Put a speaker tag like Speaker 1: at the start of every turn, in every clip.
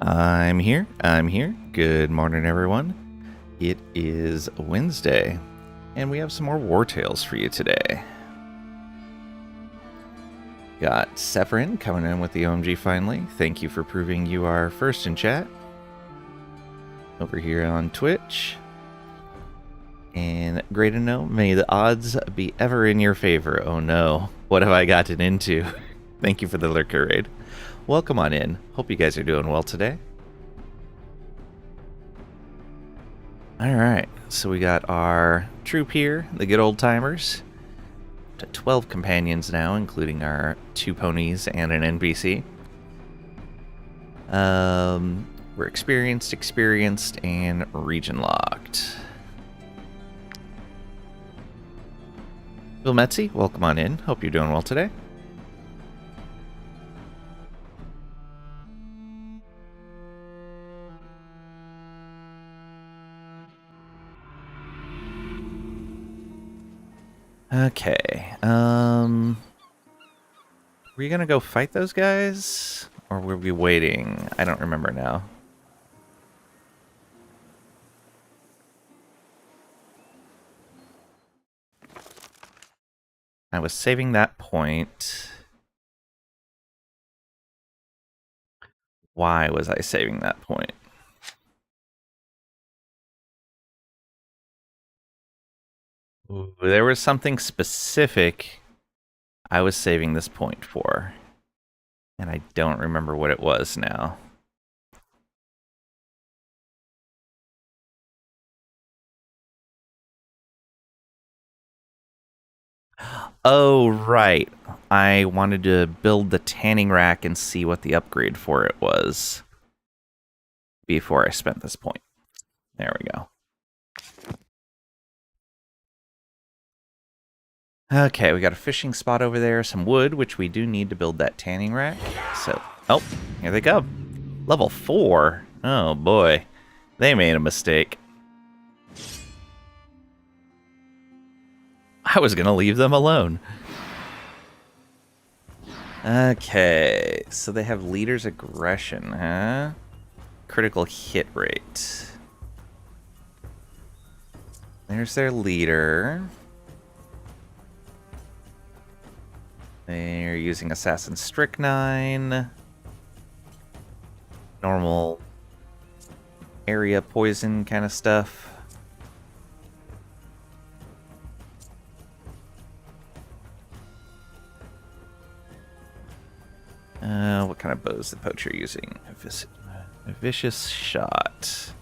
Speaker 1: I'm here. I'm here. Good morning, everyone. It is Wednesday, and we have some more Wartales for you today. Got Severin coming in with the OMG finally. Thank you for proving you are first in chat. Over here on Twitch. And great to know, may the odds be ever in your favor. Oh no, what have I gotten into? Thank you for the lurker raid. Welcome on in. Hope you guys are doing well today. Alright, so we got our troop here, the good old timers. Up to 12 companions now, including our 2 ponies and an NPC. We're experienced, and region locked. Bill Metzi, welcome on in. Hope you're doing well today. Okay, were you gonna go fight those guys? Or were we waiting? I don't remember now. I was saving that point. Why was I saving that point? Ooh, there was something specific I was saving this point for. And I don't remember what it was now. Oh, right. I wanted to build the tanning rack and see what the upgrade for it was before I spent this point. There we go. Okay, we got a fishing spot over there, some wood, which we do need to build that tanning rack. So, oh, here they come. Level 4. Oh boy, they made a mistake. I was gonna leave them alone. Okay, so they have leader's aggression, huh? Critical hit rate. There's their leader. They're using Assassin Strychnine. Normal area poison kind of stuff. What kind of bow is the poacher using? A vicious shot.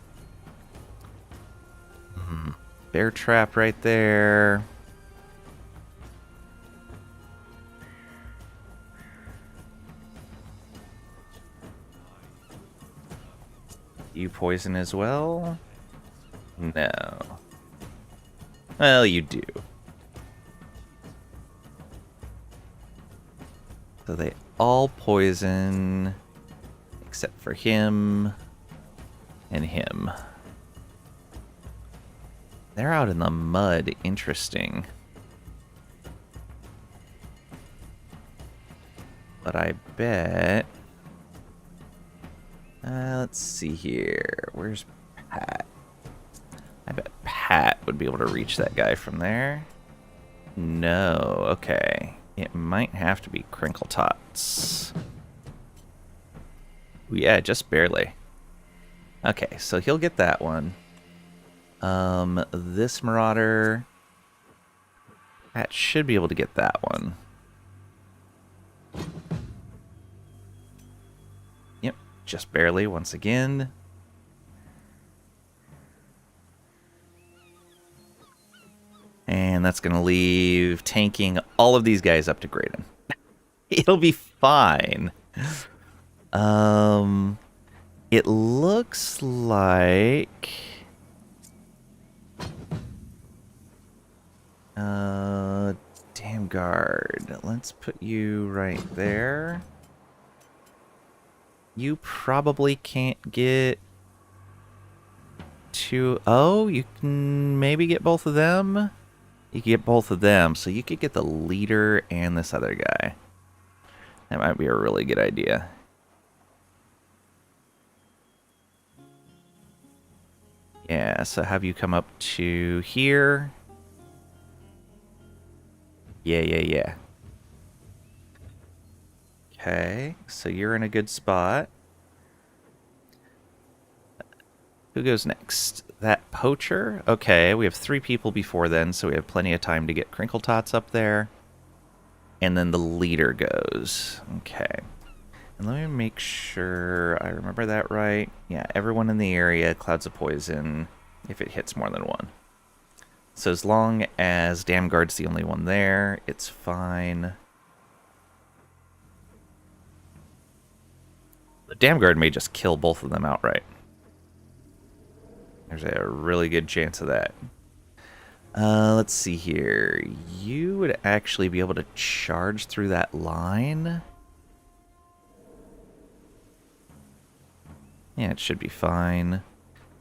Speaker 1: Bear trap right there. You poison as well? No. Well, you do. So they all poison, except for him and him. They're out in the mud. Interesting. But I bet... let's see here. Where's Pat? I bet Pat would be able to reach that guy from there. No. Okay. It might have to be Crinkle Tots. Yeah, just barely. Okay, so he'll get that one. This Marauder... Pat should be able to get that one. Yep, just barely once again. And that's going to leave tanking all of these guys up to Graydon. It'll be fine. It looks like... damn guard. Let's put you right there. You probably can't get... Oh, you can maybe get both of them? You can get both of them, so you could get the leader and this other guy. That might be a really good idea. Yeah, so have you come up to here. Yeah. Okay, so you're in a good spot. Who goes next? That poacher? Okay, we have 3 people before then, so we have plenty of time to get Crinkle Tots up there. And then the leader goes. Okay. And let me make sure I remember that right. Yeah, everyone in the area, Clouds of Poison, if it hits more than 1. So as long as Damguard's the only one there, it's fine. The Damguard may just kill both of them outright. There's a really good chance of that. Let's see here. You would actually be able to charge through that line. Yeah, it should be fine.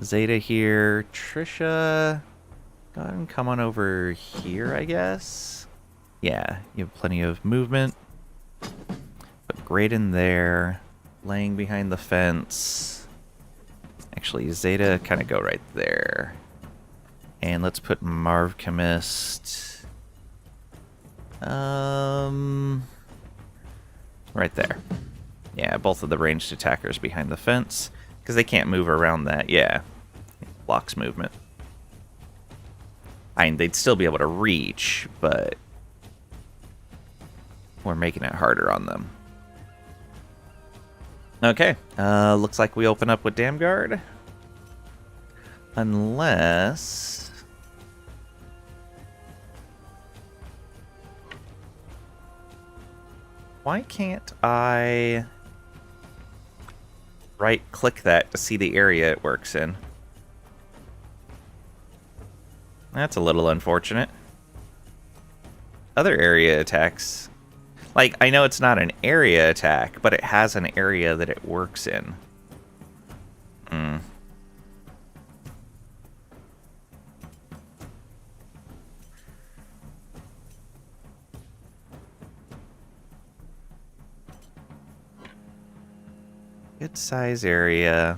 Speaker 1: Zeta here. Trisha, go ahead and come on over here, I guess. Yeah, you have plenty of movement. But great in there. Laying behind the fence. Actually, Zeta, kind of go right there. And let's put Marv Chemist. Right there. Yeah, both of the ranged attackers behind the fence. Because they can't move around that. Yeah. Blocks movement. I mean, they'd still be able to reach, but we're making it harder on them. Okay. Looks like we open up with Damguard. Unless... Why can't I right-click that to see the area it works in? That's a little unfortunate. Other area attacks... Like, I know it's not an area attack, but it has an area that it works in. Good size area.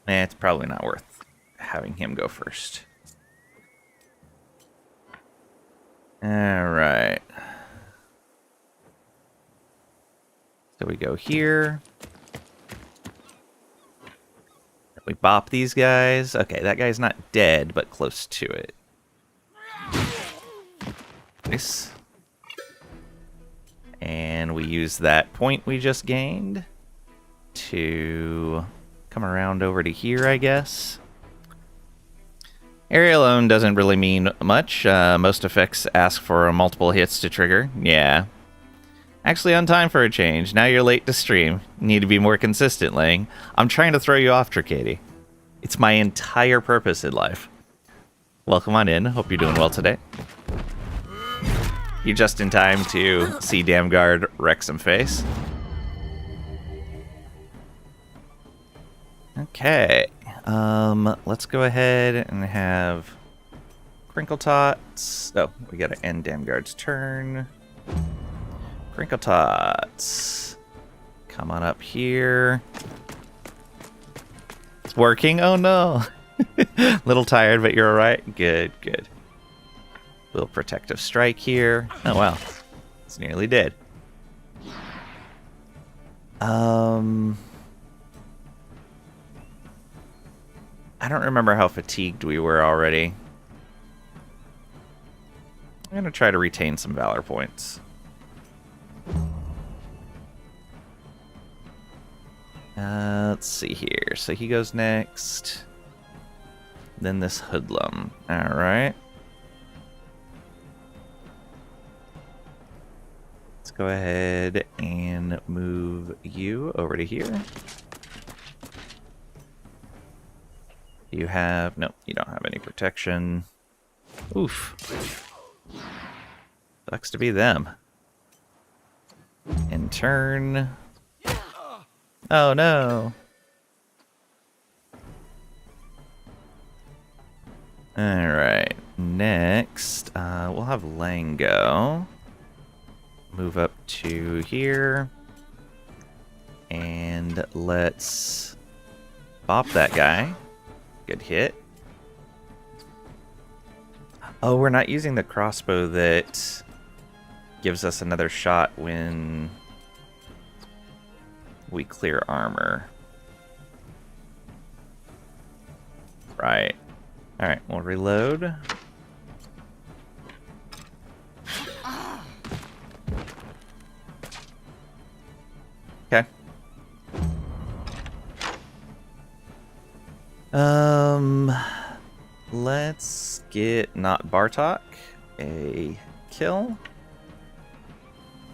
Speaker 1: It's probably not worth having him go first. Alright. So we go here. We bop these guys. Okay, that guy's not dead, but close to it. Nice. And we use that point we just gained to come around over to here, I guess. Area alone doesn't really mean much. Most effects ask for multiple hits to trigger. Yeah. Actually on time for a change. Now you're late to stream. Need to be more consistent, Lang. I'm trying to throw you off, Tricady. It's my entire purpose in life. Welcome on in. Hope you're doing well today. You're just in time to see Damguard wreck some face. Okay. Let's go ahead and have Crinkle Tots. Oh, we gotta end Damguard's turn. Crinkle Tots. Come on up here. It's working? Oh no. Little tired, but you're alright? Good, good. Little protective strike here. Oh wow. It's nearly dead. I don't remember how fatigued we were already. I'm gonna try to retain some valor points. Let's see here. So he goes next. Then this hoodlum. Alright. Let's go ahead and move you over to here. You have... Nope, you don't have any protection. Oof. Sucks to be them. In turn... Oh no! Alright, next, we'll have Lang go. Move up to here. And let's bop that guy. Good hit. Oh, we're not using the crossbow that gives us another shot when we clear armor. Right. Alright, we'll reload. Okay. Let's get not Bartok a kill.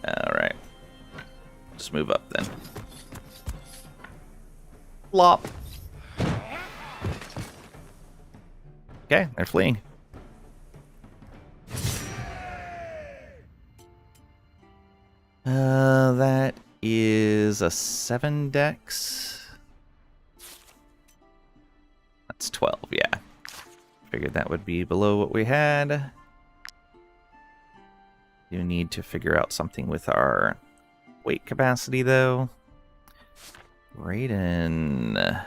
Speaker 1: Alright. Just move up then. Flop. Okay, they're fleeing. That is a 7 dex. That's 12, yeah. Figured that would be below what we had. You need to figure out something with our weight capacity, though. Raiden.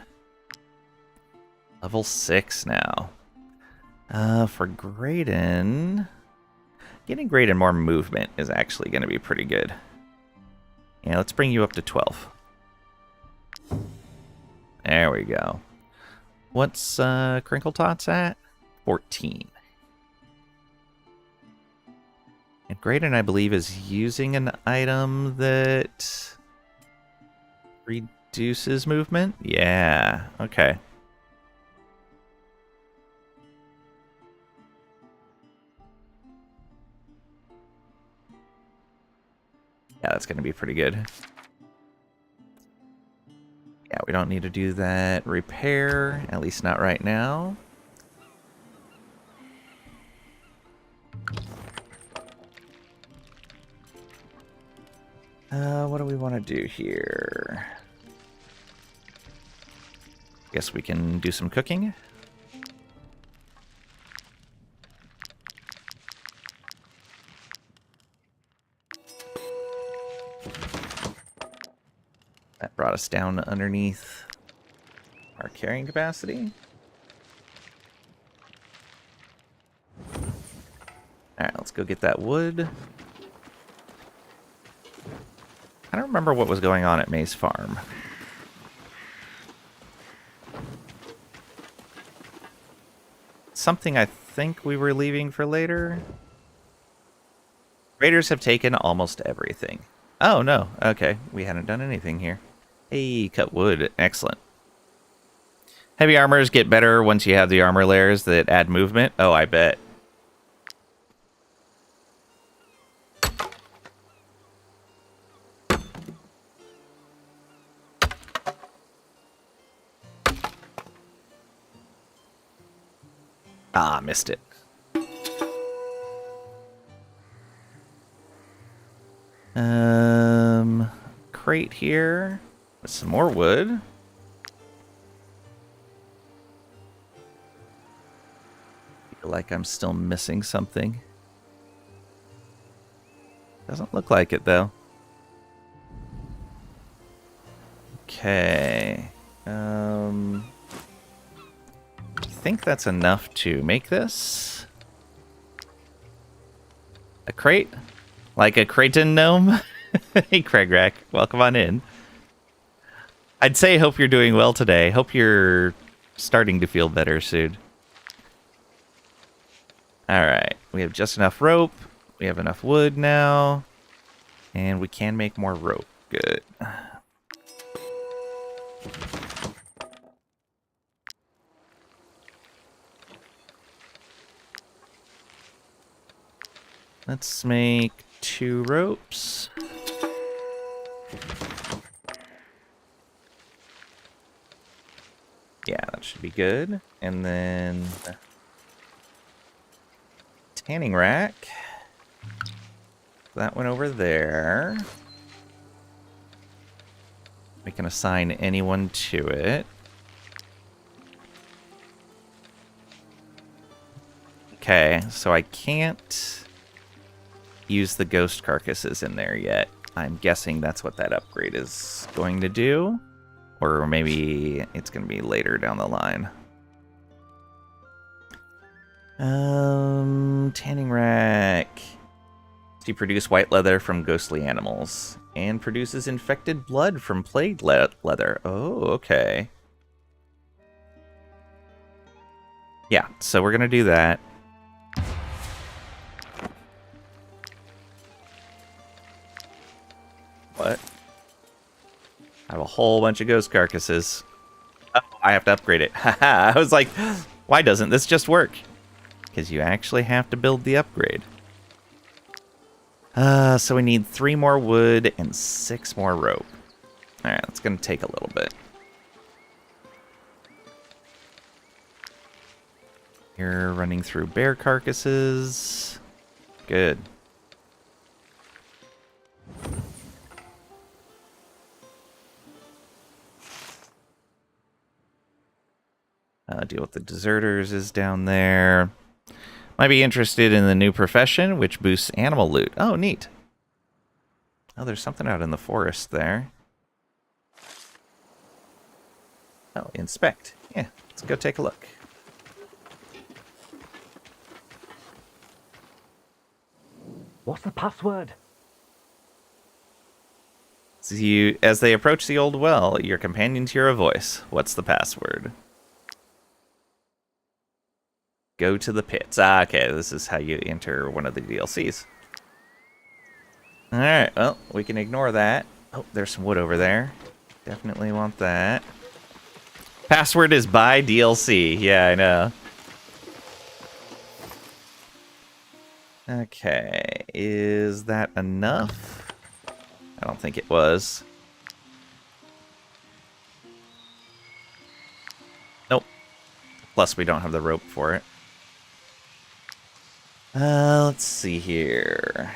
Speaker 1: Level 6 now. For Graydon, getting Graydon more movement is actually going to be pretty good. Yeah, let's bring you up to 12. There we go. What's Crinkle Tots at? 14. And Graydon, I believe, is using an item that reduces movement? Yeah, okay. Yeah, that's going to be pretty good. Yeah, we don't need to do that repair, at least not right now. What do we want to do here? Guess we can do some cooking. That brought us down underneath our carrying capacity. Alright, let's go get that wood. I don't remember what was going on at Maze Farm. Something I think we were leaving for later. Raiders have taken almost everything. Oh, no. Okay, we hadn't done anything here. Hey, cut wood. Excellent. Heavy armors get better once you have the armor layers that add movement. Oh, I bet. Ah, missed it. Crate here with some more wood. Feel like I'm still missing something. Doesn't look like it though. Okay. I think that's enough to make this. A crate? Like a Creighton gnome? Hey, Craig Rack. Welcome on in. I'd say hope you're doing well today. Hope you're starting to feel better soon. Alright. We have just enough rope. We have enough wood now. And we can make more rope. Good. Let's make 2 ropes. Yeah, that should be good. And then tanning rack. That went over there. We can assign anyone to it. Okay, so I can't used the ghost carcasses in there yet. I'm guessing that's what that upgrade is going to do. Or maybe it's going to be later down the line. Tanning rack. You produce white leather from ghostly animals. And produces infected blood from plague leather. Oh, okay. Yeah, so we're going to do that. What? I have a whole bunch of ghost carcasses. Oh, I have to upgrade it. Haha, I was like, why doesn't this just work? Because you actually have to build the upgrade. So we need 3 more wood and 6 more rope. Alright, that's going to take a little bit. You're running through bear carcasses. Good. Deal with the deserters is down there. Might be interested in the new profession, which boosts animal loot. Oh, neat. Oh, there's something out in the forest there. Oh, inspect. Yeah, let's go take a look.
Speaker 2: What's the password?
Speaker 1: So as they approach the old well, your companions hear a voice. What's the password? Go to the pits. Ah, okay, this is how you enter one of the DLCs. Alright, well, we can ignore that. Oh, there's some wood over there. Definitely want that. Password is buy DLC. Yeah, I know. Okay, is that enough? I don't think it was. Nope. Plus, we don't have the rope for it. Let's see here.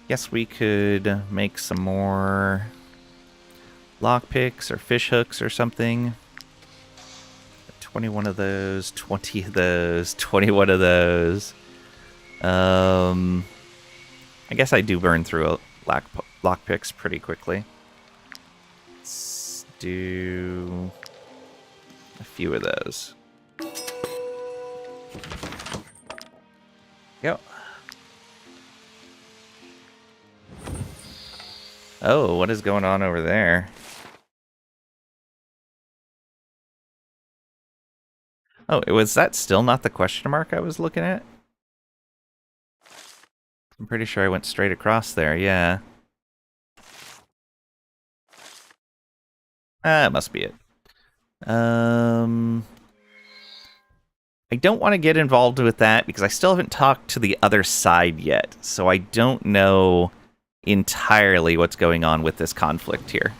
Speaker 1: Guess we could make some more lockpicks or fish hooks or something. 21 of those, 20 of those, 21 of those. I guess I do burn through lockpicks pretty quickly. Let's do a few of those. Go. Oh, what is going on over there? Oh, was that still not the question mark I was looking at? I'm pretty sure I went straight across there, yeah. That must be it. I don't want to get involved with that because I still haven't talked to the other side yet, so I don't know entirely what's going on with this conflict here.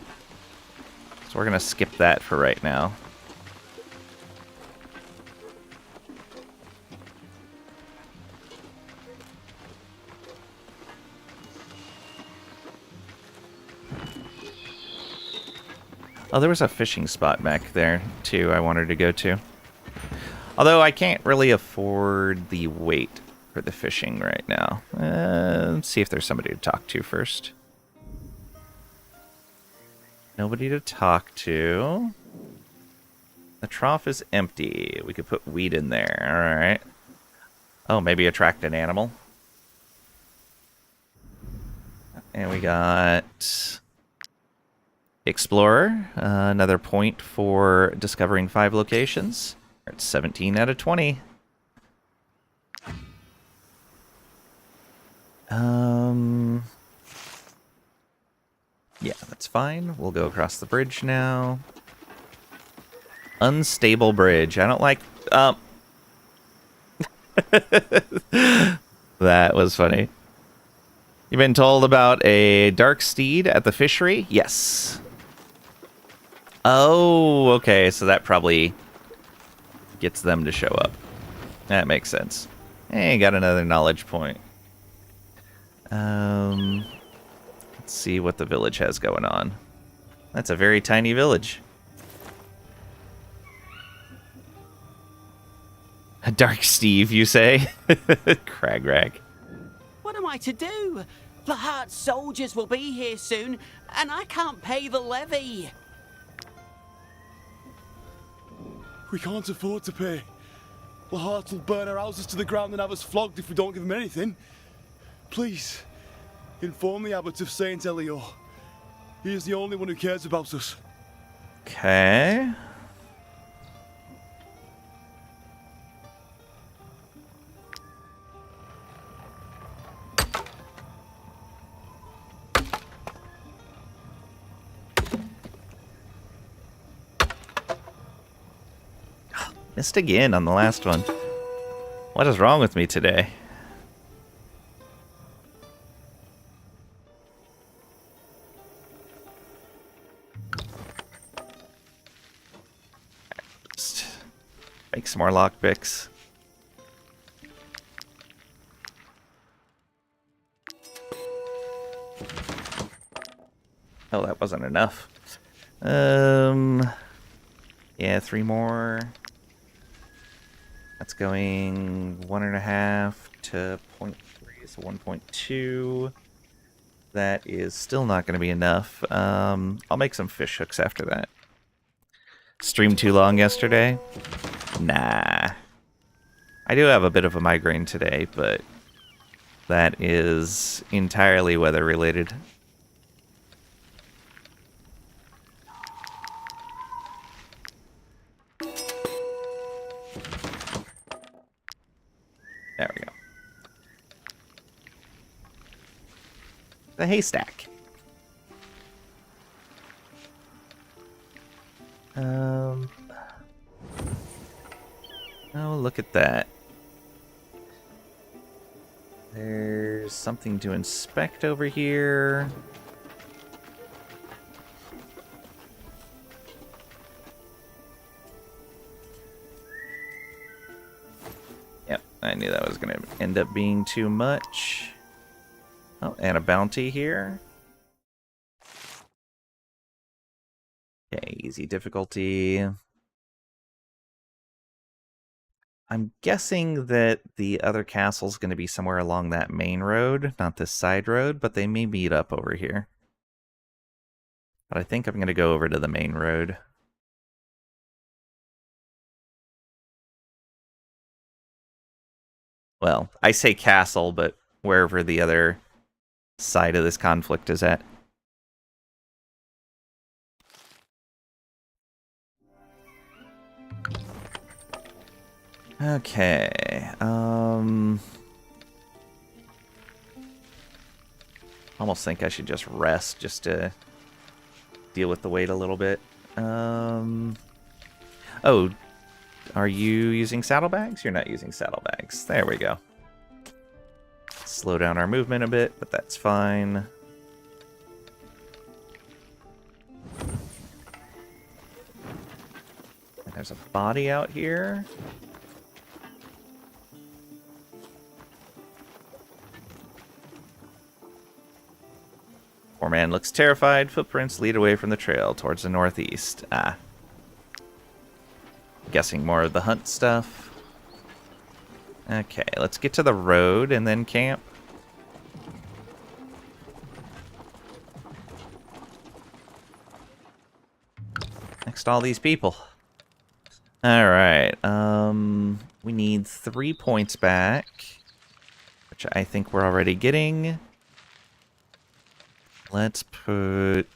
Speaker 1: So we're going to skip that for right now. Oh, there was a fishing spot back there, too, I wanted to go to. Although I can't really afford the weight for the fishing right now. Let's see if there's somebody to talk to first. Nobody to talk to. The trough is empty. We could put wheat in there. Alright. Oh, maybe attract an animal. And we got Explorer. Another point for discovering 5 locations. We're at 17 out of 20. Yeah, that's fine. We'll go across the bridge now. Unstable bridge. I don't like... That was funny. You've been told about a dark steed at the fishery? Yes. Oh, okay. So that probably gets them to show up. That makes sense. Hey, got another knowledge point. Let's see what the village has going on. That's a very tiny village. Dark Steve, you say? Cragrag.
Speaker 3: What am I to do? The Heart soldiers will be here soon, and I can't pay the levy.
Speaker 4: We can't afford to pay. The Heart will burn our houses to the ground and have us flogged if we don't give them anything. Please, inform the abbot of Saint Elior. He is the only one who cares about us.
Speaker 1: Okay. Missed again on the last one. What is wrong with me today? Just make some more lockpicks. Oh, that wasn't enough. Yeah, 3 more. That's going 1.5 to 0.3, so 1.2. That is still not going to be enough. I'll make some fish hooks after that. Streamed too long yesterday? Nah. I do have a bit of a migraine today, but that is entirely weather related. There we go. The haystack. Oh, look at that. There's something to inspect over here. Yep, I knew that was going to end up being too much. Oh, and a bounty here. Okay, easy difficulty. I'm guessing that the other castle's going to be somewhere along that main road, not this side road, but they may meet up over here. But I think I'm going to go over to the main road. Well, I say castle, but wherever the other side of this conflict is at. Okay, almost think I should just rest just to deal with the weight a little bit. Oh, are you using saddlebags? You're not using saddlebags. There we go. Slow down our movement a bit, but that's fine. And there's a body out here. Poor man looks terrified. Footprints lead away from the trail towards the northeast. Ah. Guessing more of the hunt stuff. Okay, let's get to the road and then camp. Next to all these people. Alright, we need 3 points back, which I think we're already getting. Let's put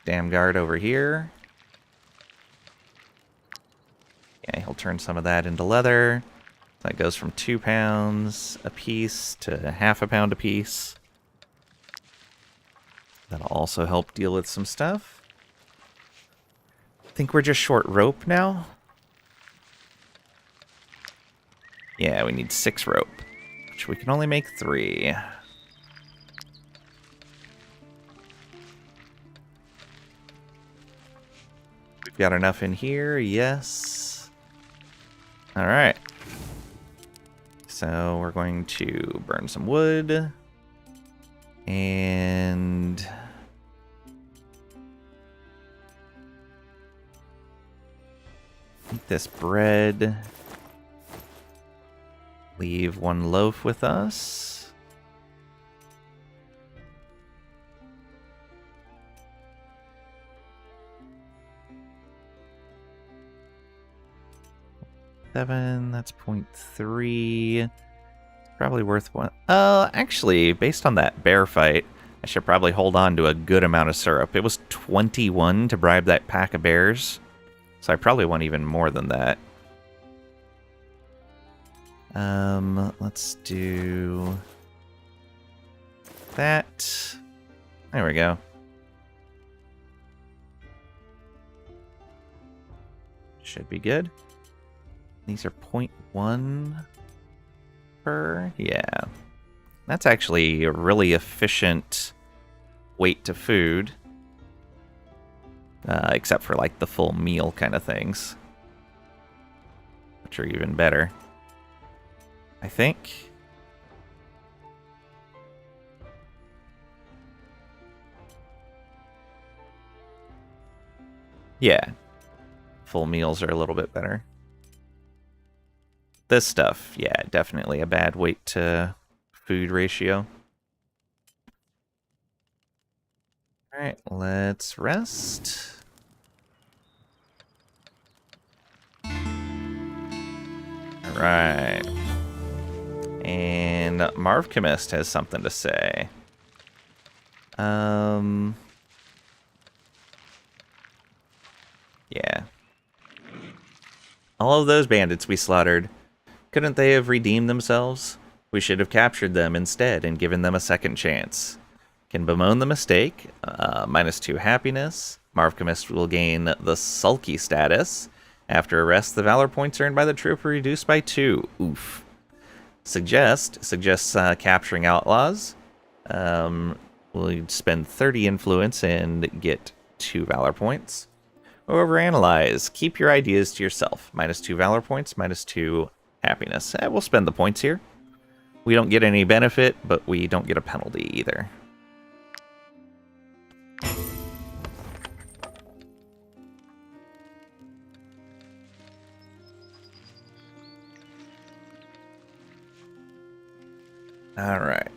Speaker 1: Dam Guard over here. Yeah, he'll turn some of that into leather. That goes from 2 pounds a piece to half a pound a piece. That'll also help deal with some stuff. I think we're just short rope now. Yeah, we need 6 rope, which we can only make 3. Got enough in here? Yes. Alright. So we're going to burn some wood. And eat this bread. Leave one loaf with us. Seven, that's 0.3. Probably worth one. Actually, based on that bear fight, I should probably hold on to a good amount of syrup. It was 21 to bribe that pack of bears, so I probably want even more than that. Let's do that. There we go. Should be good. These are 0.1 per. Yeah. That's actually a really efficient weight to food. Except for like the full meal kind of things, which are even better, I think. Yeah. Full meals are a little bit better. This stuff, yeah, definitely a bad weight to food ratio. Alright, let's rest. Alright. And Marv Chemist has something to say. Yeah. All of those bandits we slaughtered, couldn't they have redeemed themselves? We should have captured them instead and given them a second chance. Can bemoan the mistake, -2 happiness. Marv Chemist will gain the sulky status. After arrest, the valor points earned by the troop are reduced by 2. Oof. Suggests capturing outlaws. We'll spend 30 influence and get 2 valor points. Overanalyze. Keep your ideas to yourself. -2 valor points, -2 happiness. We'll spend the points here. We don't get any benefit, but we don't get a penalty either. Alright.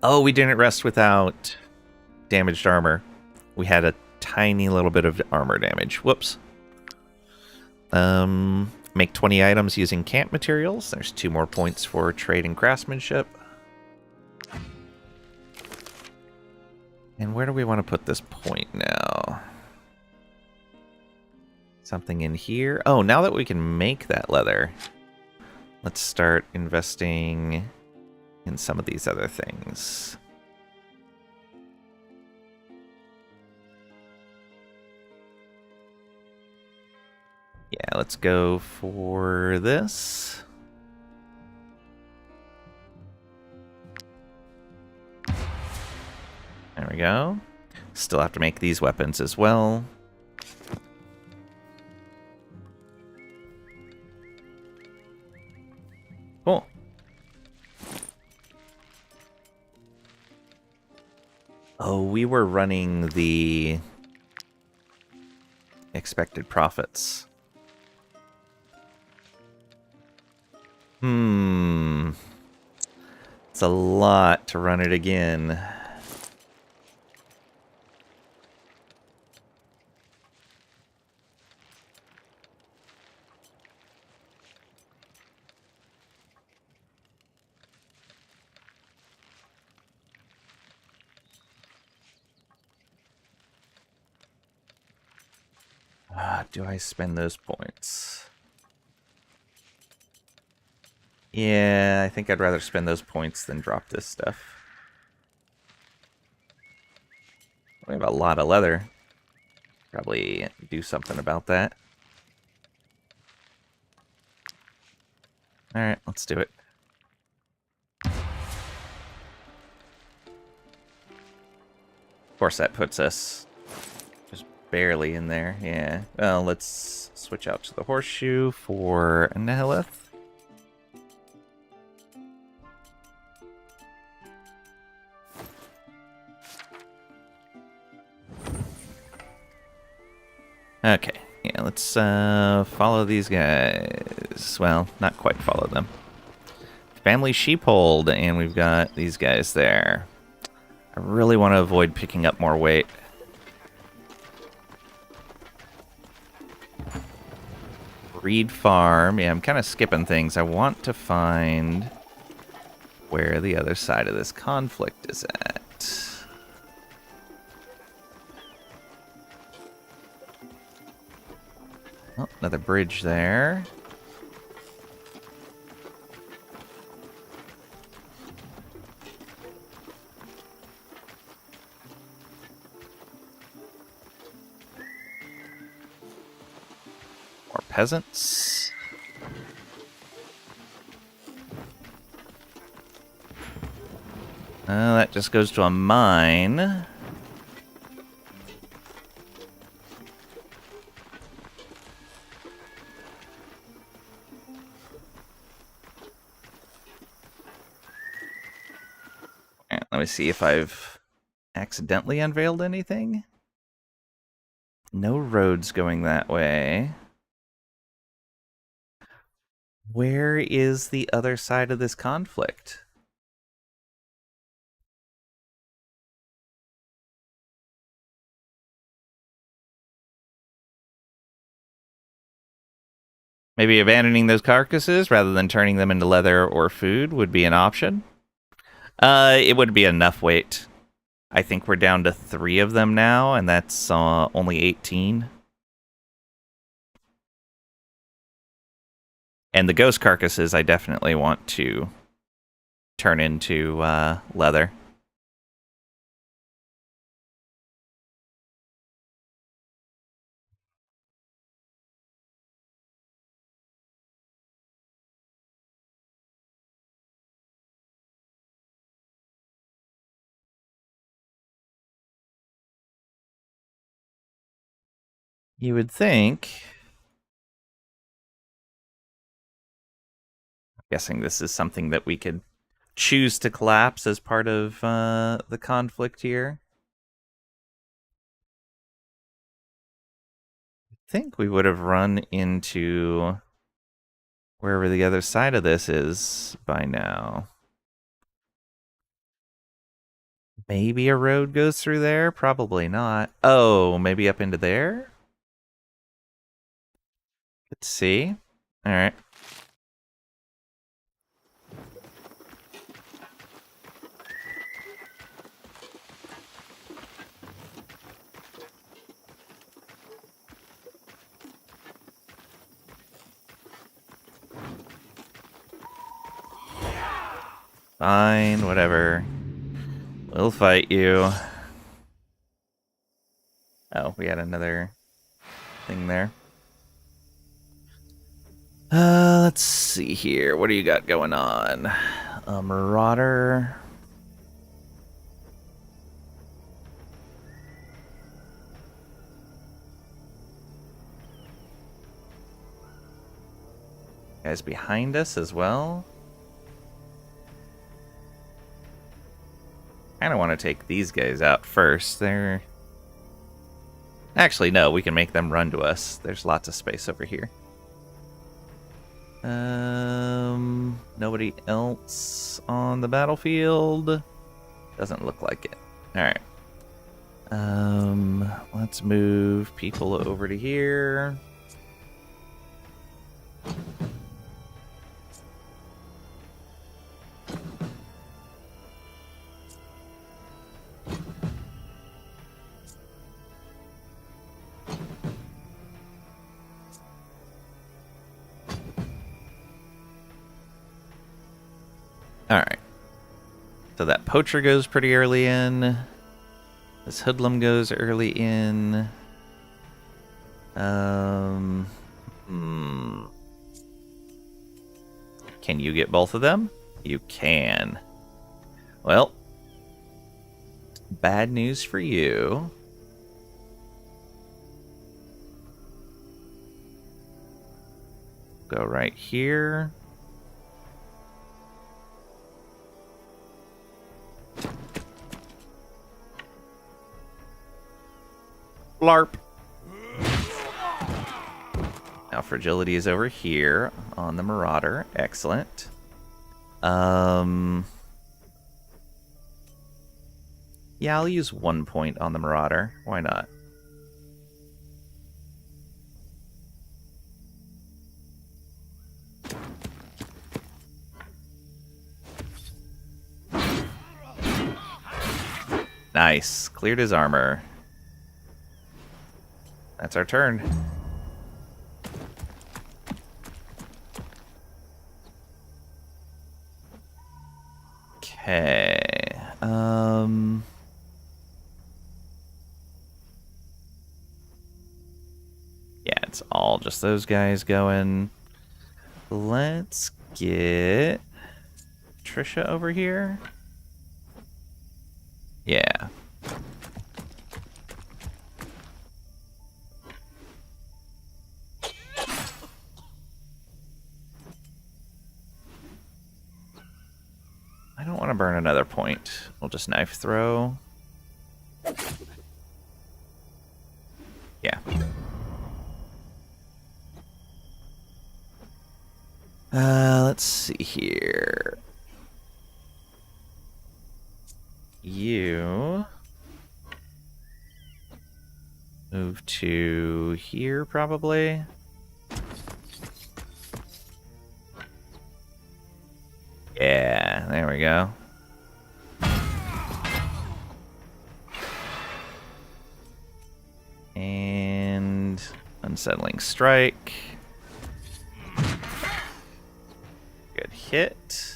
Speaker 1: Oh, we didn't rest without damaged armor. We had a tiny little bit of armor damage. Whoops. Make 20 items using camp materials. There's 2 more points for trade and craftsmanship. And where do we want to put this point now? Something in here. Oh, now that we can make that leather, let's start investing in some of these other things. Yeah, let's go for this. There we go. Still have to make these weapons as well. Cool. Oh, we were running the expected profits. It's a lot to run it again. Do I spend those points? Yeah, I think I'd rather spend those points than drop this stuff. We have a lot of leather. Probably do something about that. Alright, let's do it. Of course, that puts us just barely in there, yeah. Well, let's switch out to the horseshoe for Nihilith. Okay, yeah, let's follow these guys. Well, not quite follow them. Family Sheephold, and we've got these guys there. I really want to avoid picking up more weight. Reed Farm. Yeah, I'm kind of skipping things. I want to find where the other side of this conflict is at. Oh, another bridge there. More peasants. That just goes to a mine. Let me see if I've accidentally unveiled anything. No roads going that way. Where is the other side of this conflict? Maybe abandoning those carcasses rather than turning them into leather or food would be an option. It would be enough weight. I think we're down to 3 of them now, and that's only 18. And the ghost carcasses I definitely want to turn into leather. You would think... Guessing this is something that we could choose to collapse as part of the conflict here. I think we would have run into wherever the other side of this is by now. Maybe a road goes through there? Probably not. Oh, maybe up into there? Let's see. Alright. Fine, whatever. We'll fight you. Oh, we had another thing there. Let's see here. What do you got going on? A marauder. Guys behind us as well. I kind of want to take these guys out first. They're... Actually, no, we can make them run to us. There's lots of space over here. Nobody else on the battlefield? Doesn't look like it. Alright. Let's move people over to here. Alright. So that poacher goes pretty early in. This hoodlum goes early in. Can you get both of them? You can. Well, bad news for you. Go right here. Blarp. Now fragility is over here on the Marauder. Excellent. Yeah, I'll use 1 point on the Marauder. Why not? Nice. Cleared his armor. That's our turn. Okay. Yeah, it's all just those guys going. Let's get Trisha over here. Yeah. I don't want to burn another point. We'll just knife throw. Yeah. Let's see here. You move to here, probably. Yeah, there we go. And unsettling strike. Good hit.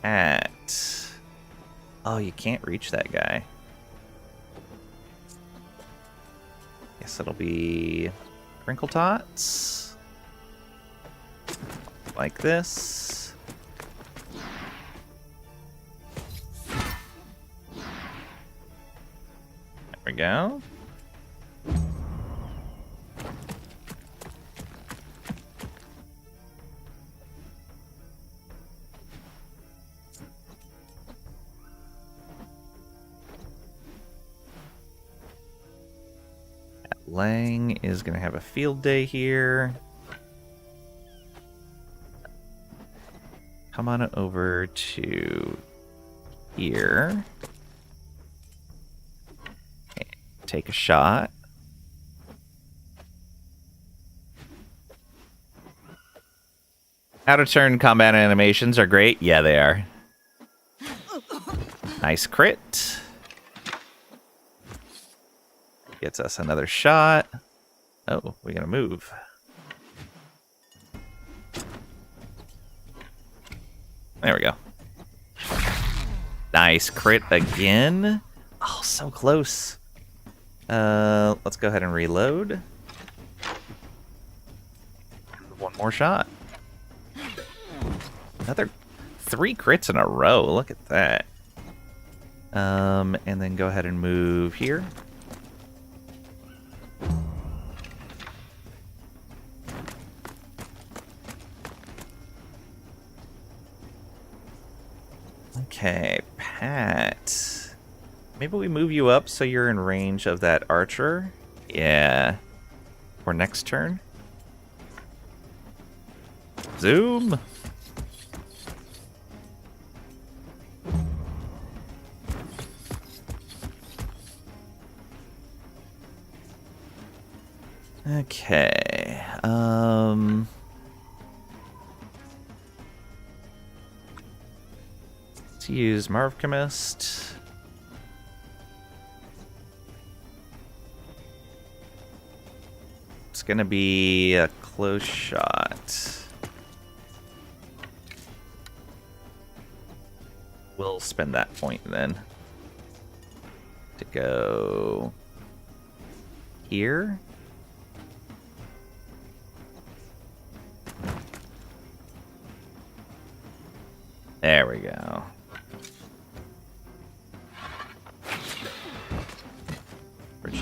Speaker 1: Pat. Oh, you can't reach that guy. Guess it'll be Crinkle Tots. Like this. There we go. Lang is going to have a field day here. Come on over to here. Okay, take a shot. Out of turn combat animations are great. Yeah, they are. Nice crit. Gets us another shot. Oh, we gotta move. There we go. Nice crit again. Oh, so close. Let's go ahead and reload. One more shot. Another 3 crits in a row. Look at that. And then go ahead and move here. Okay, Pat. Maybe we move you up so you're in range of that archer. Yeah. For next turn. Zoom. Okay. Let's use Marvchemist. It's gonna be a close shot. We'll spend that point then to go here. There we go.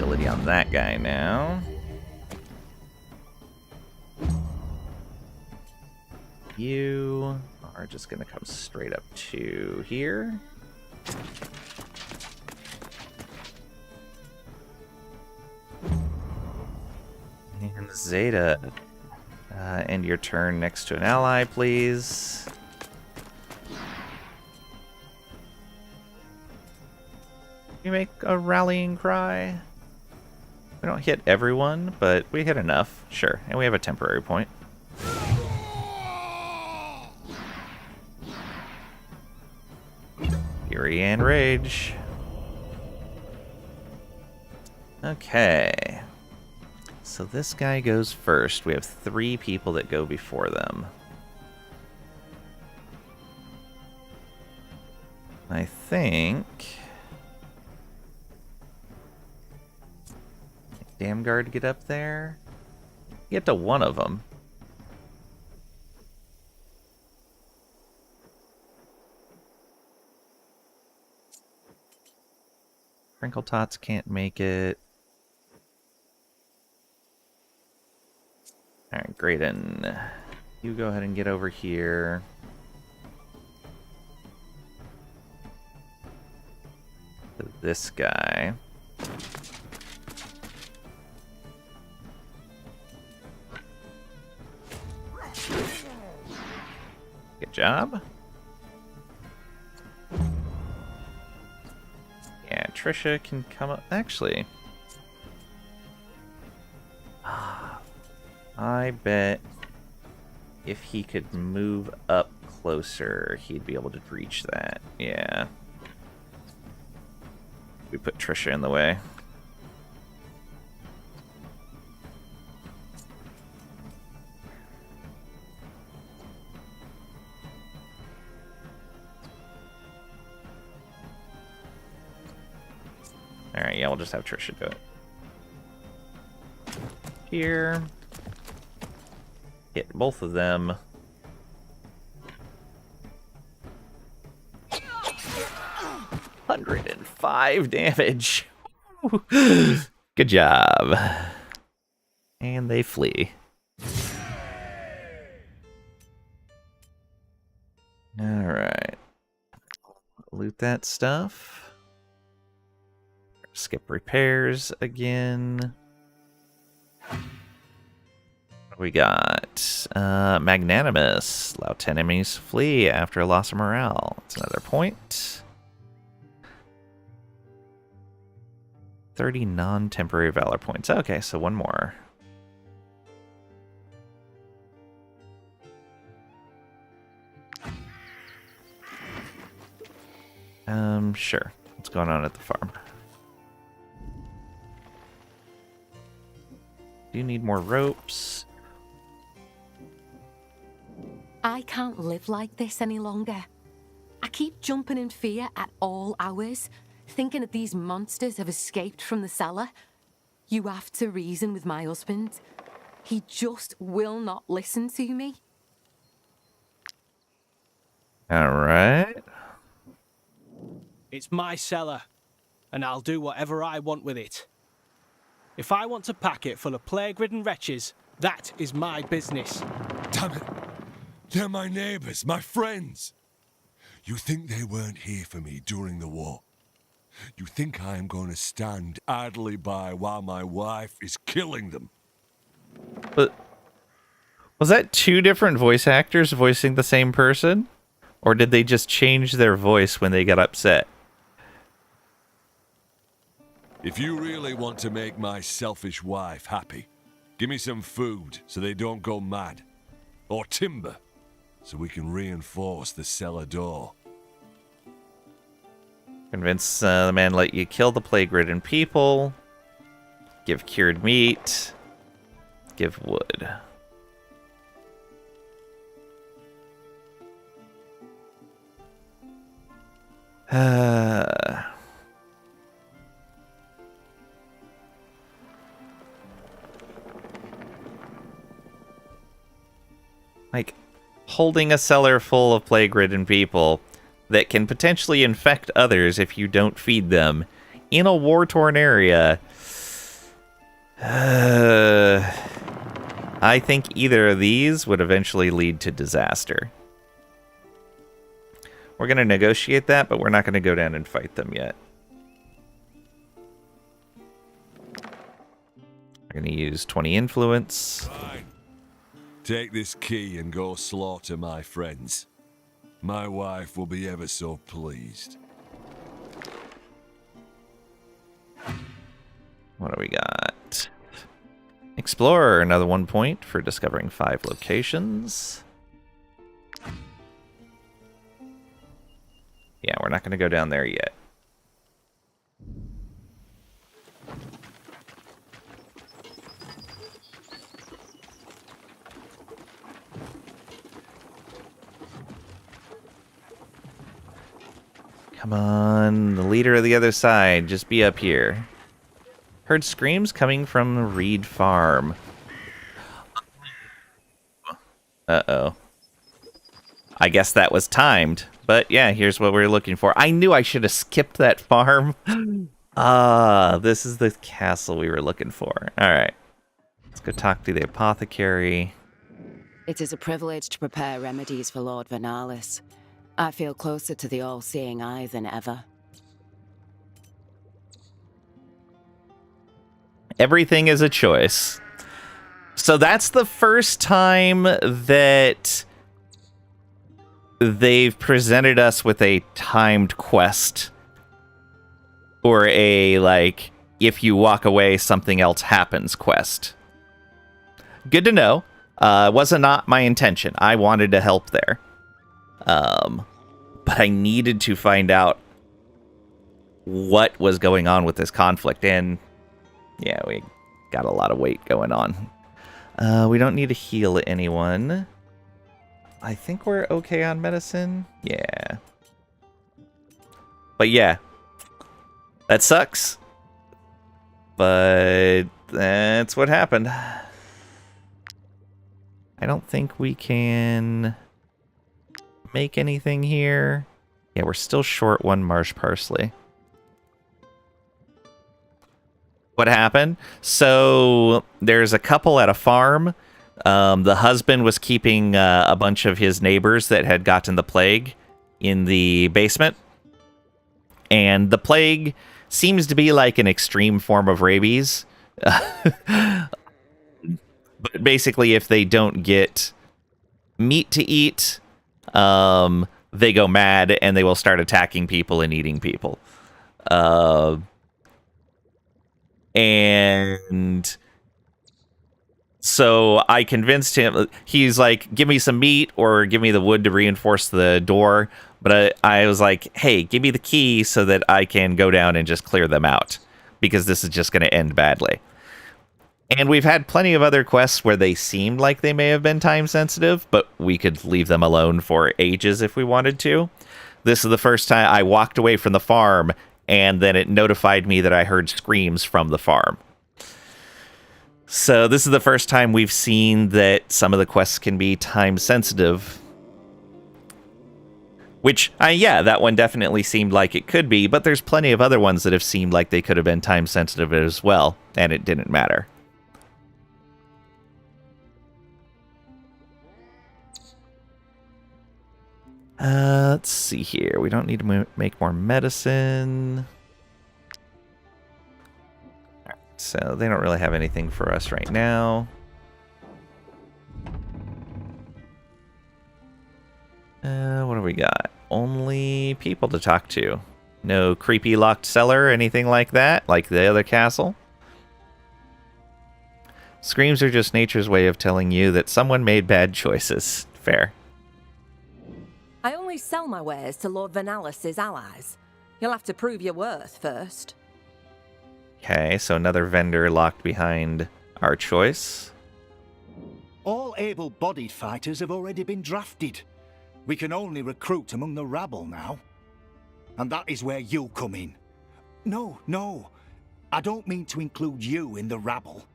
Speaker 1: agility on that guy now. You are just going to come straight up to here. And Zeta, end your turn next to an ally, please. You make a rallying cry. We don't hit everyone, but we hit enough. Sure, and we have a temporary point. Fury and Rage. Okay. So this guy goes first. We have 3 people that go before them. I think... Damn guard get up there? Get to one of them. Crinkle Tots can't make it. Alright, Graydon. You go ahead and get over here. This guy. Good job. Yeah, Trisha can come up. Actually, I bet if he could move up closer, he'd be able to reach that. Yeah. We put Trisha in the way. Alright, yeah, we'll just have Trisha do it. Here. Hit both of them. $105 damage. Good job. And they flee. Alright. Loot that stuff. Skip repairs again. We got Magnanimous. Allow 10 enemies flee after a loss of morale. That's another point. 30 non-temporary valor points. Okay, so one more. Sure. What's going on at the farm? Do you need more ropes?
Speaker 5: I can't live like this any longer. I keep jumping in fear at all hours, thinking that these monsters have escaped from the cellar. You have to reason with my husband. He just will not listen to me.
Speaker 1: All right.
Speaker 6: It's my cellar, and I'll do whatever I want with it. If I want to pack it full of plague-ridden wretches, that is my business.
Speaker 7: Damn it! They're my neighbors, my friends! You think they weren't here for me during the war? You think I am going to stand idly by while my wife is killing them?
Speaker 1: But was that 2 different voice actors voicing the same person? Or did they just change their voice when they got upset?
Speaker 7: If you really want to make my selfish wife happy, give me some food so they don't go mad. Or timber, so we can reinforce the cellar door.
Speaker 1: Convince the man let you kill the plague-ridden people. Give cured meat. Give wood. Like, holding a cellar full of plague-ridden people that can potentially infect others if you don't feed them in a war-torn area. I think either of these would eventually lead to disaster. We're going to negotiate that, but we're not going to go down and fight them yet. We're going to use 20 influence.
Speaker 7: Fine. Take this key and go slaughter my friends. My wife will be ever so pleased.
Speaker 1: What do we got? Explorer, another 1 point for discovering 5 locations. Yeah, we're not going to go down there yet. Come on, the leader of the other side, just be up here. Heard screams coming from Reed Farm. Uh-oh. I guess that was timed. But yeah, here's what we're looking for. I knew I should have skipped that farm. This is the castle we were looking for. Alright. Let's go talk to the apothecary.
Speaker 8: It is a privilege to prepare remedies for Lord Wartales. I feel closer to the all-seeing eye than ever.
Speaker 1: Everything is a choice. So that's the first time that they've presented us with a timed quest. Or a, like, if you walk away, something else happens quest. Good to know. Wasn't not my intention. I wanted to help there. But I needed to find out what was going on with this conflict. And, yeah, we got a lot of weight going on. We don't need to heal anyone. I think we're okay on medicine. Yeah. But, yeah. That sucks. But that's what happened. I don't think we can make anything here. Yeah, we're still short 1 marsh parsley. What happened? So there's a couple at a farm. The husband was keeping a bunch of his neighbors that had gotten the plague in the basement. And the plague seems to be like an extreme form of rabies. But basically, if they don't get meat to eat, they go mad and they will start attacking people and eating people. And so I convinced him. He's like, give me some meat or give me the wood to reinforce the door. But I was like, hey, give me the key so that I can go down and just clear them out, because this is just going to end badly. And we've had plenty of other quests where they seemed like they may have been time sensitive, but we could leave them alone for ages if we wanted to. This is the first time I walked away from the farm, and then it notified me that I heard screams from the farm. So this is the first time we've seen that some of the quests can be time sensitive. Which, yeah, that one definitely seemed like it could be, but there's plenty of other ones that have seemed like they could have been time sensitive as well, and it didn't matter. Let's see here. We don't need to make more medicine. All right, so they don't really have anything for us right now. What do we got? Only people to talk to. No creepy locked cellar or anything like that, like the other castle. Screams are just nature's way of telling you that someone made bad choices. Fair.
Speaker 9: I only sell my wares to Lord Wartales' allies. You'll have to prove your worth first.
Speaker 1: Okay, so another vendor locked behind our choice.
Speaker 10: All able-bodied fighters have already been drafted. We can only recruit among the rabble now. And that is where you come in. No. I don't mean to include you in the rabble.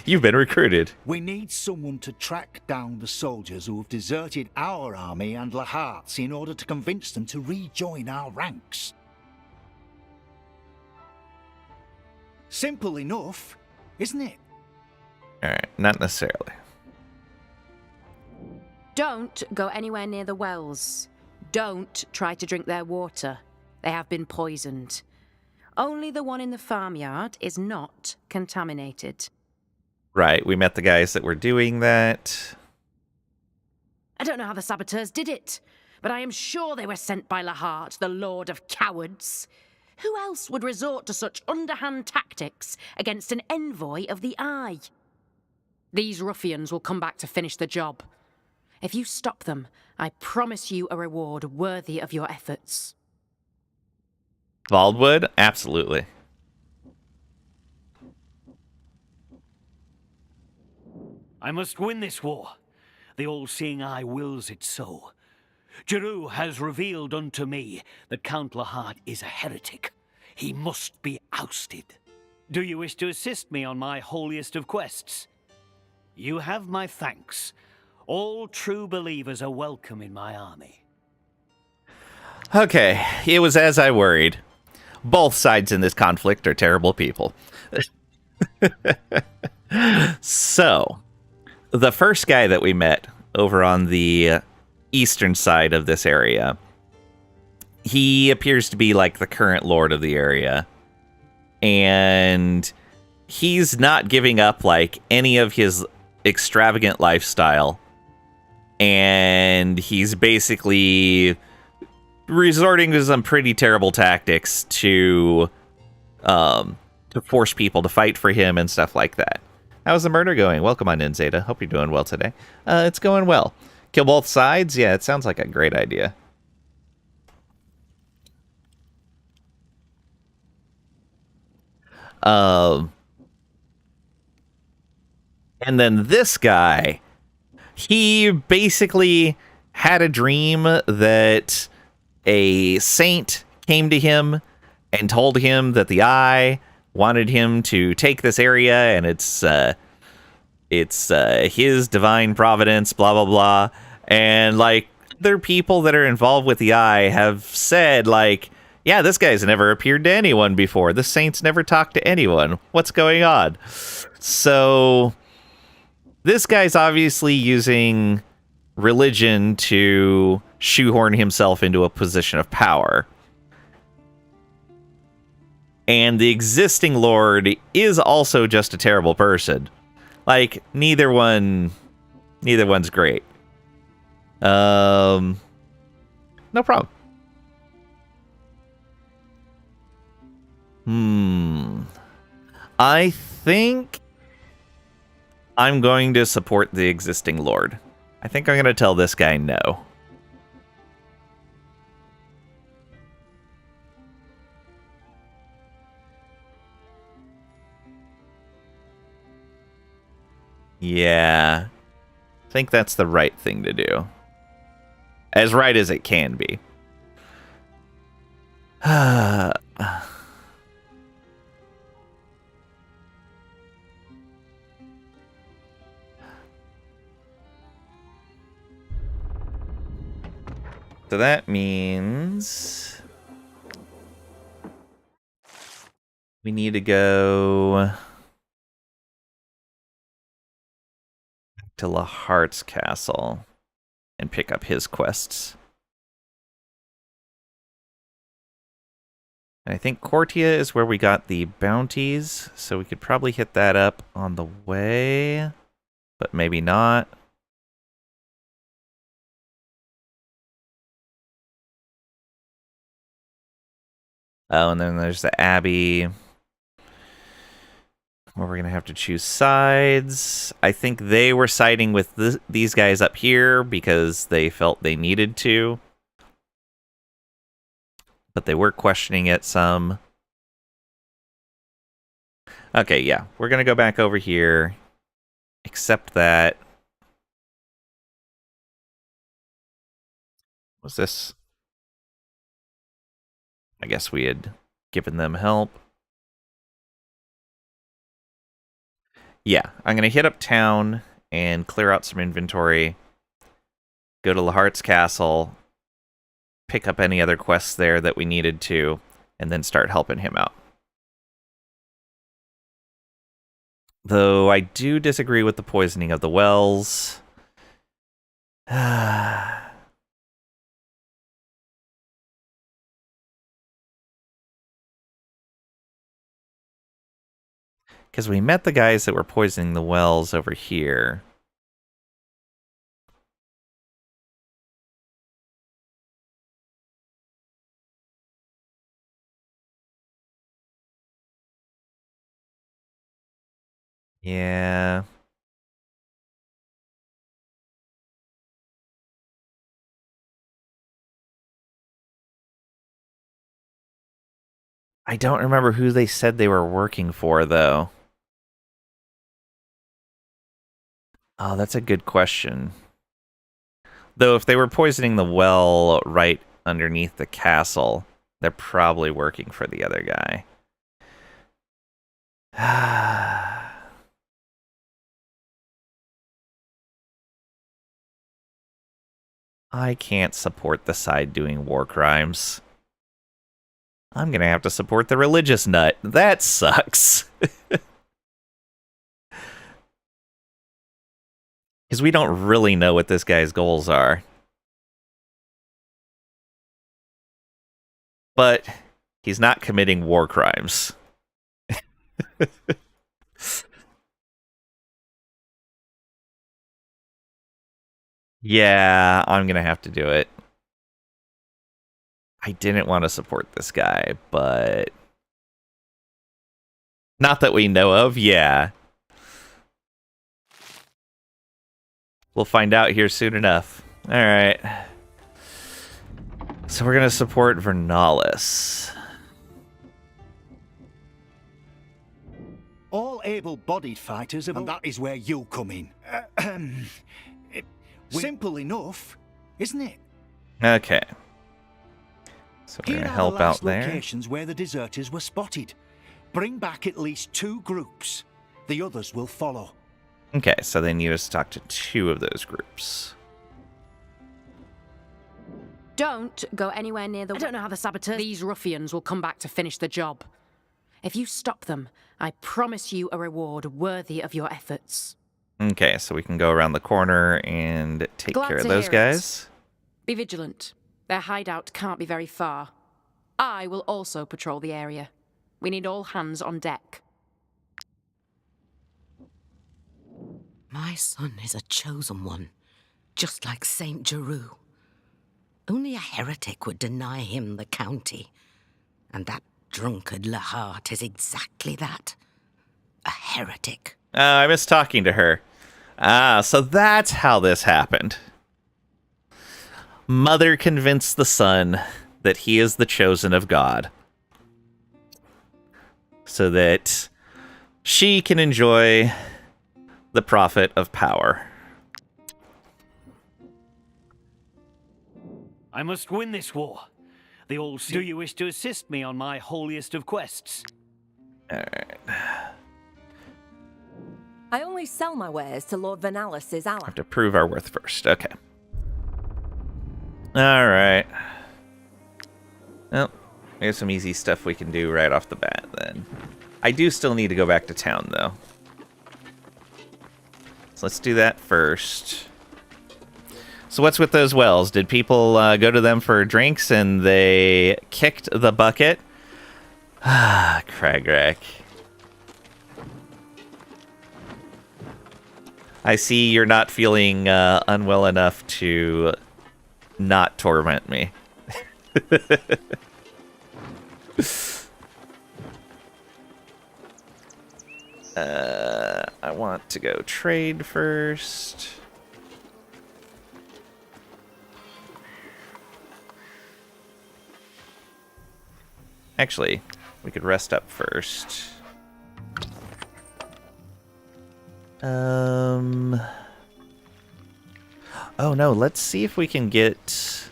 Speaker 1: You've been recruited.
Speaker 10: We need someone to track down the soldiers who have deserted our army and Lahart's in order to convince them to rejoin our ranks. Simple enough, isn't it?
Speaker 1: Alright, not necessarily.
Speaker 8: Don't go anywhere near the wells. Don't try to drink their water. They have been poisoned. Only the one in the farmyard is not contaminated.
Speaker 1: Right, we met the guys that were doing that.
Speaker 8: I don't know how the saboteurs did it, but I am sure they were sent by Lahart, the Lord of Cowards. Who else would resort to such underhand tactics against an envoy of the Eye? These ruffians will come back to finish the job. If you stop them, I promise you a reward worthy of your efforts.
Speaker 1: Baldwood? Absolutely.
Speaker 11: I must win this war. The all-seeing eye wills it so. Jeru has revealed unto me that Count Lahart is a heretic. He must be ousted. Do you wish to assist me on my holiest of quests? You have my thanks. All true believers are welcome in my army.
Speaker 1: Okay, it was as I worried. Both sides in this conflict are terrible people. So, the first guy that we met over on the eastern side of this area, he appears to be like the current lord of the area. And he's not giving up like any of his extravagant lifestyle. And he's basically resorting to some pretty terrible tactics to force people to fight for him and stuff like that. How's the murder going? Welcome on in, Zeta. Hope you're doing well today. It's going well. Kill both sides? Yeah, it sounds like a great idea. And then this guy, he basically had a dream that a saint came to him and told him that the Eye wanted him to take this area, and it's his divine providence, blah blah blah. And like other people that are involved with the Eye have said, like, yeah, this guy's never appeared to anyone before. The saint's never talked to anyone. What's going on? So this guy's obviously using religion to shoehorn himself into a position of power. And the existing lord is also just a terrible person. Like, neither one's great. No problem. I think I'm going to support the existing lord. I think I'm going to tell this guy no. Yeah. I think that's the right thing to do. As right as it can be. So that means we need to go to Lahart's castle and pick up his quests. And I think Cortia is where we got the bounties, so we could probably hit that up on the way, but maybe not. Oh, and then there's the Abbey, where we're going to have to choose sides. I think they were siding with these guys up here because they felt they needed to. But they were questioning it some. Okay, yeah. We're going to go back over here. Except that... Was this... I guess we had given them help. Yeah, I'm going to hit up town and clear out some inventory. Go to Lahart's castle. Pick up any other quests there that we needed to. And then start helping him out. Though I do disagree with the poisoning of the wells. Because we met the guys that were poisoning the wells over here. Yeah. I don't remember who they said they were working for, though. Oh, that's a good question. Though if they were poisoning the well right underneath the castle, they're probably working for the other guy. I can't support the side doing war crimes. I'm gonna have to support the religious nut. That sucks. Because we don't really know what this guy's goals are. But he's not committing war crimes. Yeah, I'm gonna have to do it. I didn't want to support this guy, but... Not that we know of, yeah. We'll find out here soon enough. Alright. So we're gonna support Wartales.
Speaker 10: All able-bodied fighters have... And that is where you come in. Simple enough, isn't it?
Speaker 1: Okay. So we're
Speaker 10: Here
Speaker 1: gonna
Speaker 10: are
Speaker 1: help
Speaker 10: the last
Speaker 1: out there.
Speaker 10: locations where the deserters were spotted. Bring back at least 2 groups. The others will follow.
Speaker 1: Okay, so they need us to talk to 2 of those groups.
Speaker 8: Don't go anywhere near the... I don't know how the saboteurs... These ruffians will come back to finish the job. If you stop them, I promise you a reward worthy of your efforts.
Speaker 1: Okay, so we can go around the corner and take
Speaker 8: Glad
Speaker 1: care of
Speaker 8: to
Speaker 1: those
Speaker 8: hear
Speaker 1: guys.
Speaker 8: Be vigilant. Their hideout can't be very far. I will also patrol the area. We need all hands on deck.
Speaker 12: My son is a chosen one, just like Saint Jeru. Only a heretic would deny him the county. And that drunkard Lahart is exactly that. A heretic.
Speaker 1: I miss talking to her. So that's how this happened. Mother convinced the son that he is the chosen of God, so that she can enjoy the profit of power.
Speaker 11: I must win this war. The all Do you wish to assist me on my holiest of quests?
Speaker 1: Alright.
Speaker 9: I only sell my wares to Lord Vanalis's ally.
Speaker 1: Have to prove our worth first. Okay. Alright. Well, here's some easy stuff we can do right off the bat, then. I do still need to go back to town, though. So let's do that first. So what's with those wells? Did people go to them for drinks and they kicked the bucket? Ah, Cragrack. I see you're not feeling unwell enough to not torment me. I want to go trade first. Actually, we could rest up first. Oh no, let's see if we can get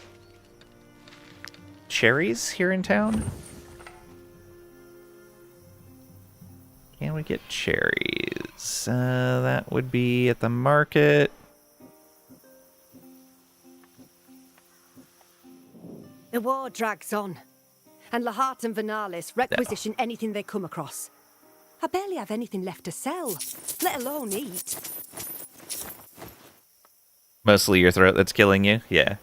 Speaker 1: cherries here in town. Can we get cherries? That would be at the market.
Speaker 13: The war drags on, and Lahart and Vanales requisition anything they come across.
Speaker 9: I barely have anything left to sell, let alone eat.
Speaker 1: Mostly your throat that's killing you? Yeah.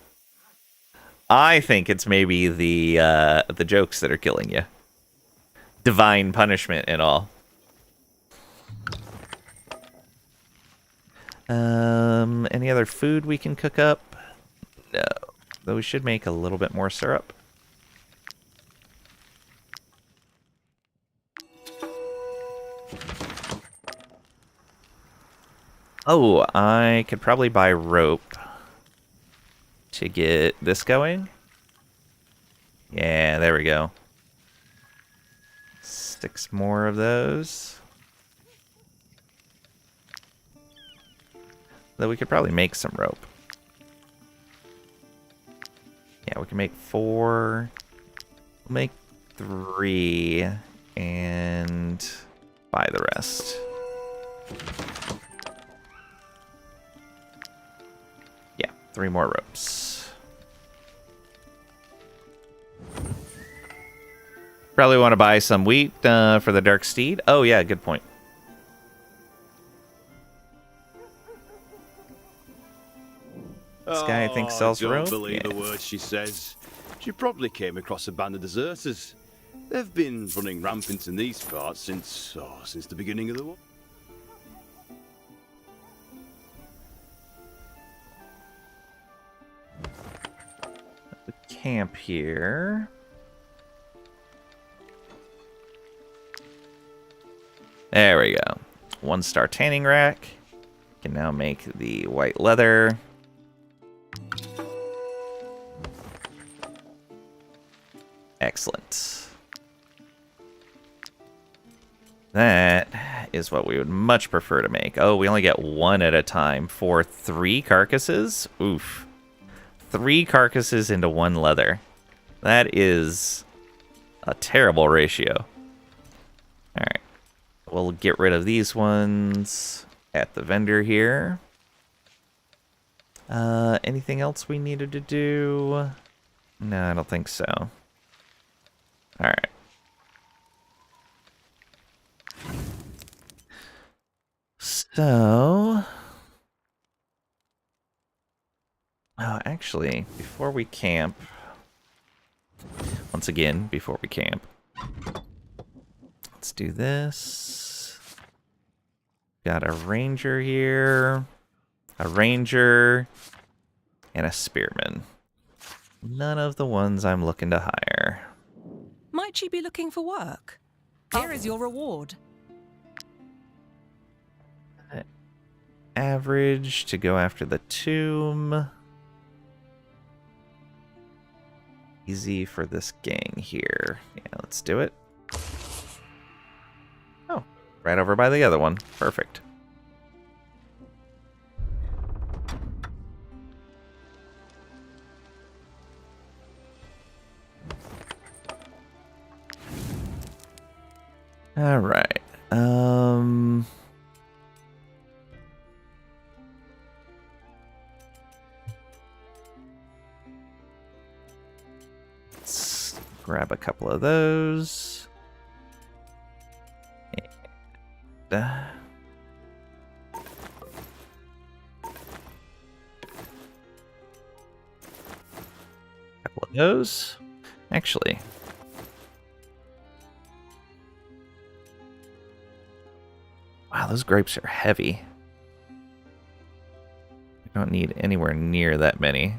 Speaker 1: I think it's maybe the jokes that are killing you. Divine punishment and all. Any other food we can cook up? No. Though we should make a little bit more syrup. Oh, I could probably buy rope to get this going. Yeah, there we go. 6 more of those. Though we could probably make some rope. Yeah, we can make 4. We'll make 3 and buy the rest. Yeah, 3 more ropes. Probably want to buy some wheat for the Dark Steed. Oh yeah, good point. This guy I think sells rope.
Speaker 4: I don't believe a word she says. She probably came across a band of deserters. They've been running rampant in these parts since the beginning of the war.
Speaker 1: The camp here. There we go. 1-star tanning rack. Can now make the white leather. Excellent. That is what we would much prefer to make. Oh, we only get 1 at a time for 3 carcasses? Oof. 3 carcasses into 1 leather. That is a terrible ratio. Alright. We'll get rid of these ones at the vendor here. Anything else we needed to do? No, I don't think so. Alright. So... Oh, actually, before we camp... Once again, before we camp... Let's do this. Got a ranger here. A ranger. And a spearman. None of the ones I'm looking to hire.
Speaker 13: Might you be looking for work? Here is your reward.
Speaker 1: Average to go after the tomb. Easy for this gang here. Yeah, let's do it. Oh, right over by the other one. Perfect. All right. Let's grab a couple of those. And, couple of those. Actually, wow, those grapes are heavy. I don't need anywhere near that many.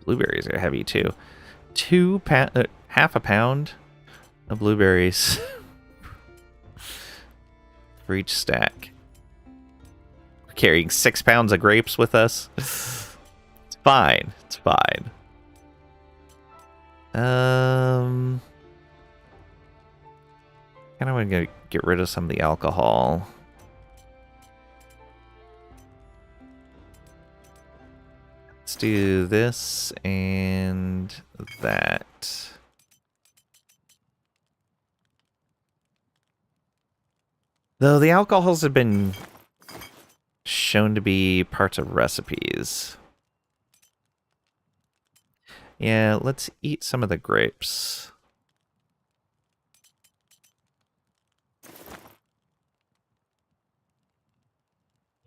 Speaker 1: Blueberries are heavy too. Half a pound of blueberries for each stack. We're carrying 6 pounds of grapes with us. It's fine. It's fine. Kind of want to get rid of some of the alcohol. Let's do this and that. Though the alcohols have been shown to be parts of recipes. Yeah, let's eat some of the grapes.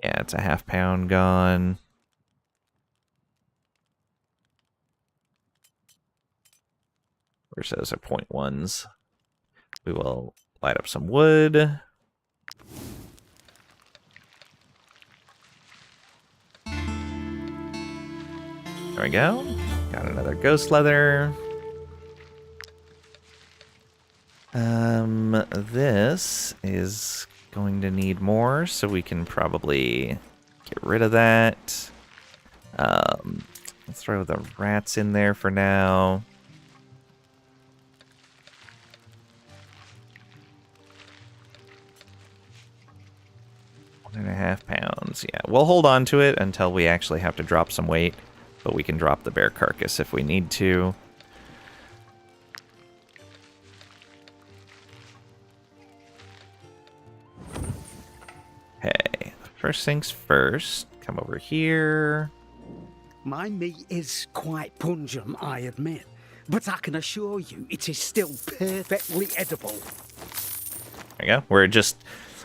Speaker 1: Yeah, it's a half-pound gone. Where's those are 0.1s. We will light up some wood. There we go. Got another ghost leather. This is going to need more, so we can probably get rid of that. Let's throw the rats in there for now. £1.5 Yeah, we'll hold on to it until we actually have to drop some weight, but we can drop the bear carcass if we need to. Okay, first things first, come over here.
Speaker 14: My meat is quite pungent, I admit, but I can assure you it is still perfectly edible.
Speaker 1: There you go.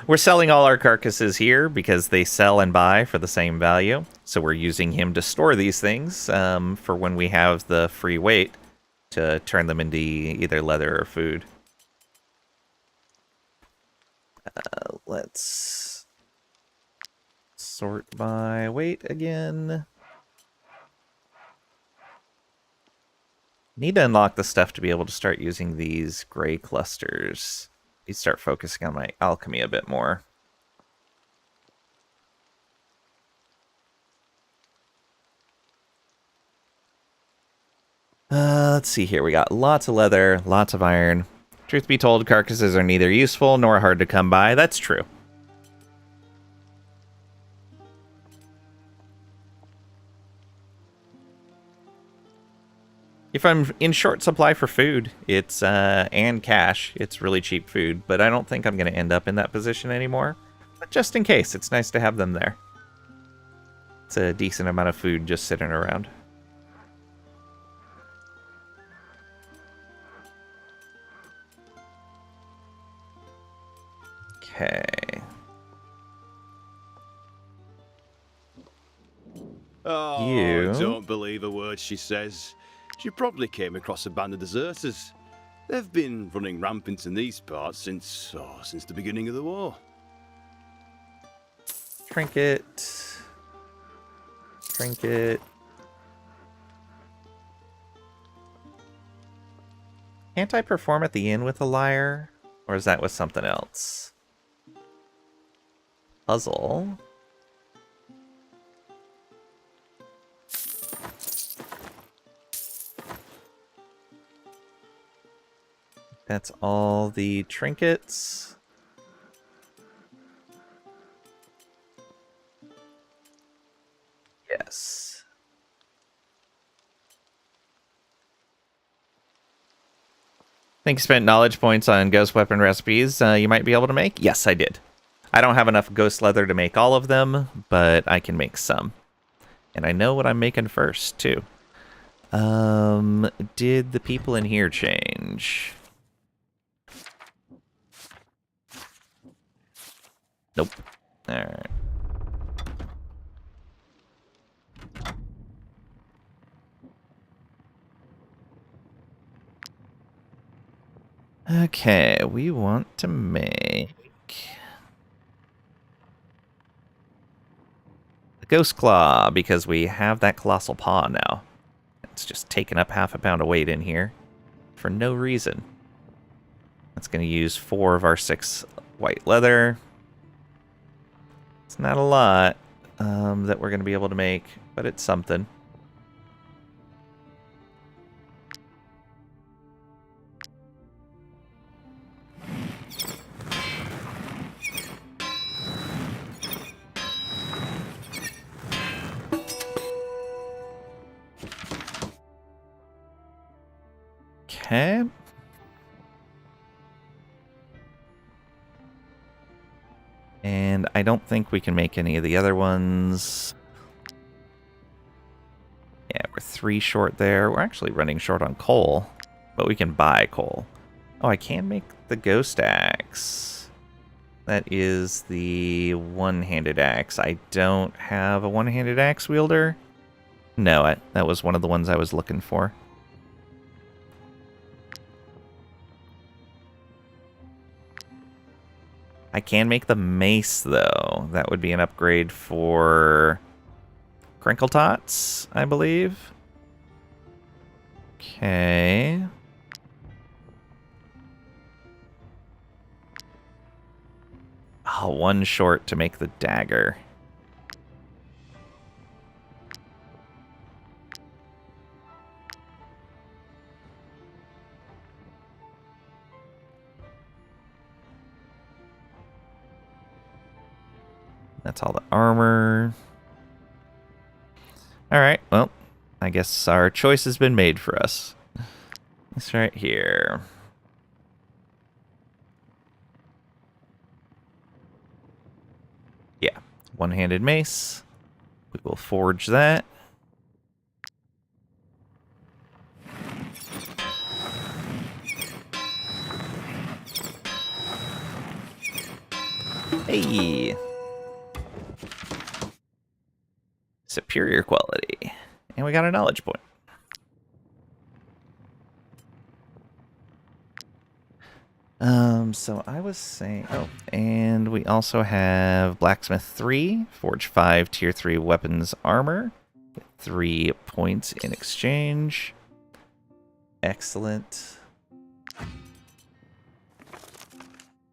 Speaker 1: We're selling all our carcasses here because they sell and buy for the same value. So we're using him to store these things for when we have the free weight to turn them into either leather or food. Let's sort by weight again. Need to unlock the stuff to be able to start using these gray clusters. Need to start focusing on my alchemy a bit more. Let's see here. We got lots of leather, lots of iron. Truth be told, carcasses are neither useful nor hard to come by. That's true. If I'm in short supply for food, it's and cash, it's really cheap food, but I don't think I'm going to end up in that position anymore. But just in case, it's nice to have them there. It's a decent amount of food just sitting around. Okay.
Speaker 4: Oh,
Speaker 1: You
Speaker 4: don't believe a word she says. She probably came across a band of deserters. They've been running rampant in these parts since the beginning of the war.
Speaker 1: Trinket. Trinket. Can't I perform at the inn with a lyre? Or is that with something else? Puzzle. That's all the trinkets. Yes. Think you spent knowledge points on ghost weapon recipes you might be able to make? Yes, I did. I don't have enough ghost leather to make all of them, but I can make some. And I know what I'm making first, too. Did the people in here change? Nope. Alright. Okay, we want to make the Ghost Claw because we have that Colossal Paw now. It's just taking up half a pound of weight in here for no reason. That's going to use 4 of our 6 white leather. It's not a lot that we're going to be able to make, but it's something. Okay. And I don't think we can make any of the other ones. Yeah, we're 3 short there. We're actually running short on coal, but we can buy coal. Oh, I can make the ghost axe. That is the one-handed axe. I don't have a one-handed axe wielder. No, that was one of the ones I was looking for. I can make the mace, though. That would be an upgrade for Crinkle Tots, I believe. Okay. Oh, one short to make the dagger. That's all the armor. Alright, well, I guess our choice has been made for us. This right here. Yeah, one-handed mace. We will forge that. Hey! Superior quality. And we got a knowledge point. So I was saying... Oh, and we also have Blacksmith 3, Forge 5, Tier 3 weapons armor. 3 points in exchange. Excellent.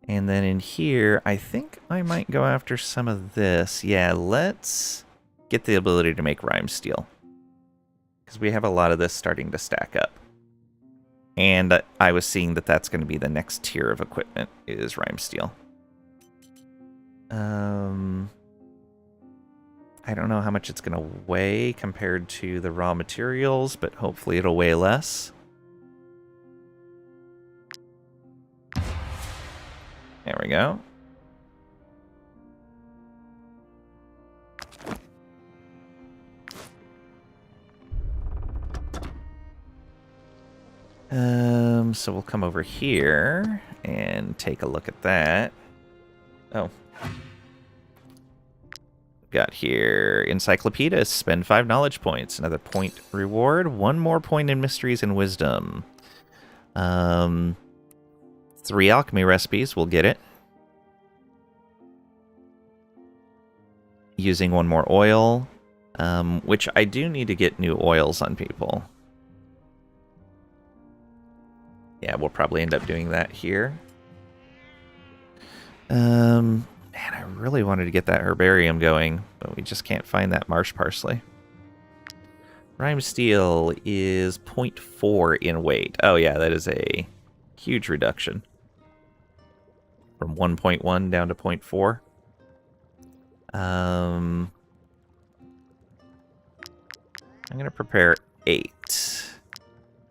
Speaker 1: And then in here, I think I might go after some of this. Yeah, let's get the ability to rhyme steel. Because we have a lot of this starting to stack up. And I was seeing that that's going to be the next tier of equipment, is rhyme steel. I don't know how much it's going to weigh compared to the raw materials, but hopefully it'll weigh less. There we go. So we'll come over here and take a look at that. Oh. Got here Encyclopedist. Spend 5 knowledge points. Another point reward. 1 more point in mysteries and wisdom. 3 alchemy recipes. We'll get it. Using 1 more oil. Which I do need to get new oils on people. Yeah, we'll probably end up doing that here. Man, I really wanted to get that herbarium going, but we just can't find that marsh parsley. Rhyme steel is 0.4 in weight. Oh yeah, that is a huge reduction. From 1.1 down to 0.4. I'm going to prepare 8.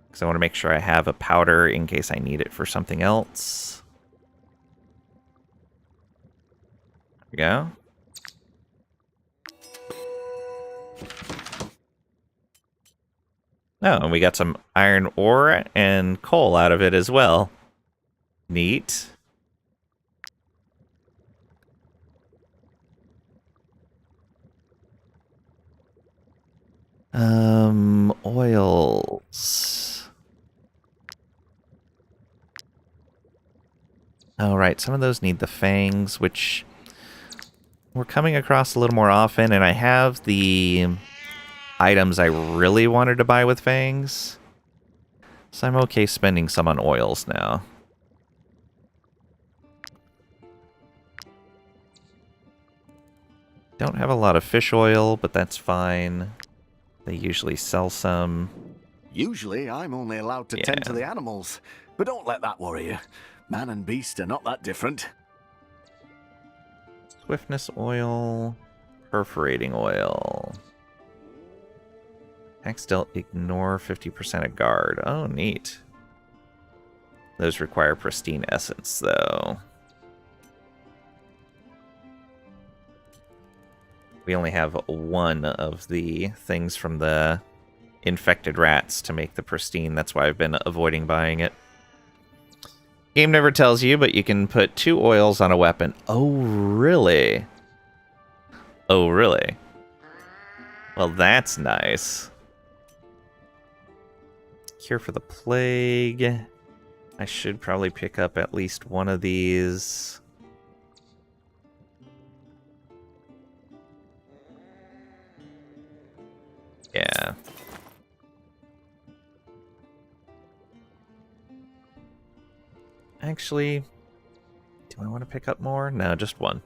Speaker 1: Because I want to make sure I have a powder in case I need it for something else. There we go. Oh, and we got some iron ore and coal out of it as well. Neat. Oils. Oh, right. Some of those need the fangs, which we're coming across a little more often, and I have the items I really wanted to buy with fangs. So I'm okay spending some on oils now. Don't have a lot of fish oil, but that's fine. They usually sell some.
Speaker 15: Usually, I'm only allowed to tend to the animals, but don't let that worry you. Man and beast are not that different.
Speaker 1: Swiftness oil, perforating oil. Axdelt, ignore 50% of guard. Oh, neat. Those require pristine essence, though. We only have 1 of the things from the infected rats to make the pristine. That's why I've been avoiding buying it. Game never tells you, but you can put 2 oils on a weapon. Oh, really? Oh, really? Well, that's nice. Cure for the plague. I should probably pick up at least one of these. Yeah. Actually, do I want to pick up more? No, just one.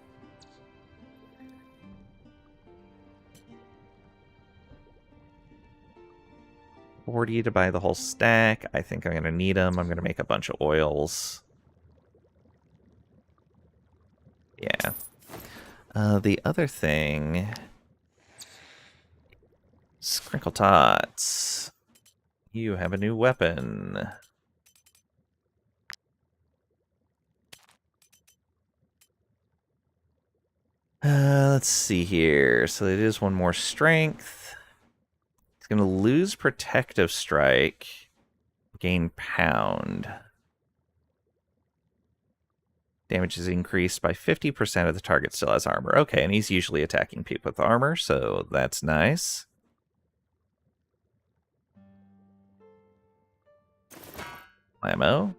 Speaker 1: $40 to buy the whole stack. I think I'm going to need them. I'm going to make a bunch of oils. Yeah. The other thing... Sprinkle Tots. You have a new weapon. Let's see here. So it is one more strength. It's going to lose protective strike. Gain pound. Damage is increased by 50% of the target still has armor. Okay, and he's usually attacking people with armor, so that's nice. Ammo.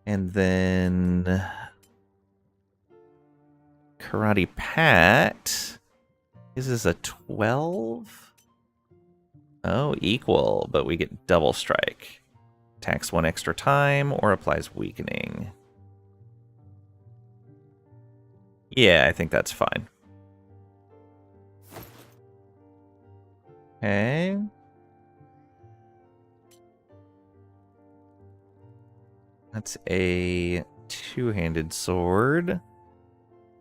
Speaker 1: And then Karate Pat. This is a 12? Oh, equal, but we get double strike. Attacks 1 extra time or applies weakening. Yeah, I think that's fine. Okay. That's a 2-handed sword.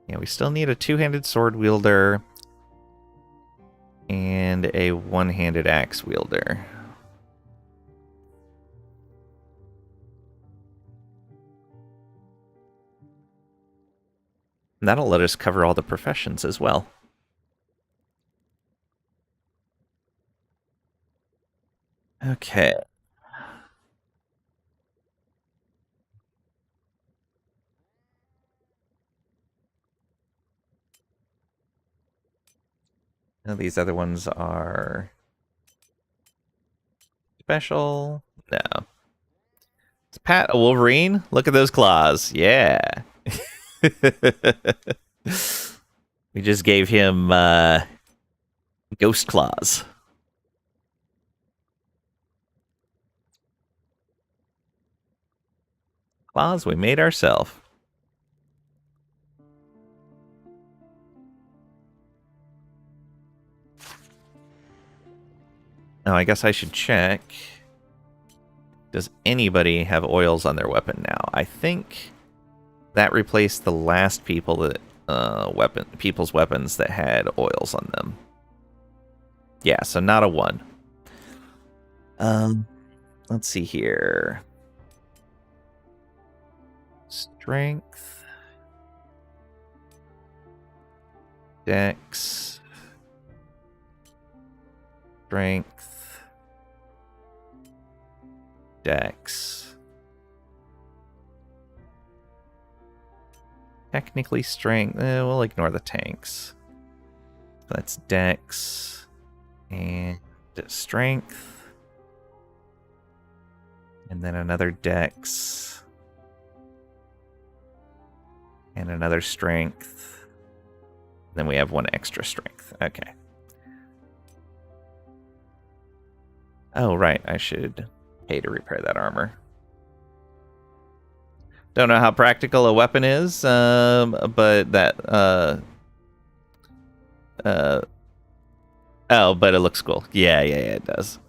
Speaker 1: Yeah, we still need a 2-handed sword wielder and a 1-handed axe wielder. And that'll let us cover all the professions as well. Okay. Now these other ones are special. No. It's Pat a Wolverine. Look at those claws. Yeah. We just gave him ghost claws. Claws we made ourselves. Now, I guess I should check. Does anybody have oils on their weapon now? I think that replaced the last people that people's weapons that had oils on them. Yeah, so not a 1. Let's see here. Strength. Dex. Strength. Dex. Technically strength. We'll ignore the tanks. That's Dex. And strength. And then another Dex. And another strength. Then we have 1 extra strength. Okay. Oh, right. I should pay to repair that armor. Don't know how practical a weapon is, but that... oh, but it looks cool. Yeah, it does.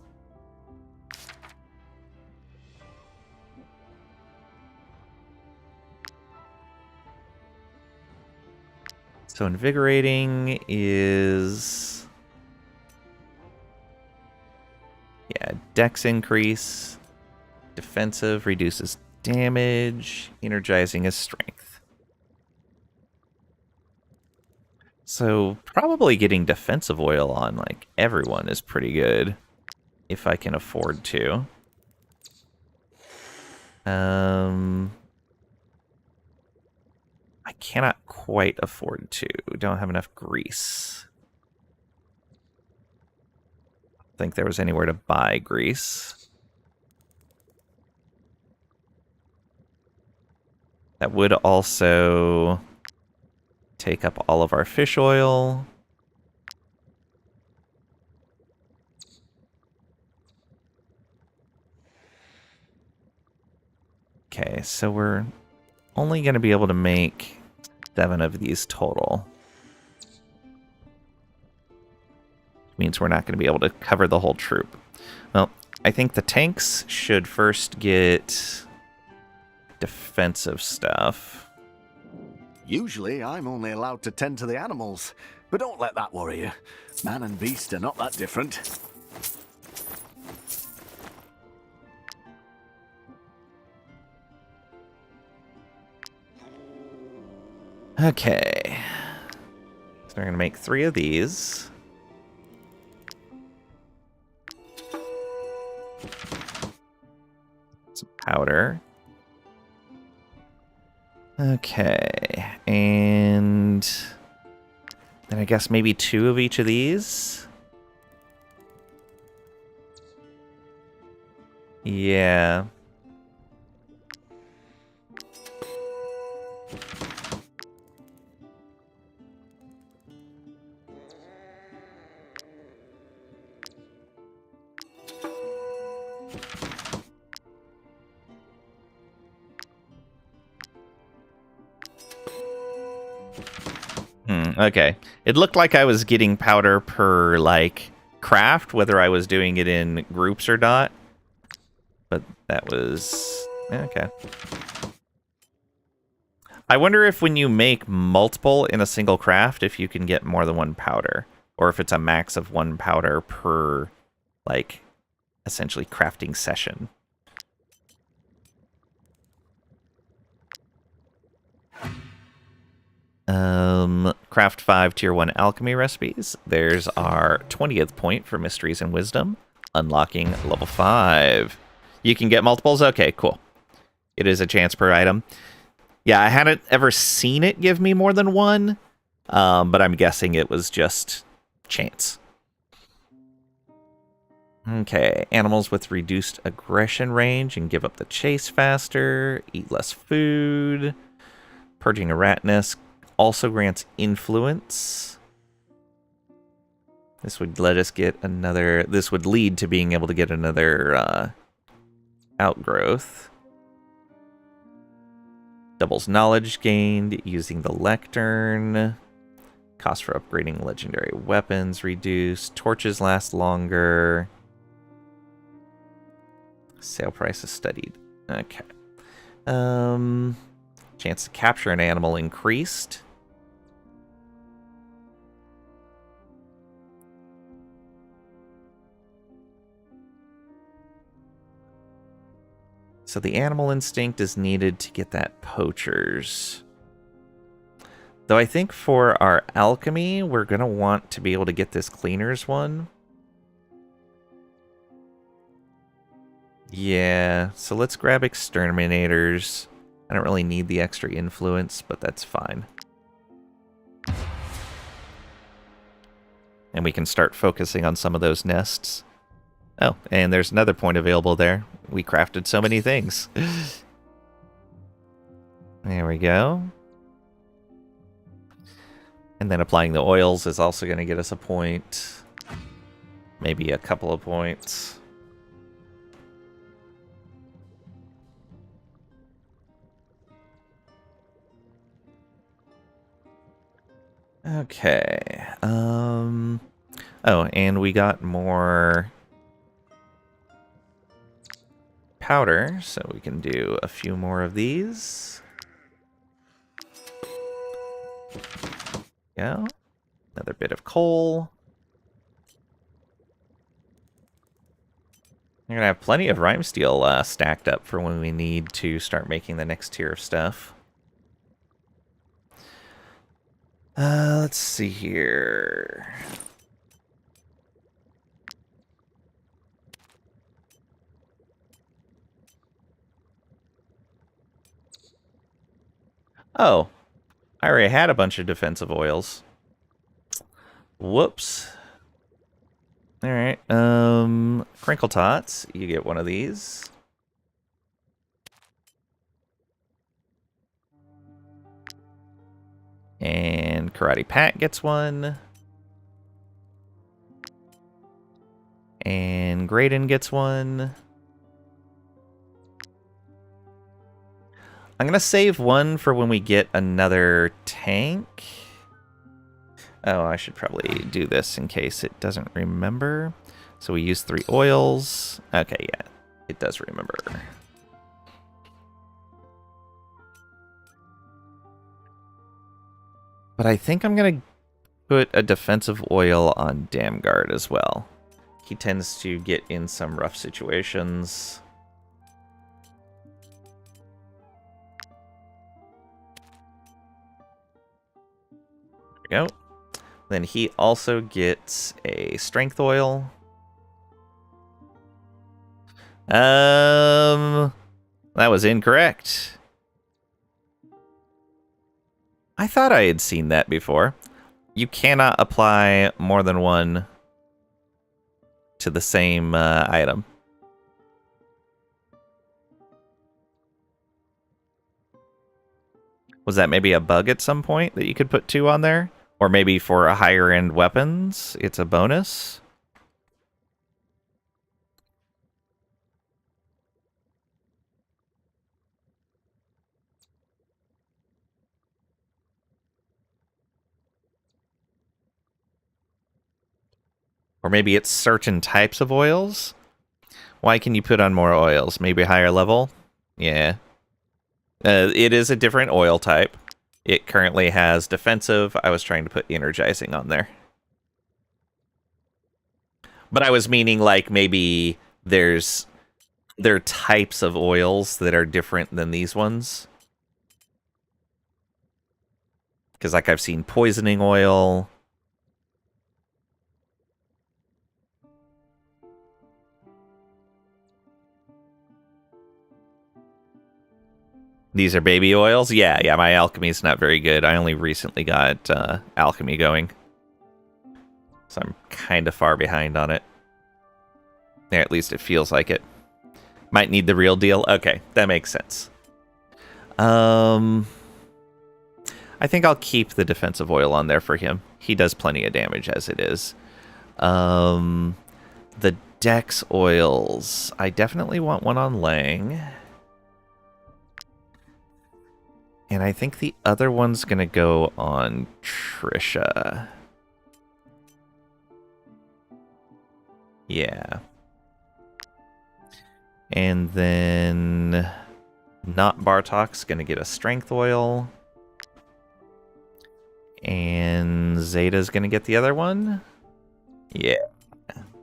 Speaker 1: So invigorating is... yeah, dex increase. Defensive reduces damage. Energizing is strength. So probably getting defensive oil on like everyone is pretty good. If I can afford to. I cannot quite afford to. We don't have enough grease. I don't think there was anywhere to buy grease. That would also take up all of our fish oil. Okay, so we're only going to be able to make 7 of these total. Means we're not going to be able to cover the whole troop. Well, I think the tanks should first get defensive stuff.
Speaker 15: Usually, I'm only allowed to tend to the animals, but don't let that worry you. Man and beast are not that different.
Speaker 1: Okay. So we're going to make 3 of these. Some powder. Okay. And then I guess maybe 2 of each of these. Yeah. Okay. It looked like I was getting powder per, like, craft, whether I was doing it in groups or not. But that was... okay. I wonder if when you make multiple in a single craft, if you can get more than 1 powder. Or if it's a max of 1 powder per, like, essentially crafting session. Craft 5 tier 1 alchemy recipes. There's our 20th point for mysteries and wisdom. Unlocking level 5. You can get multiples? Okay, cool. It is a chance per item. Yeah, I hadn't ever seen it give me more than 1, but I'm guessing it was just chance. Okay, animals with reduced aggression range and give up the chase faster, eat less food. Purging a rat nest also grants influence. This would let us get another... this would lead to being able to get another outgrowth. Doubles knowledge gained using the lectern. Cost for upgrading legendary weapons reduced. Torches last longer. Sale price is studied. Okay. Chance to capture an animal increased. So the animal instinct is needed to get that poachers. Though I think for our alchemy, we're going to want to be able to get this cleaners one. Yeah, so let's grab exterminators. I don't really need the extra influence, but that's fine. And we can start focusing on some of those nests. Oh, and there's another point available there. We crafted so many things. There we go. And then applying the oils is also going to get us a point. Maybe a couple of points. Okay. Oh, and we got more powder, so we can do a few more of these. Yeah. Another bit of coal. We're gonna have plenty of rhyme steel stacked up for when we need to start making the next tier of stuff. Let's see here. Oh, I already had a bunch of defensive oils. Whoops. Alright, Crinkle Tots, you get one of these. And Karate Pat gets one. And Graydon gets one. I'm going to save one for when we get another tank. Oh, I should probably do this in case it doesn't remember. So we use 3 oils. Okay, yeah, it does remember. But I think I'm going to put a defensive oil on Damguard as well. He tends to get in some rough situations. There we go. Then he also gets a strength oil. That was incorrect. I thought I had seen that before. You cannot apply more than one to the same item. Was that maybe a bug at some point that you could put 2 on there? Or maybe for a higher end weapons, it's a bonus? Or maybe it's certain types of oils? Why can you put on more oils? Maybe higher level? Yeah. It is a different oil type. It currently has defensive. I was trying to put energizing on there. But I was meaning like maybe there are types of oils that are different than these ones. Because like I've seen poisoning oil. These are baby oils? Yeah, my alchemy's not very good. I only recently got alchemy going. So I'm kind of far behind on it. Yeah, at least it feels like it. Might need the real deal. Okay, that makes sense. I think I'll keep the defensive oil on there for him. He does plenty of damage as it is. The Dex oils. I definitely want one on Lang. And I think the other one's going to go on Trisha. Yeah. And then not Bartok's going to get a strength oil. And Zeta's going to get the other one. Yeah.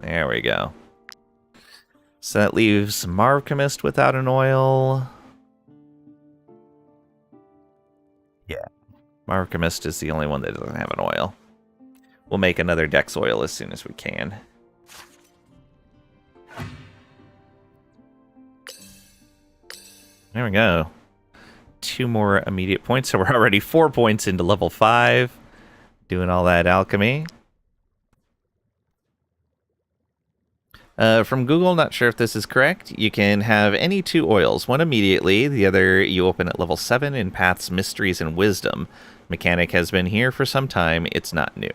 Speaker 1: There we go. So that leaves Marvchemist without an oil. Yeah. Marvchemist is the only one that doesn't have an oil. We'll make another Dex oil as soon as we can. There we go. 2 more immediate points, so we're already 4 points into level 5. Doing all that alchemy. From Google, not sure if this is correct. You can have any 2 oils, one immediately, the other you open at level 7 in Paths, Mysteries, and Wisdom. Mechanic has been here for some time, it's not new.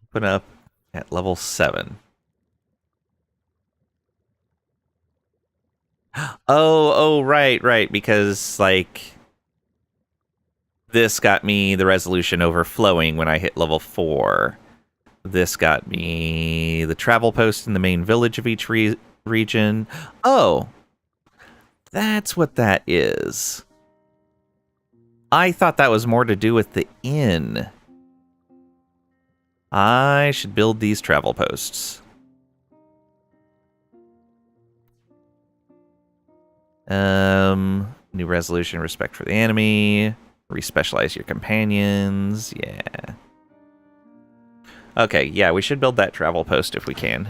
Speaker 1: Open up at level 7. Oh, right, because, like, this got me the resolution overflowing when I hit level 4. This got me the travel post in the main village of each region. Oh, that's what that is. I thought that was more to do with the inn. I should build these travel posts. New resolution, respect for the enemy. Respecialize your companions. Yeah. Okay, yeah, we should build that travel post if we can.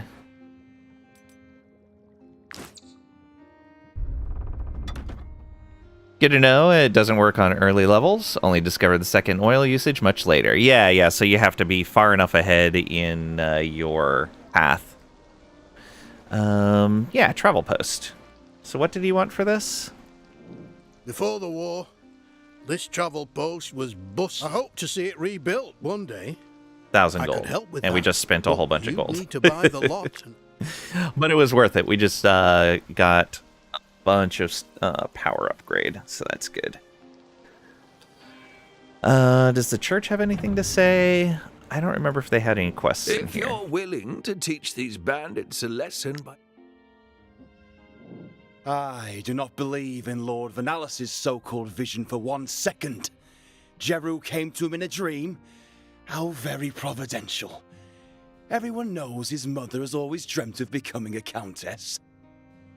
Speaker 1: Good to know. It doesn't work on early levels. Only discover the second oil usage much later. Yeah. So you have to be far enough ahead in your path. Yeah, travel post. So what did he want for this?
Speaker 16: Before the war, this travel post was bust. I hope to see it rebuilt one day.
Speaker 1: 1,000
Speaker 16: I
Speaker 1: gold.
Speaker 16: could help with
Speaker 1: and
Speaker 16: that,
Speaker 1: we just spent a whole bunch of
Speaker 16: you
Speaker 1: gold.
Speaker 16: need to buy the lot.
Speaker 1: But it was worth it. We just got a bunch of power upgrade, so that's good. Does the church have anything to say? I don't remember if they had any quests in
Speaker 17: If
Speaker 1: here.
Speaker 17: you're willing to teach these bandits a lesson by...
Speaker 4: I do not believe in Lord Vanalis's so-called vision for 1 second. Jeru came to him in a dream. How very providential. Everyone knows his mother has always dreamt of becoming a countess.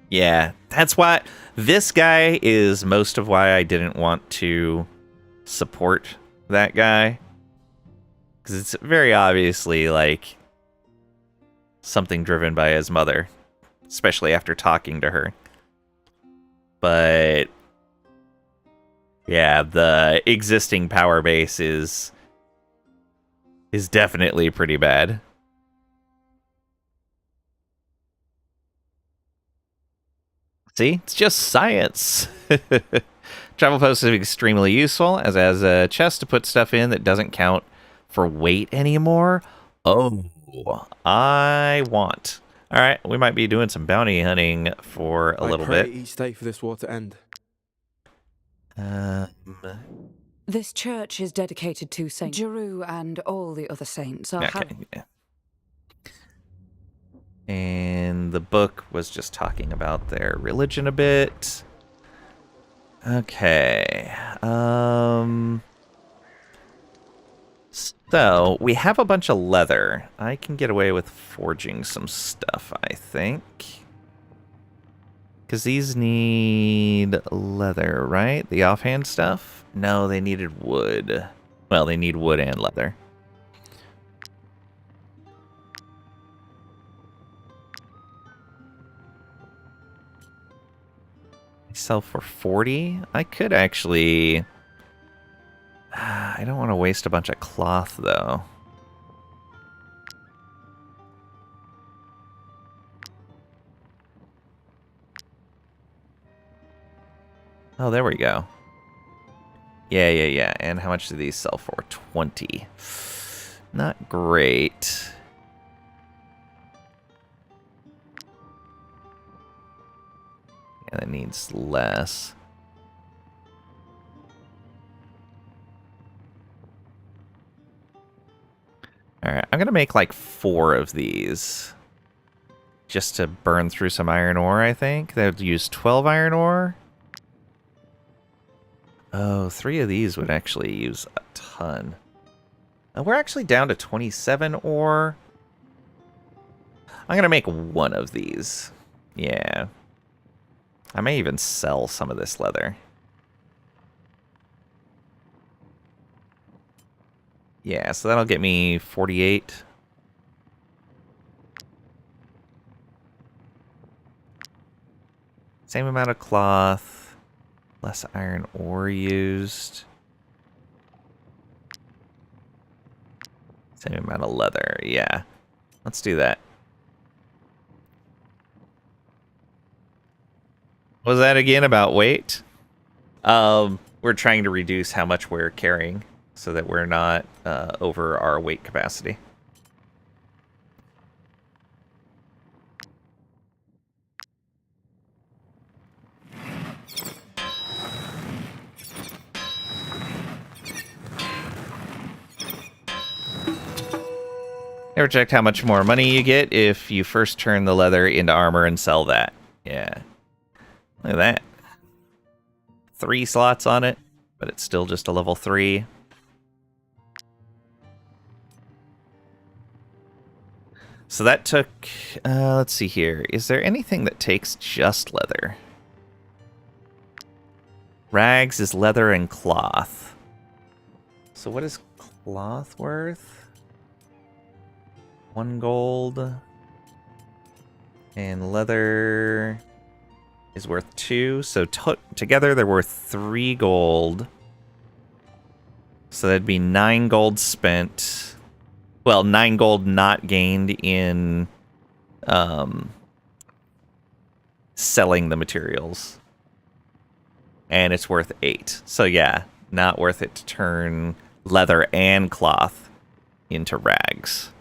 Speaker 1: Yeah, that's why this guy is most of why I didn't want to support that guy. Because it's very obviously, like, something driven by his mother. Especially after talking to her. But yeah, the existing power base is definitely pretty bad. See, it's just science. Travel post is extremely useful as a chest to put stuff in that doesn't count for weight anymore. Oh, I want. All right, we might be doing some bounty hunting for a little bit.
Speaker 18: Each day for this war to end.
Speaker 19: This church is dedicated to Saint Jeru, and all the other saints are.
Speaker 1: Okay, yeah. And the book was just talking about their religion a bit. Okay. So, we have a bunch of leather. I can get away with forging some stuff, I think. Because these need leather, right? The offhand stuff? No, they needed wood. Well, they need wood and leather. Sell for 40? I could actually... I don't want to waste a bunch of cloth, though. Oh, there we go. Yeah. And how much do these sell for? 20. Not great. Yeah, that needs less. Alright, I'm gonna make like 4 of these. Just to burn through some iron ore, I think. That would use 12 iron ore. Oh, 3 of these would actually use a ton. We're actually down to 27 ore. I'm gonna make 1 of these. Yeah. I may even sell some of this leather. Yeah, so that'll get me 48. Same amount of cloth. Less iron ore used. Same amount of leather, yeah. Let's do that. What was that again about weight? We're trying to reduce how much we're carrying so that we're not over our weight capacity. Ever checked how much more money you get if you first turn the leather into armor and sell that? Yeah. Look at that. 3 slots on it, but it's still just a level 3. So that took, let's see here. Is there anything that takes just leather? Rags is leather and cloth. So what is cloth worth? 1 gold. And leather is worth 2. So together they're worth 3 gold. So that'd be 9 gold spent. Well, 9 gold not gained in selling the materials. And it's worth 8. So yeah, not worth it to turn leather and cloth into rags.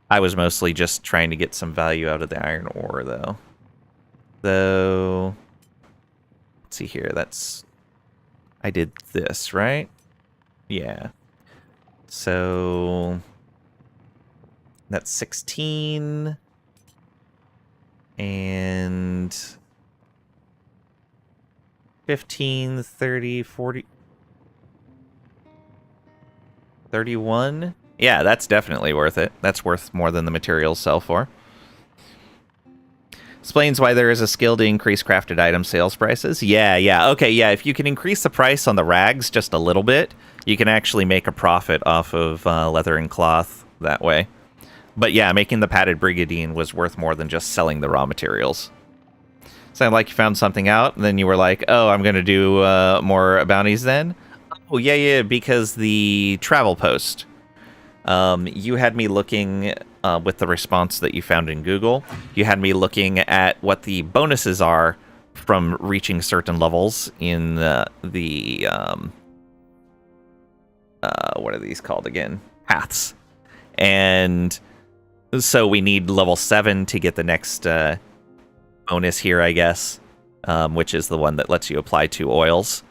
Speaker 1: I was mostly just trying to get some value out of the iron ore, though. Though, let's see here, I did this, right? Yeah. So, that's 16. And 15, 30, 40, 31. Yeah, that's definitely worth it. That's worth more than the materials sell for. Explains why there is a skill to increase crafted item sales prices. Yeah. Okay, yeah, if you can increase the price on the rags just a little bit, you can actually make a profit off of leather and cloth that way. But yeah, making the padded brigandine was worth more than just selling the raw materials. Sounded like you found something out, and then you were like, oh, I'm going to do more bounties then? Oh, yeah, because the travel post. You had me looking with the response that you found in Google. You had me looking at what the bonuses are from reaching certain levels in what are these called again? Paths. And so we need level 7 to get the next bonus here, I guess, which is the one that lets you apply 2 oils.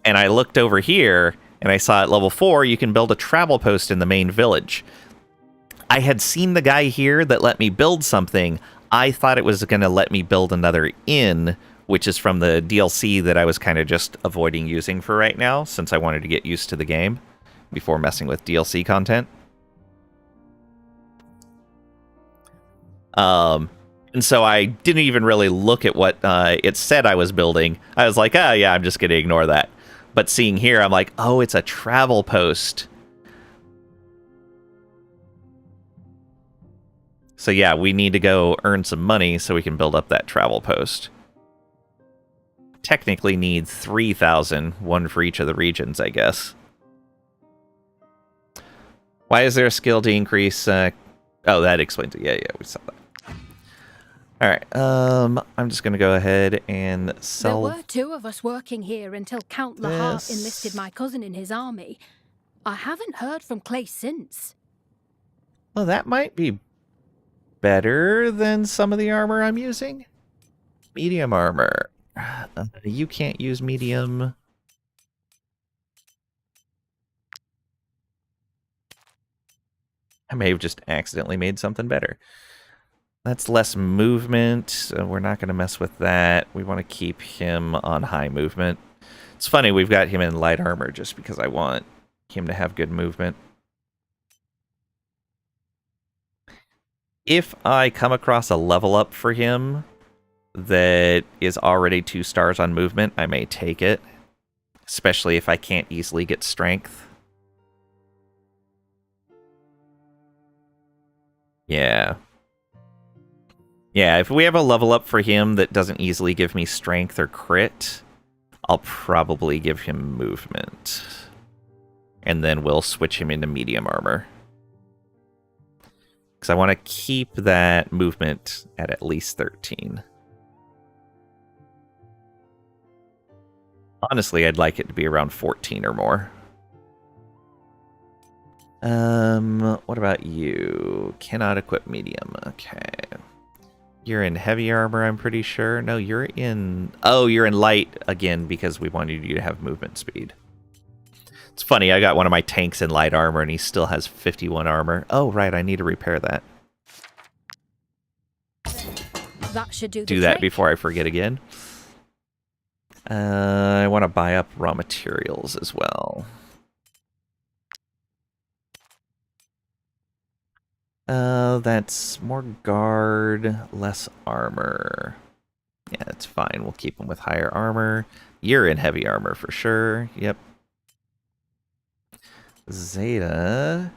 Speaker 1: And I looked over here, and I saw at level 4, you can build a travel post in the main village. I had seen the guy here that let me build something. I thought it was going to let me build another inn, which is from the DLC that I was kind of just avoiding using for right now, since I wanted to get used to the game before messing with DLC content. And so I didn't even really look at what it said I was building. I was like, oh yeah, I'm just going to ignore that. But seeing here, I'm like, oh, it's a travel post. So yeah, we need to go earn some money so we can build up that travel post. Technically need 3,000, one for each of the regions, I guess. Why is there a skill to increase? Oh, that explains it. Yeah, we saw that. All right, I'm just going to go ahead and sell.
Speaker 18: There were 2 of us working here until Count Lahart enlisted my cousin in his army. I haven't heard from Clay since.
Speaker 1: Well, that might be better than some of the armor I'm using. Medium armor. You can't use medium. I may have just accidentally made something better. That's less movement, so we're not going to mess with that. We want to keep him on high movement. It's funny, we've got him in light armor just because I want him to have good movement. If I come across a level up for him that is already 2 stars on movement, I may take it. Especially if I can't easily get strength. Yeah. Yeah, if we have a level up for him that doesn't easily give me strength or crit, I'll probably give him movement. And then we'll switch him into medium armor. Because I want to keep that movement at least 13. Honestly, I'd like it to be around 14 or more. What about you? Cannot equip medium. Okay. You're in heavy armor, I'm pretty sure. No, you're in... Oh, you're in light again because we wanted you to have movement speed. It's funny, I got one of my tanks in light armor and he still has 51 armor. Oh, right, I need to repair that.
Speaker 18: That should do
Speaker 1: that before I forget again. I want to buy up raw materials as well. That's more guard, less armor. Yeah, that's fine. We'll keep him with higher armor. You're in heavy armor for sure. Yep. Zeta.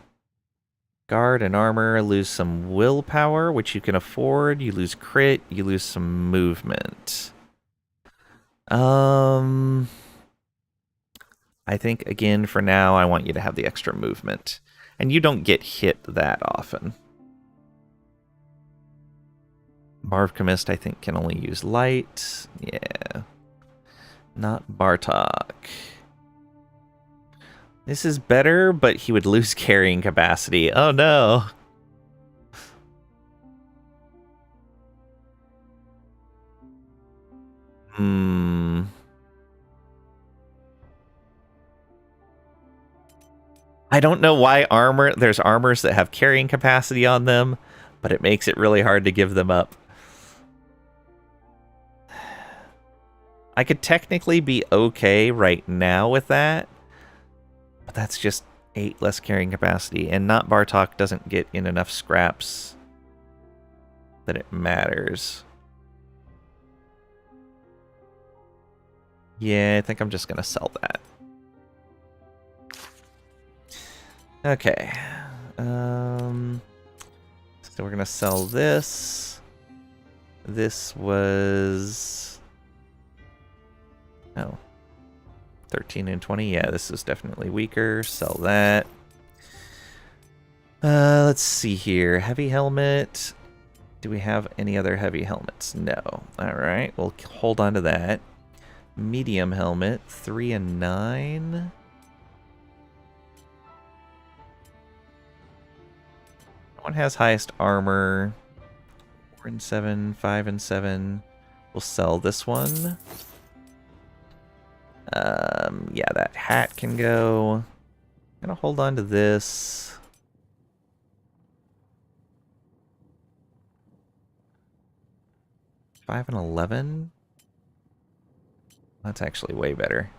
Speaker 1: guard and armor, lose some willpower, which you can afford. You lose crit, you lose some movement. I think, again, for now, I want you to have the extra movement. And you don't get hit that often. Marvcomist, I think, can only use light. Yeah. Not Bartok. This is better, but he would lose carrying capacity. Oh no. I don't know why there's armors that have carrying capacity on them, but it makes it really hard to give them up. I could technically be okay right now with that, but that's just 8 less carrying capacity, and not Bartok doesn't get in enough scraps that it matters. Yeah, I think I'm just gonna sell that. Okay. So we're gonna sell this. This was... Oh. 13 and 20. Yeah, this is definitely weaker. Sell that. Let's see here. Heavy helmet. Do we have any other heavy helmets? No. Alright, we'll hold on to that. Medium helmet. 3 and 9. One has highest armor. 4 and 7, 5 and 7. We'll sell this one. Yeah, that hat can go. I'm gonna hold on to this. Five and 11. That's actually way better.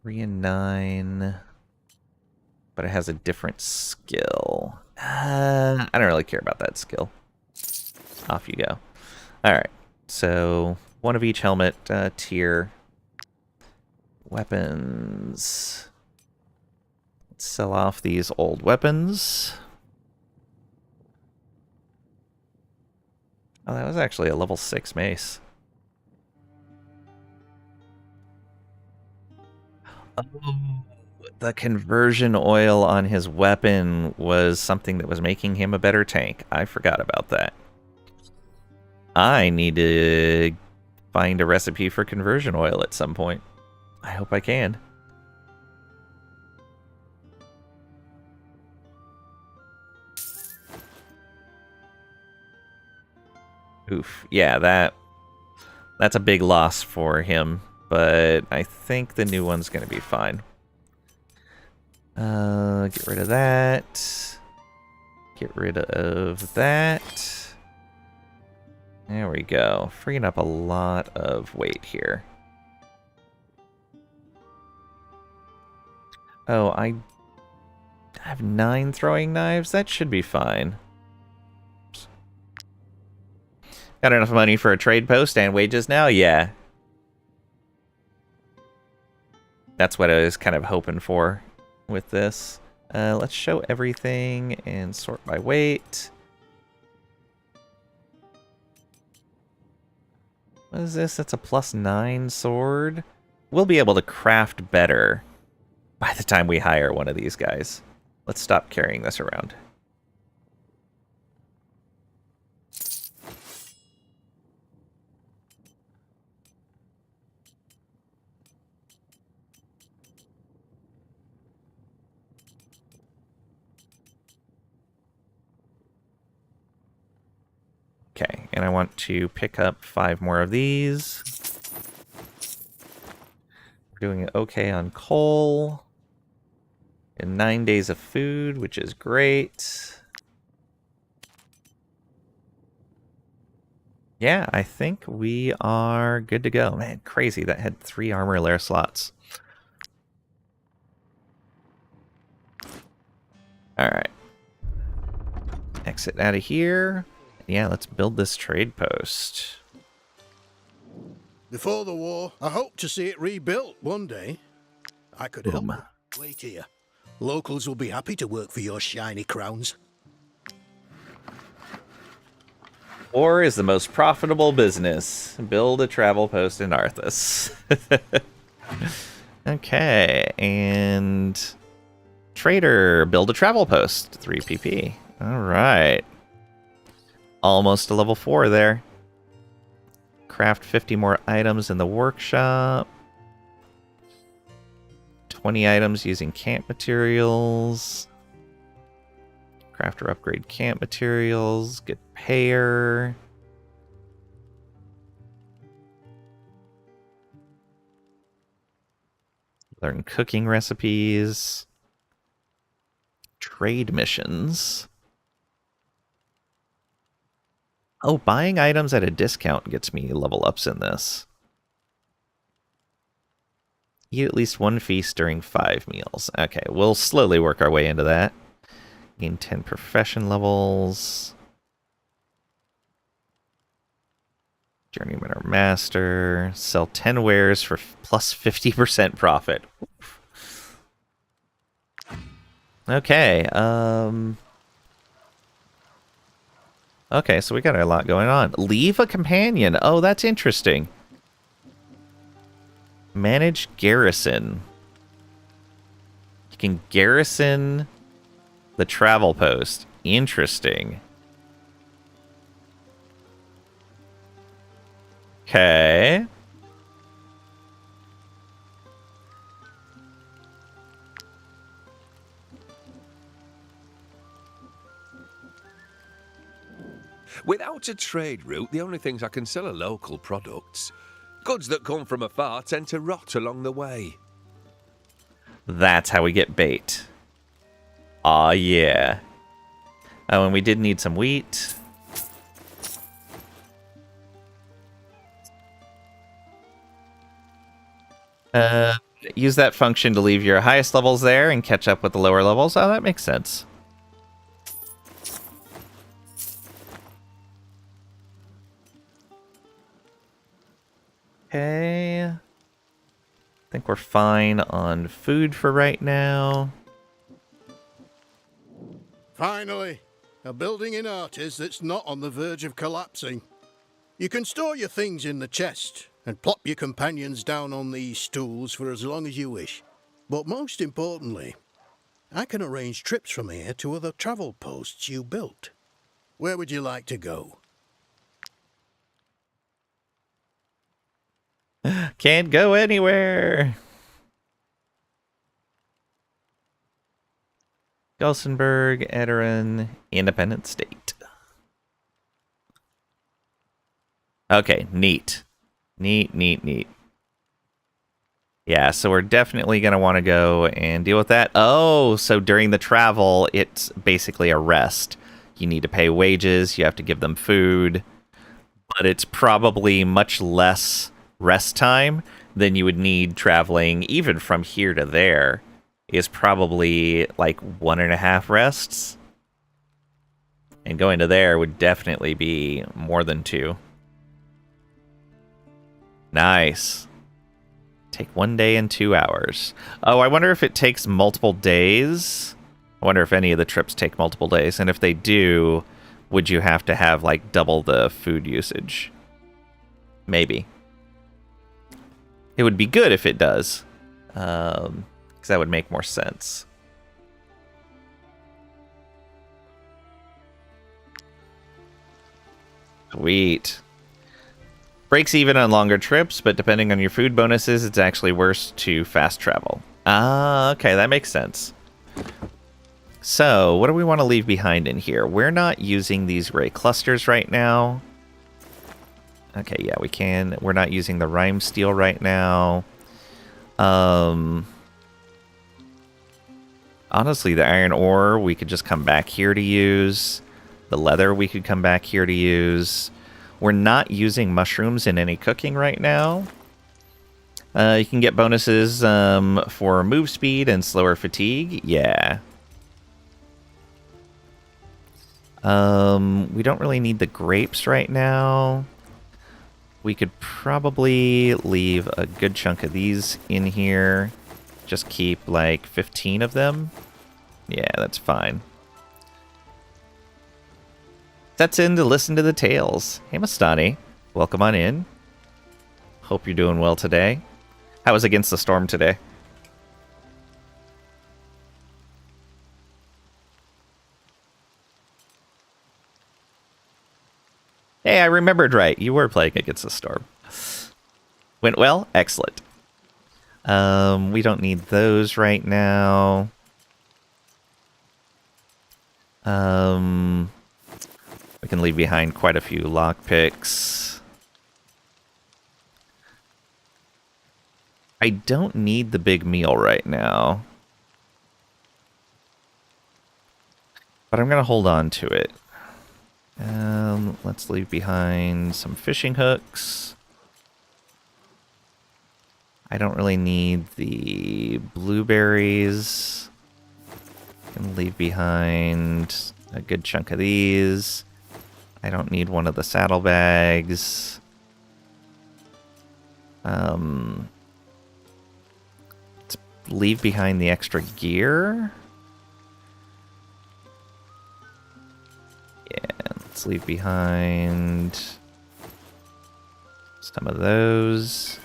Speaker 1: 3 and 9. But it has a different skill. I don't really care about that skill. Off you go. Alright, so one of each helmet tier. Weapons. Let's sell off these old weapons. Oh, that was actually a level 6 mace. Oh, the conversion oil on his weapon was something that was making him a better tank. I forgot about that. I need to find a recipe for conversion oil at some point. I hope I can. Oof. Yeah, that's a big loss for him, but I think the new one's going to be fine. Get rid of that. Get rid of that. There we go. Freeing up a lot of weight here. Oh, I have 9 throwing knives. That should be fine. Got enough money for a trade post and wages now? Yeah. That's what I was kind of hoping for with this. Let's show everything and sort by weight. What is this? That's a +9 sword. We'll be able to craft better by the time we hire one of these guys. Let's stop carrying this around. Okay, and I want to pick up 5 more of these. We're doing okay on coal. And 9 days of food, which is great. Yeah, I think we are good to go. Man, crazy. That had 3 armor lair slots. Alright. Exit out of here. Yeah, let's build this trade post.
Speaker 16: Before the war, I hoped to see it rebuilt one day. I could help. Wait here. Locals will be happy to work for your shiny crowns.
Speaker 1: War is the most profitable business. Build a travel post in Arthas. Okay, and trader, build a travel post, 3 PP. All right. Almost to level 4 there. Craft 50 more items in the workshop. 20 items using camp materials. Craft or upgrade camp materials. Get payer. Learn cooking recipes. Trade missions. Oh, buying items at a discount gets me level ups in this. Eat at least 1 feast during 5 meals. Okay, we'll slowly work our way into that. Gain 10 profession levels. Journeyman or Master. Sell 10 wares for plus 50% profit. Okay, okay, so we got a lot going on. Leave a companion. Oh, that's interesting. Manage garrison. You can garrison the travel post. Interesting. Okay.
Speaker 17: Without a trade route, the only things I can sell are local products. Goods that come from afar tend to rot along the way.
Speaker 1: That's how we get bait. Aw, yeah. Oh, and we did need some wheat. Use that function to leave your highest levels there and catch up with the lower levels. Oh, that makes sense. Okay. I think we're fine on food for right now.
Speaker 16: Finally, a building in Artis that's not on the verge of collapsing. You can store your things in the chest and plop your companions down on these stools for as long as you wish. But most importantly, I can arrange trips from here to other travel posts you built. Where would you like to go?
Speaker 1: Can't go anywhere. Gelsenberg, Edoran, Independent State. Okay, neat. Neat. Yeah, so we're definitely going to want to go and deal with that. Oh, so during the travel, it's basically a rest. You need to pay wages, you have to give them food, but it's probably much less rest time than you would need traveling even from here to there. Is probably like 1.5 rests. And going to there would definitely be more than 2. Nice. Take 1 day and 2 hours. Oh, I wonder if it takes multiple days. I wonder if any of the trips take multiple days. And if they do, would you have to have like double the food usage? Maybe. It would be good if it does. Because that would make more sense. Sweet. Breaks even on longer trips, but depending on your food bonuses, it's actually worse to fast travel. Ah, okay, that makes sense. So, what do we want to leave behind in here? We're not using these gray clusters right now. Okay, yeah, we can. We're not using the rime steel right now. Honestly, the iron ore, we could just come back here to use. The leather, we could come back here to use. We're not using mushrooms in any cooking right now. You can get bonuses for move speed and slower fatigue. Yeah. We don't really need the grapes right now. We could probably leave a good chunk of these in here. Just keep like 15 of them. Yeah, that's fine. That's in to listen to the tales. Hey, Mastani. Welcome on in. Hope you're doing well today. How was Against the Storm today? Hey, I remembered right. You were playing Against the Storm. Went well? Excellent. We don't need those right now. We can leave behind quite a few lockpicks. I don't need the big meal right now. But I'm going to hold on to it. Let's leave behind some fishing hooks. I don't really need the blueberries. Can leave behind a good chunk of these. I don't need one of the saddlebags. Let's leave behind the extra gear. Yeah, let's leave behind some of those.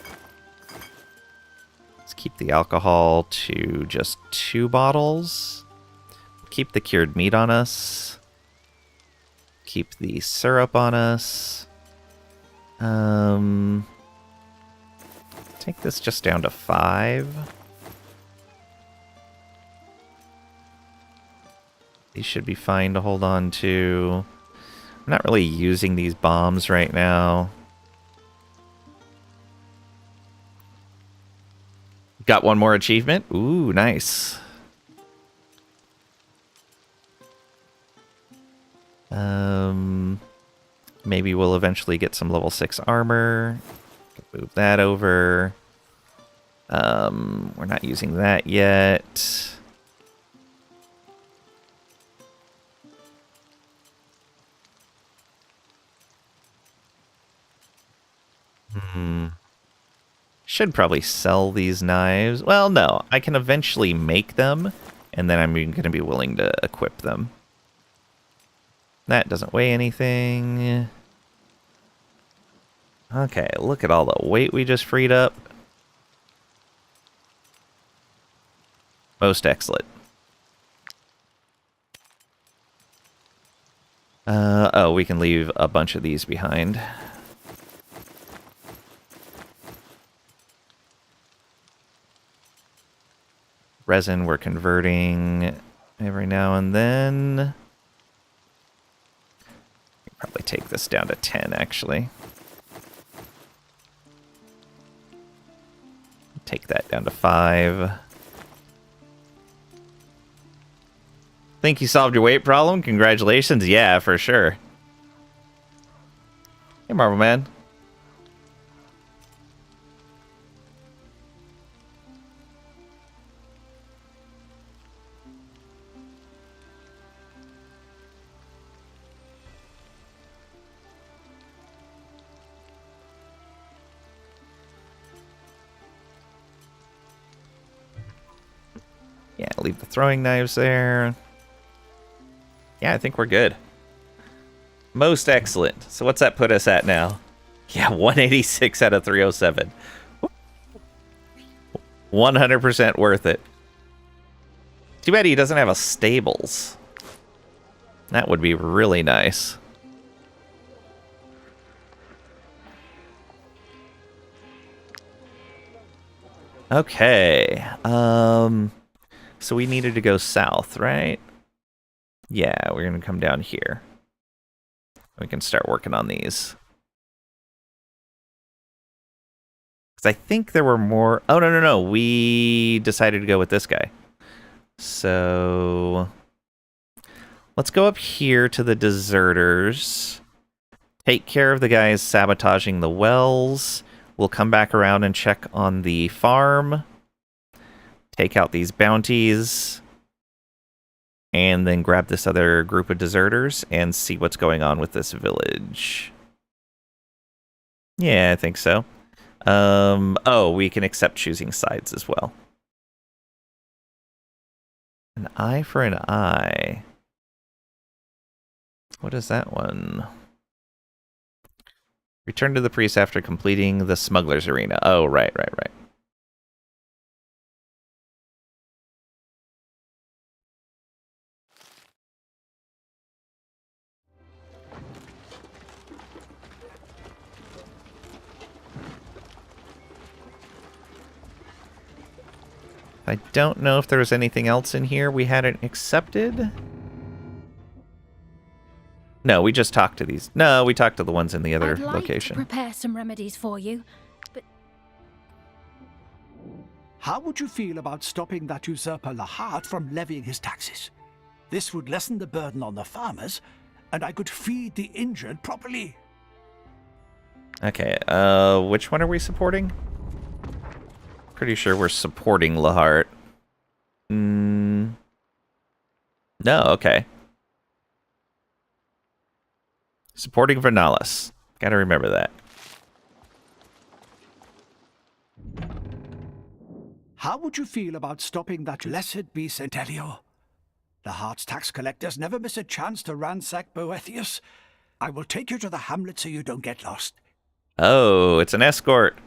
Speaker 1: Let's keep the alcohol to just 2 bottles. Keep the cured meat on us. Keep the syrup on us. Take this just down to 5. These should be fine to hold on to. I'm not really using these bombs right now. Got one more achievement. Ooh, nice. Maybe we'll eventually get some level 6 armor. Move that over. We're not using that yet. Should probably sell these knives. Well, no. I can eventually make them, and then I'm going to be willing to equip them. That doesn't weigh anything. Okay, look at all the weight we just freed up. Most excellent. Oh, we can leave a bunch of these behind. Resin we're converting every now and then. Probably take this down to 10, actually. Take that down to 5. Think you solved your weight problem? Congratulations. Yeah, for sure. Hey, Marble Man. Yeah, leave the throwing knives there. Yeah, I think we're good. Most excellent. So what's that put us at now? Yeah, 186 out of 307. 100% worth it. Too bad he doesn't have a stables. That would be really nice. Okay. So we needed to go south, right? Yeah, we're going to come down here. We can start working on these. Because I think there were more... Oh, no. We decided to go with this guy. So... let's go up here to the deserters. Take care of the guys sabotaging the wells. We'll come back around and check on the farm. Take out these bounties. And then grab this other group of deserters and see what's going on with this village. Yeah, I think so. Oh, we can accept choosing sides as well. An eye for an eye. What is that one? Return to the priest after completing the smuggler's arena. Oh, right. I don't know if there was anything else in here we hadn't accepted. No, we just talked to these. No, we talked to the ones in the other
Speaker 18: I'd like
Speaker 1: location.
Speaker 18: to prepare some remedies for you, but
Speaker 20: How would you feel about stopping that usurper Lahart from levying his taxes? This would lessen the burden on the farmers, and I could feed the injured properly.
Speaker 1: Okay, which one are we supporting? Pretty sure we're supporting Lahart. No, okay. Supporting Vernalis. Gotta remember that.
Speaker 20: How would you feel about stopping that? Blessed be St. Elio. Lahart's tax collectors never miss a chance to ransack Boethius. I will take you to the hamlet so you don't get lost.
Speaker 1: Oh, it's an escort.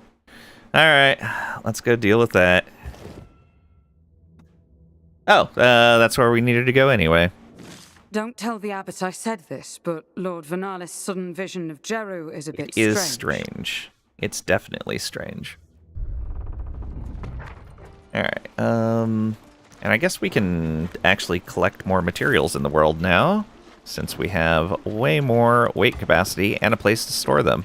Speaker 1: Alright, let's go deal with that. Oh, that's where we needed to go anyway.
Speaker 19: Don't tell the abbot I said this, but Lord Vernalis' sudden vision of Jeru is a bit
Speaker 1: It is
Speaker 19: strange.
Speaker 1: strange. It's definitely strange. Alright, and I guess we can actually collect more materials in the world now, since we have way more weight capacity and a place to store them.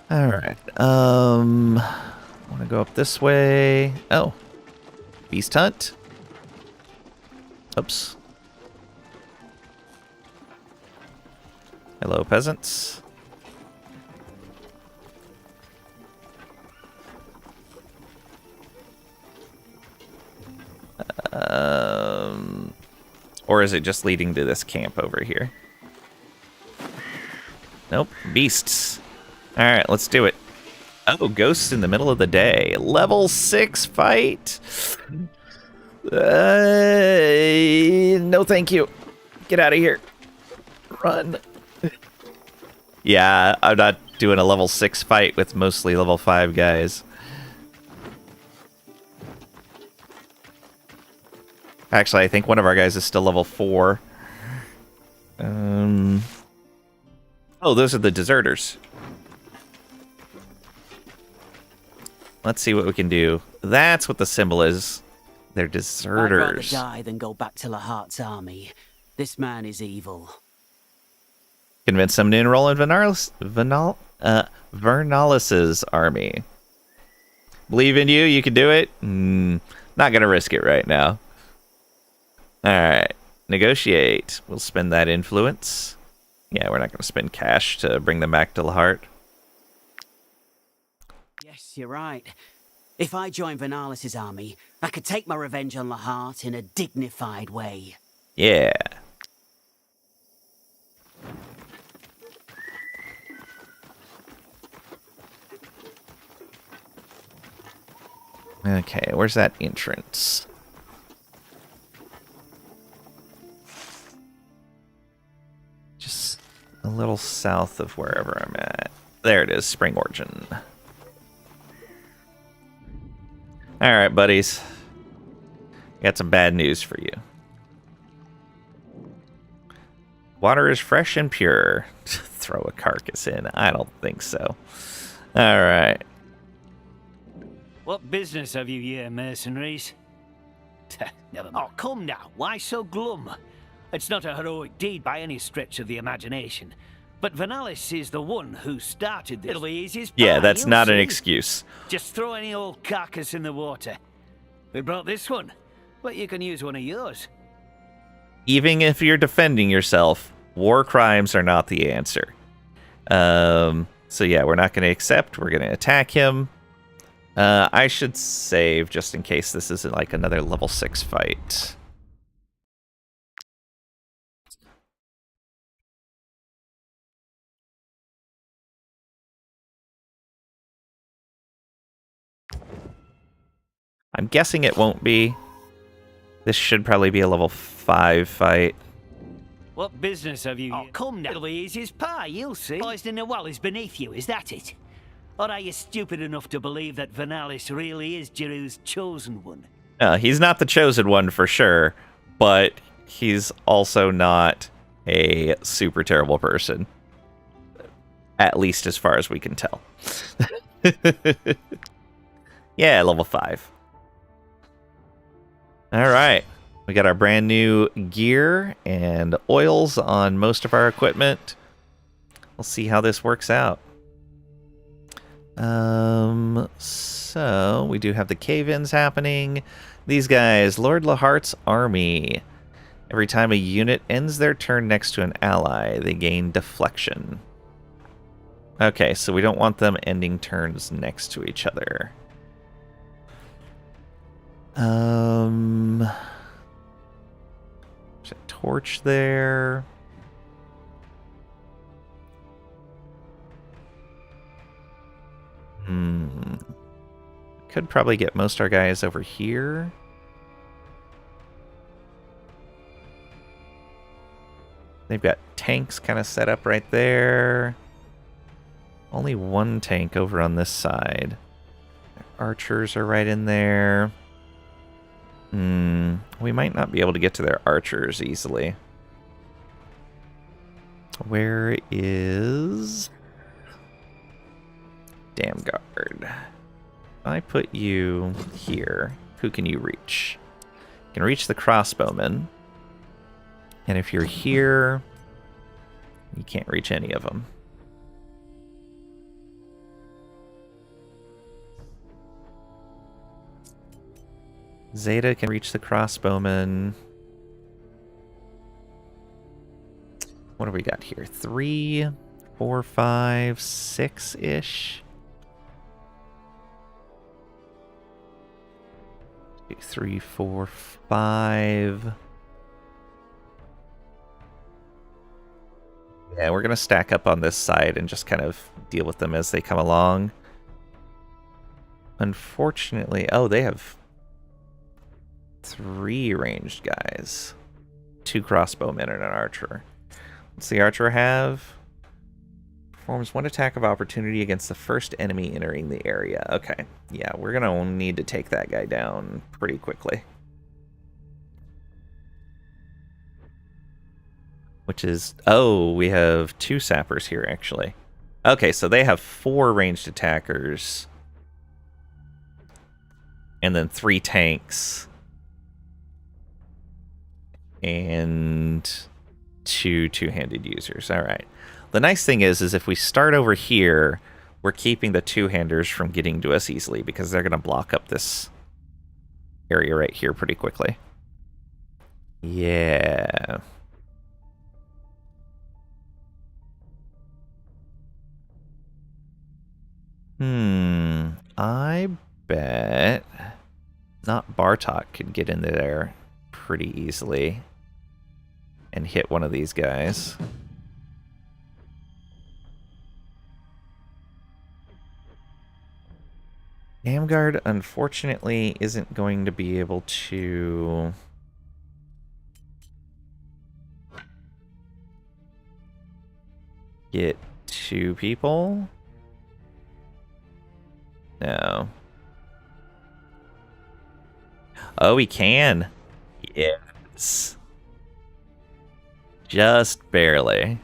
Speaker 1: Alright, I want to go up this way. Oh, beast hunt. Oops. Hello, peasants. Or is it just leading to this camp over here? Nope, beasts. Alright, let's do it. Oh, ghosts in the middle of the day. Level 6 fight? No thank you. Get out of here. Run. Yeah, I'm not doing a level 6 fight with mostly level 5 guys. Actually, I think one of our guys is still level 4. Oh, those are the deserters. Let's see what we can do. That's what the symbol is. They're
Speaker 3: I'd rather
Speaker 1: deserters.
Speaker 3: die than go back to Lahart's army. This man is evil.
Speaker 1: Convince them to enroll in Vernalis's army. Believe in you, you can do it. Not gonna risk it right now. Alright. Negotiate. We'll spend that influence. Yeah, we're not gonna spend cash to bring them back to Lahart.
Speaker 3: Yes, you're right. If I join Vernalis' army, I could take my revenge on Lahart in a dignified way.
Speaker 1: Yeah. Okay, where's that entrance? Just a little south of wherever I'm at. There it is, Spring Origin. Alright, buddies. Got some bad news for you. Water is fresh and pure. Throw a carcass in. I don't think so. Alright.
Speaker 11: What business have you here, mercenaries? Never mind. Oh, come now. Why so glum? It's not a heroic deed by any stretch of the imagination. But Vernalis is the one who started this. It'll be easy as pie,
Speaker 1: Yeah, that's
Speaker 11: you'll
Speaker 1: not an
Speaker 11: see.
Speaker 1: excuse.
Speaker 11: Just throw any old carcass in the water. We brought this one, but you can use one of yours.
Speaker 1: Even if you're defending yourself, war crimes are not the answer. So yeah, we're not going to accept. We're going to attack him. I should save just in case this isn't like another level 6 fight. I'm guessing it won't be. This should probably be a level 5 fight.
Speaker 11: What business have you? Oh, come now. It'll be easy as pie, you'll see. Poised in the well is beneath you, is that it? Or are you stupid enough to believe that Vernalis really is Jiru's chosen one?
Speaker 1: He's not the chosen one for sure, but he's also not a super terrible person. At least as far as we can tell. Yeah, level 5. All right. We got our brand new gear and oils on most of our equipment. We'll see how this works out. So we do have the cave-ins happening. These guys, Lord Lahart's army. Every time a unit ends their turn next to an ally, they gain deflection. Okay, so we don't want them ending turns next to each other. There's a torch there. Could probably get most our guys over here. They've got tanks kind of set up right there. Only one tank over on this side. Archers are right in there. We might not be able to get to their archers easily. Where is Dam Guard? I put you here. Who can you reach? You can reach the crossbowmen. And if you're here, you can't reach any of them. Zeta can reach the crossbowmen. What do we got here? 3, 4, 5, 6-ish. 3, 4, 5. Yeah, we're going to stack up on this side and just kind of deal with them as they come along. Unfortunately, oh, they have 3 ranged guys. 2 crossbowmen and an archer. What's the archer have? Performs 1 attack of opportunity against the first enemy entering the area. Okay, yeah, we're going to need to take that guy down pretty quickly. Which is... oh, we have 2 sappers here, actually. Okay, so they have 4 ranged attackers. And then 3 tanks. And 2 two-handed users. All right. The nice thing is if we start over here, we're keeping the two-handers from getting to us easily because they're going to block up this area right here pretty quickly. Yeah. I bet not Bartok could get into there pretty easily and hit one of these guys. Namguard, unfortunately, isn't going to be able to... get 2 people? No. Oh, he can. Yes. Just barely.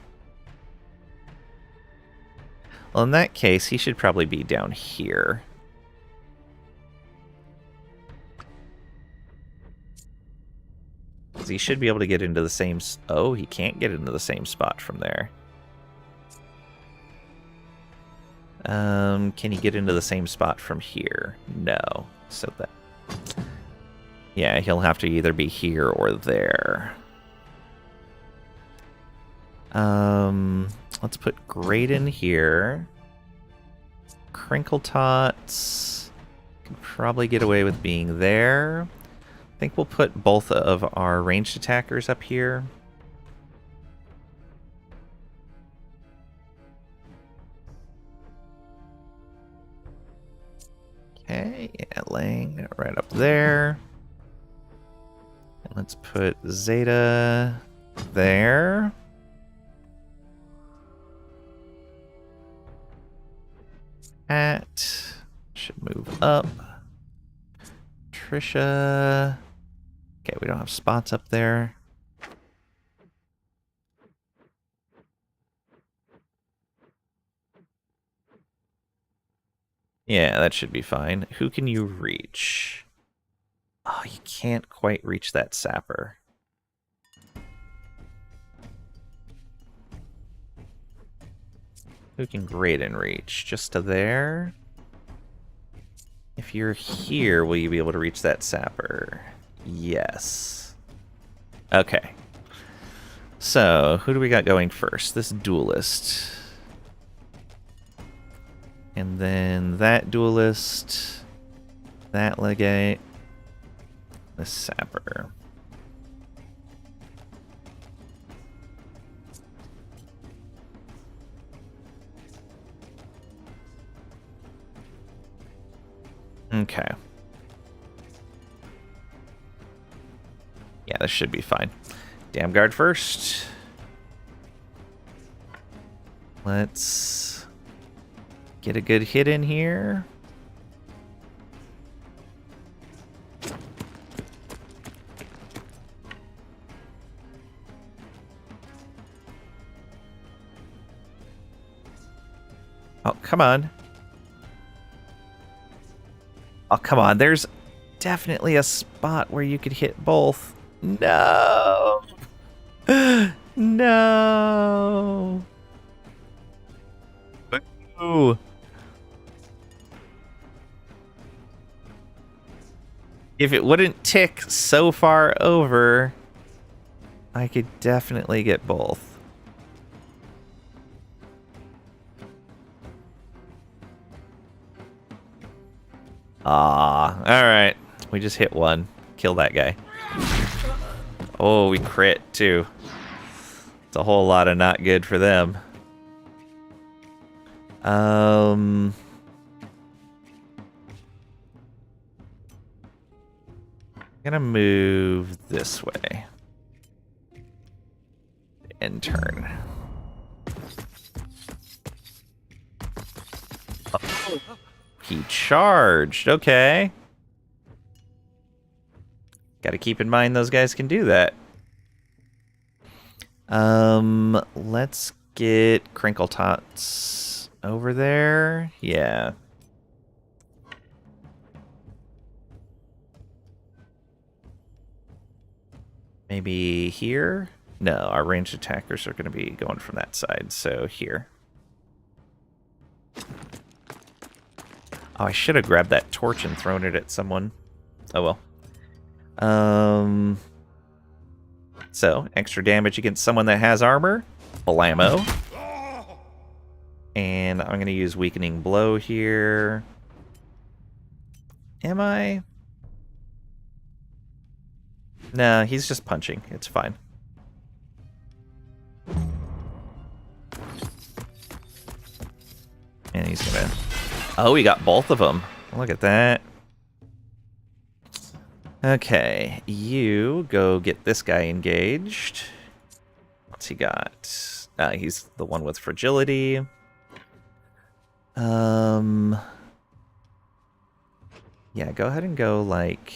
Speaker 1: Well, in that case, he should probably be down here. He should be able to get into the same... oh, he can't get into the same spot from there. Can he get into the same spot from here? No. So that... yeah, he'll have to either be here or there. Let's put Graydon here. Crinkle Tots can probably get away with being there. I think we'll put both of our ranged attackers up here. Okay. Yeah, laying it right up there. And let's put Zeta there. Pat should move up. Trisha. Okay, we don't have spots up there. Yeah, that should be fine. Who can you reach? Oh, you can't quite reach that sapper. Who can Graydon reach? Just to there? If you're here, will you be able to reach that sapper? Yes. Okay. So, who do we got going first? This duelist. And then that duelist. That legate. The sapper. Okay. Yeah, this should be fine. Dam guard first. Let's get a good hit in here. Oh, come on. Oh, come on. There's definitely a spot where you could hit both. No. No. Ooh. If it wouldn't tick so far over, I could definitely get both. Ah, all right. We just hit one. Kill that guy. Oh, we crit too. It's a whole lot of not good for them. Gonna move this way. And turn. Oh. He charged. Okay. Got to keep in mind those guys can do that. Let's get Crinkle Tots over there. Yeah. Maybe here? No, our ranged attackers are going to be going from that side, so here. Oh, I should have grabbed that torch and thrown it at someone. Oh well. So, extra damage against someone that has armor. Blammo. And I'm going to use Weakening Blow here. Am I? No, he's just punching. It's fine. And he's gonna... Oh, we got both of them. Look at that. Okay, you go get this guy engaged. What's he got? He's the one with fragility. Yeah, go ahead and go like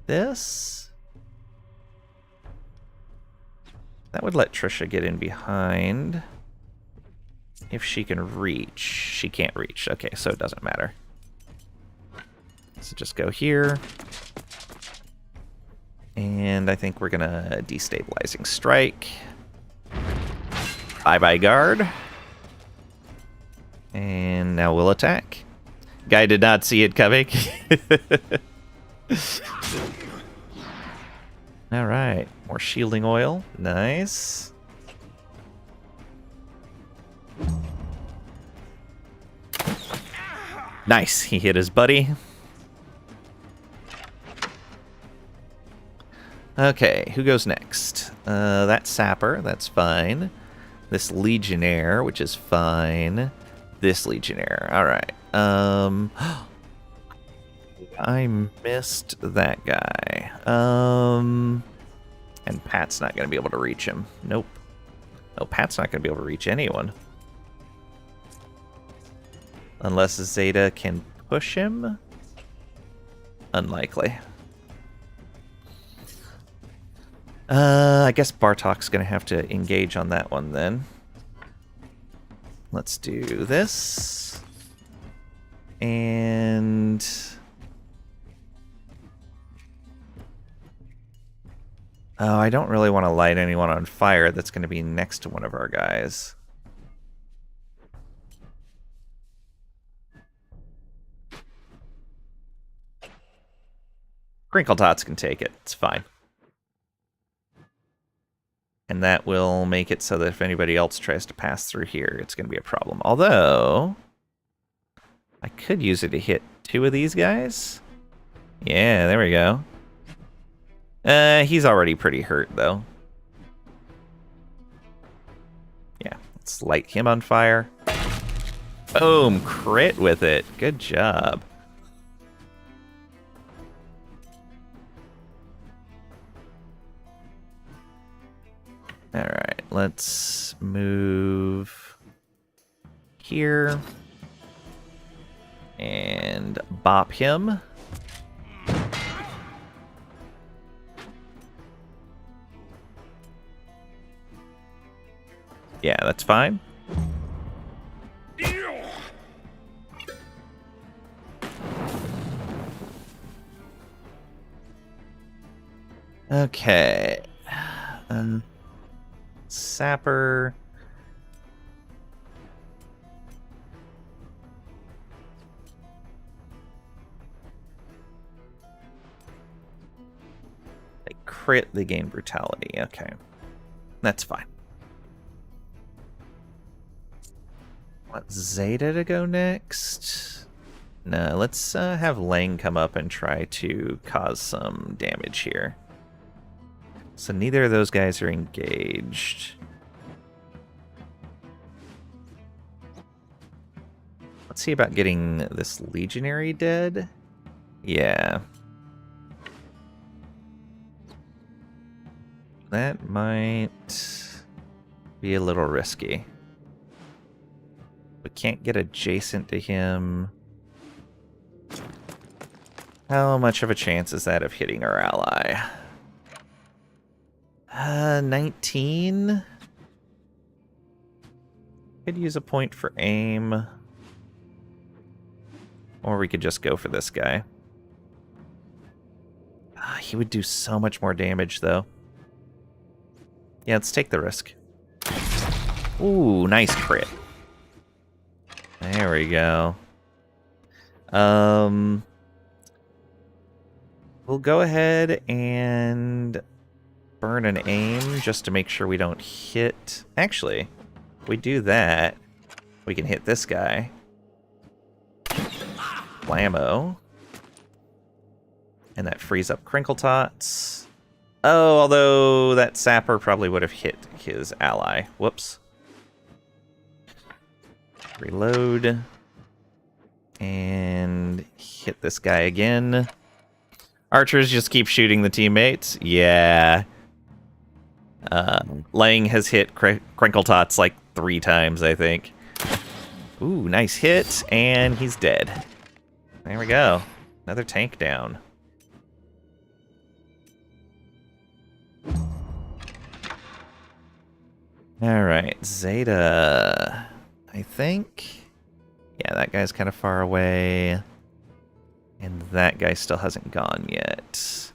Speaker 1: this. That would let Trisha get in behind. If she can reach. She can't reach. Okay, so it doesn't matter. So just go here. And I think we're gonna destabilizing strike. Bye-bye guard. And now we'll attack. Guy did not see it coming. Alright, more shielding oil. Nice. Nice, he hit his buddy. Okay, who goes next? That sapper, that's fine. This legionnaire, which is fine. this Legionnaire. All right. I missed that guy. And Pat's not going to be able to reach him. Nope. No, Pat's not going to be able to reach anyone. Unless Zeta can push him. Unlikely. I guess Bartok's going to have to engage on that one then. Let's do this. And... oh, I don't really want to light anyone on fire that's going to be next to one of our guys. Crinkle Tots can take it. It's fine. And that will make it so that if anybody else tries to pass through here, it's going to be a problem. Although, I could use it to hit 2 of these guys. Yeah, there we go. He's already pretty hurt, though. Yeah, let's light him on fire. Boom, crit with it. Good job. Alright, let's move here and bop him. Yeah, that's fine. Okay. Sapper. They crit, they gain brutality. Okay. That's fine. Want Zeta to go next? No, let's have Lang come up and try to cause some damage here. So neither of those guys are engaged. Let's see about getting this Legionary dead. Yeah. That might be a little risky. We can't get adjacent to him. How much of a chance is that of hitting our ally? 19? Could use a point for aim. Or we could just go for this guy. He would do so much more damage, though. Yeah, let's take the risk. Ooh, nice crit. There we go. We'll go ahead and burn an aim just to make sure we don't hit. Actually, if we do that, we can hit this guy. Blammo. And that frees up Crinkle Tots. Oh, although that Sapper probably would have hit his ally. Whoops. Reload. And hit this guy again. Archers just keep shooting the teammates. Yeah. Lang has hit Crinkle Tots like 3 times, I think. Ooh, nice hit. And he's dead. There we go. Another tank down. Alright, Zeta. I think. Yeah, that guy's kind of far away. And that guy still hasn't gone yet.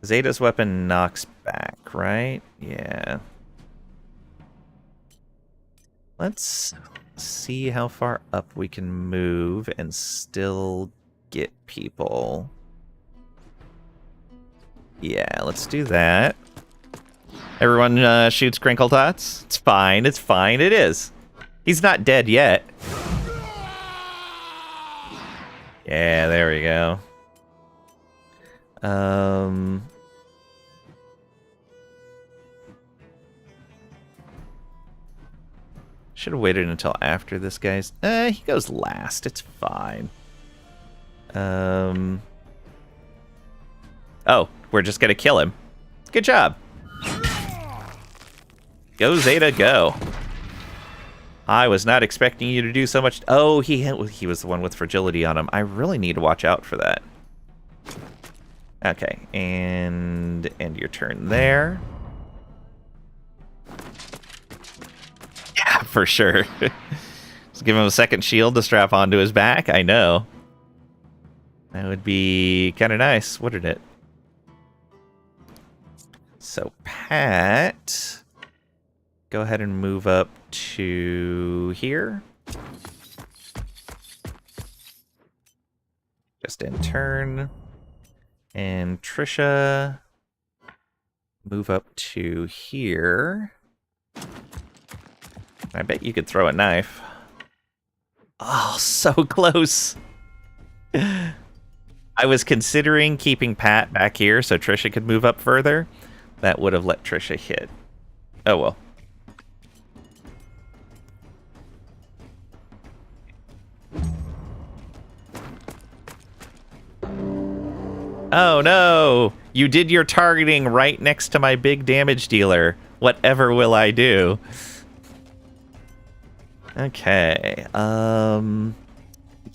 Speaker 1: Zeta's weapon knocks back, right? Yeah. Let's see how far up we can move and still get people. Yeah, let's do that. Everyone shoots Crinkle Tots. It's fine, it's fine, it is. He's not dead yet. Yeah, there we go. should have waited until after this guy's... he goes last. It's fine. Oh, we're just gonna kill him. Good job. Go, Zeta, go. I was not expecting you to do so much... Oh, he was the one with fragility on him. I really need to watch out for that. Okay, and end your turn there. Yeah, for sure. Just give him a second shield to strap onto his back. I know. That would be kind of nice, wouldn't it? So, Pat, go ahead and move up to here. Just in turn. And Trisha, move up to here. I bet you could throw a knife. Oh, so close. I was considering keeping Pat back here so Trisha could move up further. That would have let Trisha hit. Oh, well. Oh, no. You did your targeting right next to my big damage dealer. Whatever will I do? Okay.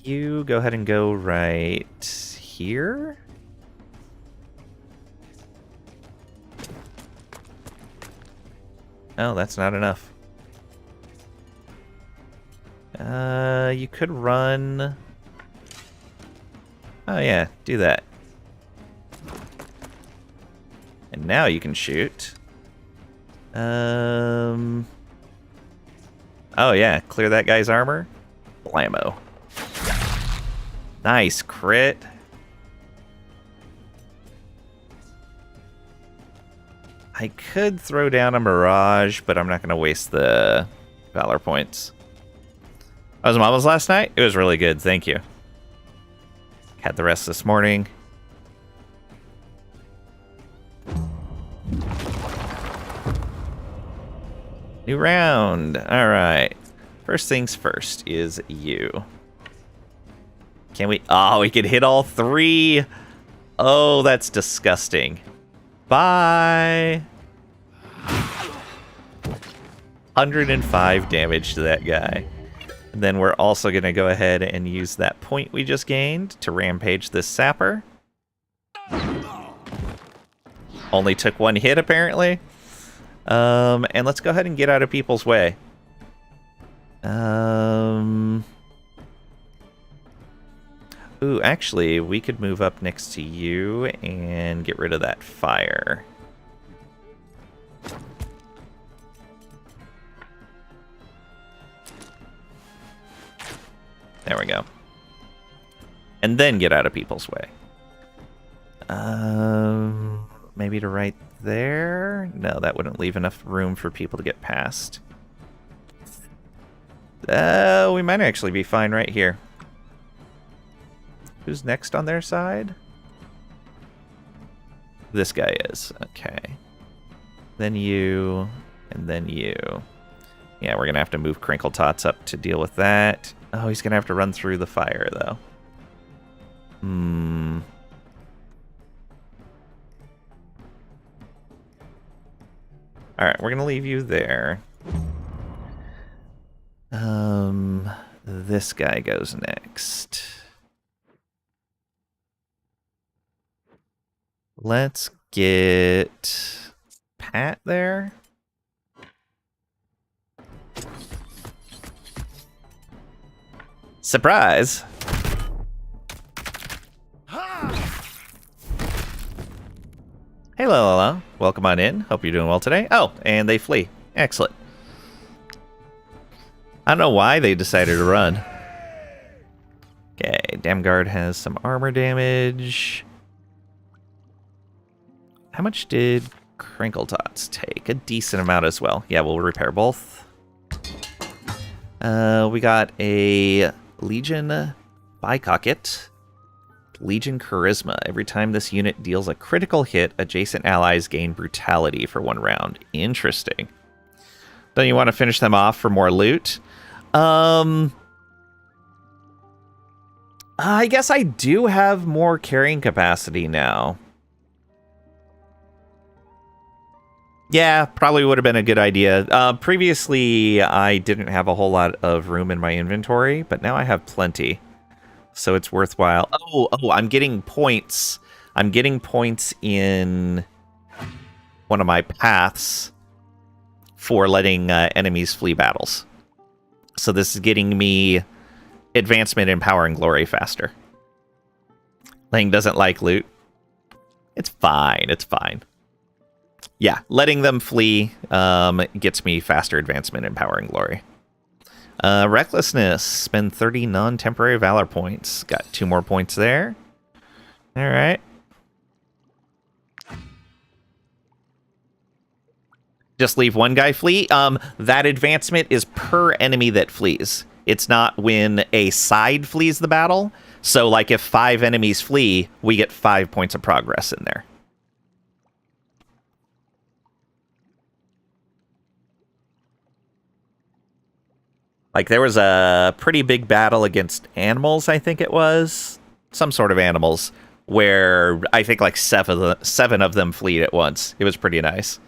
Speaker 1: You go ahead and go right here. Oh, that's not enough. You could run. Oh yeah, do that. And now you can shoot. Oh yeah, clear that guy's armor. Blammo. Nice crit. I could throw down a Mirage, but I'm not going to waste the Valor points. I was Mama's last night. It was really good, thank you. Had the rest this morning. New round. All right. First things first is you. Can we? Oh, we could hit all three. Oh, that's disgusting. Bye. 105 damage to that guy. And then we're also going to go ahead and use that point we just gained to rampage this sapper. Only took one hit, apparently. And let's go ahead and get out of people's way. Ooh, actually, we could move up next to you and get rid of that fire. There we go. And then get out of people's way. Maybe to right there? No, that wouldn't leave enough room for people to get past. We might actually be fine right here. Who's next on their side? This guy is. Okay. Then you, and then you. Yeah, we're going to have to move Crinkle Tots up to deal with that. Oh, he's going to have to run through the fire, though. Alright, we're going to leave you there. This guy goes next. Let's get Pat there. Surprise! Hey, la. Welcome on in. Hope you're doing well today. Oh, and they flee. Excellent. I don't know why they decided to run. Okay, Damguard has some armor damage. How much did Crinkle Tots take? A decent amount as well. Yeah, we'll repair both. We got a Legion Bicocket. Legion Charisma. Every time this unit deals a critical hit, adjacent allies gain brutality for 1 round. Interesting. Don't you want to finish them off for more loot? I guess I do have more carrying capacity now. Yeah, probably would have been a good idea. Previously, I didn't have a whole lot of room in my inventory, but now I have plenty. So it's worthwhile. Oh, I'm getting points. I'm getting points in one of my paths for letting enemies flee battles. So this is getting me advancement in power and glory faster. Lang doesn't like loot. It's fine. It's fine. Yeah, letting them flee gets me faster advancement in power and glory. Recklessness. Spend 30 non-temporary valor points. Got 2 more points there. All right. Just leave one guy flee. That advancement is per enemy that flees. It's not when a side flees the battle. So, like, if 5 enemies flee, we get 5 points of progress in there. Like, there was a pretty big battle against animals, I think it was. Some sort of animals, where I think, like, 7 of them fleed at once. It was pretty nice.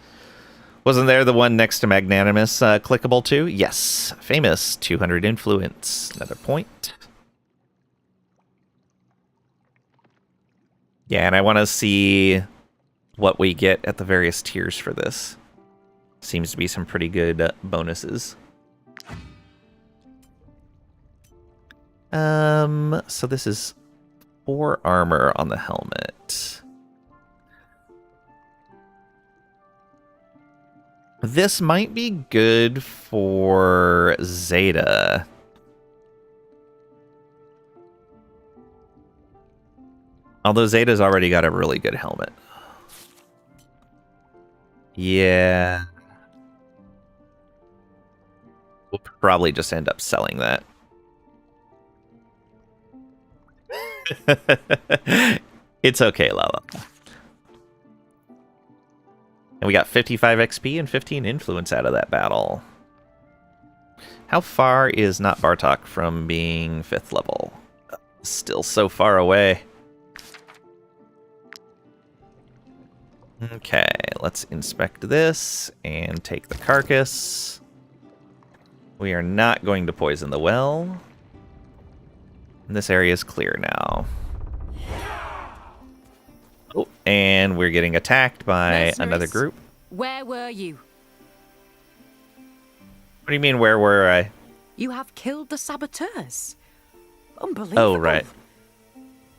Speaker 1: Wasn't there the one next to Magnanimous clickable too? Yes. Famous. 200 influence. Another point. Yeah, and I want to see what we get at the various tiers for this. Seems to be some pretty good bonuses. So this is 4 armor on the helmet. This might be good for Zeta. Although Zeta's already got a really good helmet. Yeah. We'll probably just end up selling that. It's okay, Lala. And we got 55 XP and 15 influence out of that battle. How far is not Bartok from being 5th level? Still so far away. Okay, let's inspect this and take the carcass. We are not going to poison the well. And this area is clear now. Oh, and we're getting attacked by another group.
Speaker 8: Where were you?
Speaker 1: What do you mean, where were I?
Speaker 8: You have killed the saboteurs. Unbelievable.
Speaker 1: Oh, right.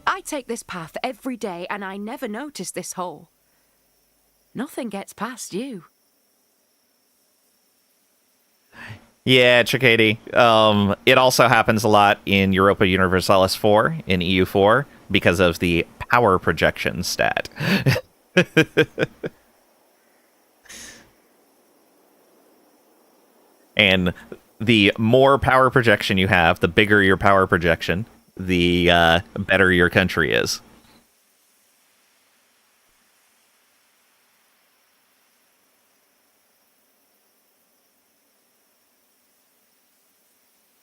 Speaker 8: I take this path every day and I never notice this hole. Nothing gets past you.
Speaker 1: Yeah, Tricady. It also happens a lot in Europa Universalis 4, in EU4, because of the power projection stat. And the more power projection you have, the bigger your power projection, the better your country is.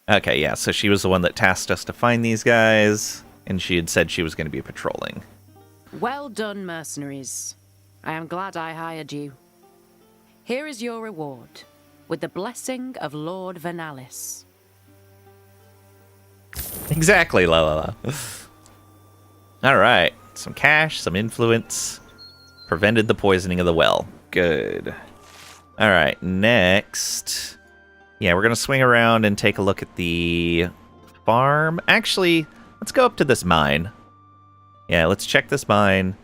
Speaker 1: Okay, yeah, so she was the one that tasked us to find these guys, and she had said she was going to be patrolling.
Speaker 8: Well done, mercenaries. I am glad I hired you. Here is your reward, with the blessing of Lord Vernalis.
Speaker 1: Exactly, la la la. All right, some cash, some influence. Prevented the poisoning of the well. Good. All right, next. Yeah, we're going to swing around and take a look at the farm. Actually, let's go up to this mine. Yeah, let's check this mine.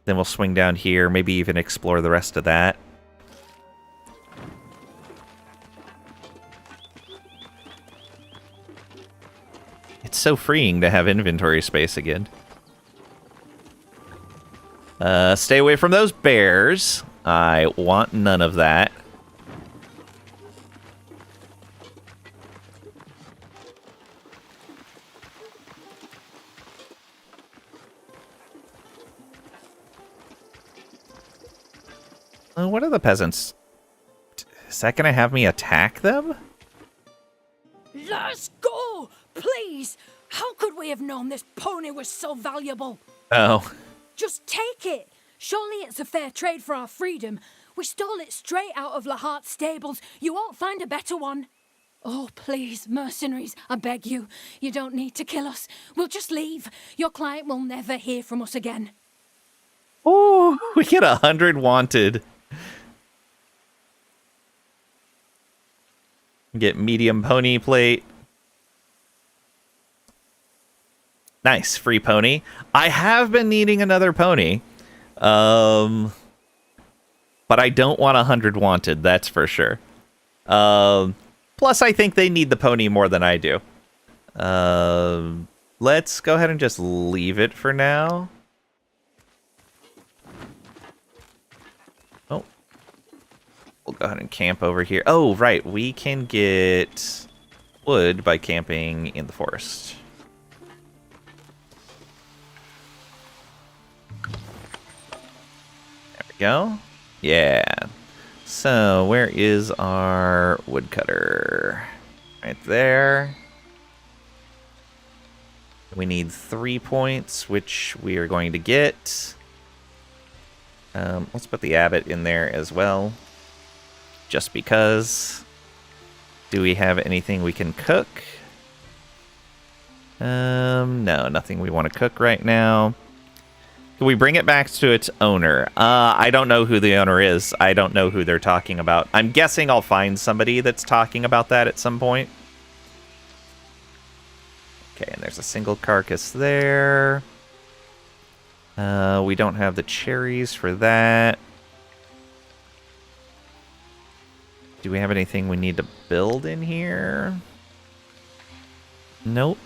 Speaker 1: Then we'll swing down here, maybe even explore the rest of that. It's so freeing to have inventory space again. Stay away from those bears. I want none of that. What are the peasants? Is that gonna have me attack them?
Speaker 18: Let's go! Please! How could we have known this pony was so valuable?
Speaker 1: Oh.
Speaker 18: Just take it! Surely it's a fair trade for our freedom. We stole it straight out of Lahart's stables. You won't find a better one. Oh, please, mercenaries, I beg you. You don't need to kill us. We'll just leave. Your client will never hear from us again.
Speaker 1: Ooh, we get 100 wanted. Get medium pony plate. Nice, free pony. I have been needing another pony. But I don't want 100 wanted, that's for sure. Plus, I think they need the pony more than I do. Let's go ahead and just leave it for now. Oh. We'll go ahead and camp over here. Oh, right. We can get wood by camping in the forest. There we go. Yeah. So, where is our woodcutter? Right there. We need 3 points, which we are going to get. Let's put the abbot in there as well. Just because. Do we have anything we can cook? No, nothing we want to cook right now. Can we bring it back to its owner? I don't know who the owner is. I don't know who they're talking about. I'm guessing I'll find somebody that's talking about that at some point. Okay, and there's a single carcass there. We don't have the cherries for that. Do we have anything we need to build in here? Nope.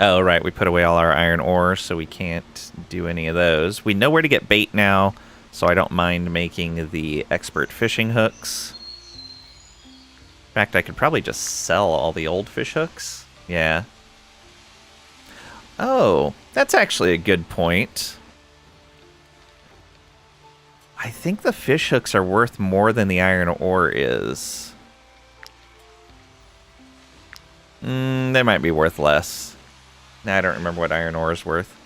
Speaker 1: Oh, right, we put away all our iron ore, so we can't do any of those. We know where to get bait now, so I don't mind making the expert fishing hooks. In fact, I could probably just sell all the old fish hooks. Yeah. Oh, that's actually a good point. I think the fish hooks are worth more than the iron ore is. They might be worth less. Nah, I don't remember what iron ore is worth.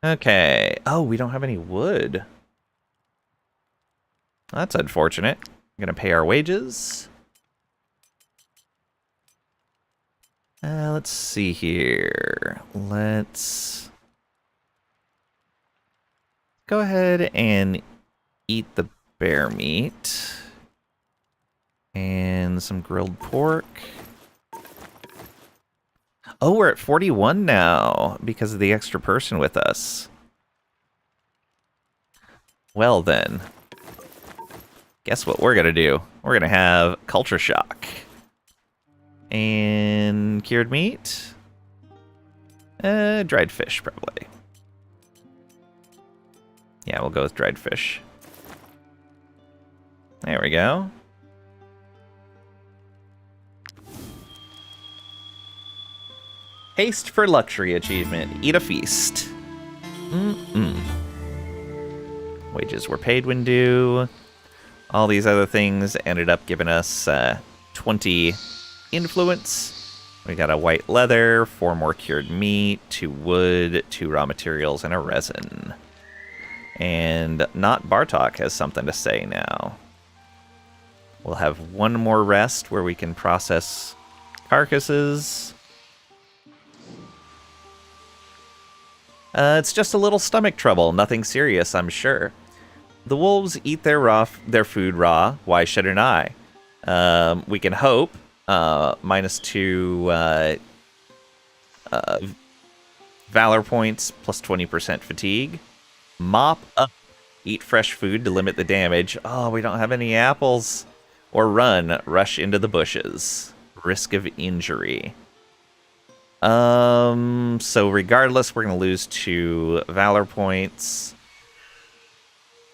Speaker 1: Okay. Oh, we don't have any wood. That's unfortunate. I'm going to pay our wages. Let's see here. Let's go ahead and eat the bear meat. And some grilled pork. Oh, we're at 41 now because of the extra person with us. Well then. Guess what we're going to do? We're going to have culture shock. And cured meat. Dried fish, probably. Yeah, we'll go with dried fish. There we go. Haste for luxury achievement. Eat a feast. Wages were paid when due. All these other things ended up giving us 20 influence. We got a white leather, 4 more cured meat, 2 wood, 2 raw materials, and a resin. And not Bartok has something to say now. We'll have 1 more rest where we can process carcasses. It's just a little stomach trouble, nothing serious, I'm sure. The wolves eat their food raw. Why shouldn't I? We can hope. -2 valor points, plus 20% fatigue. Mop up. Eat fresh food to limit the damage. Oh, we don't have any apples. Or run. Rush into the bushes. Risk of injury. So regardless, we're going to lose 2 valor points.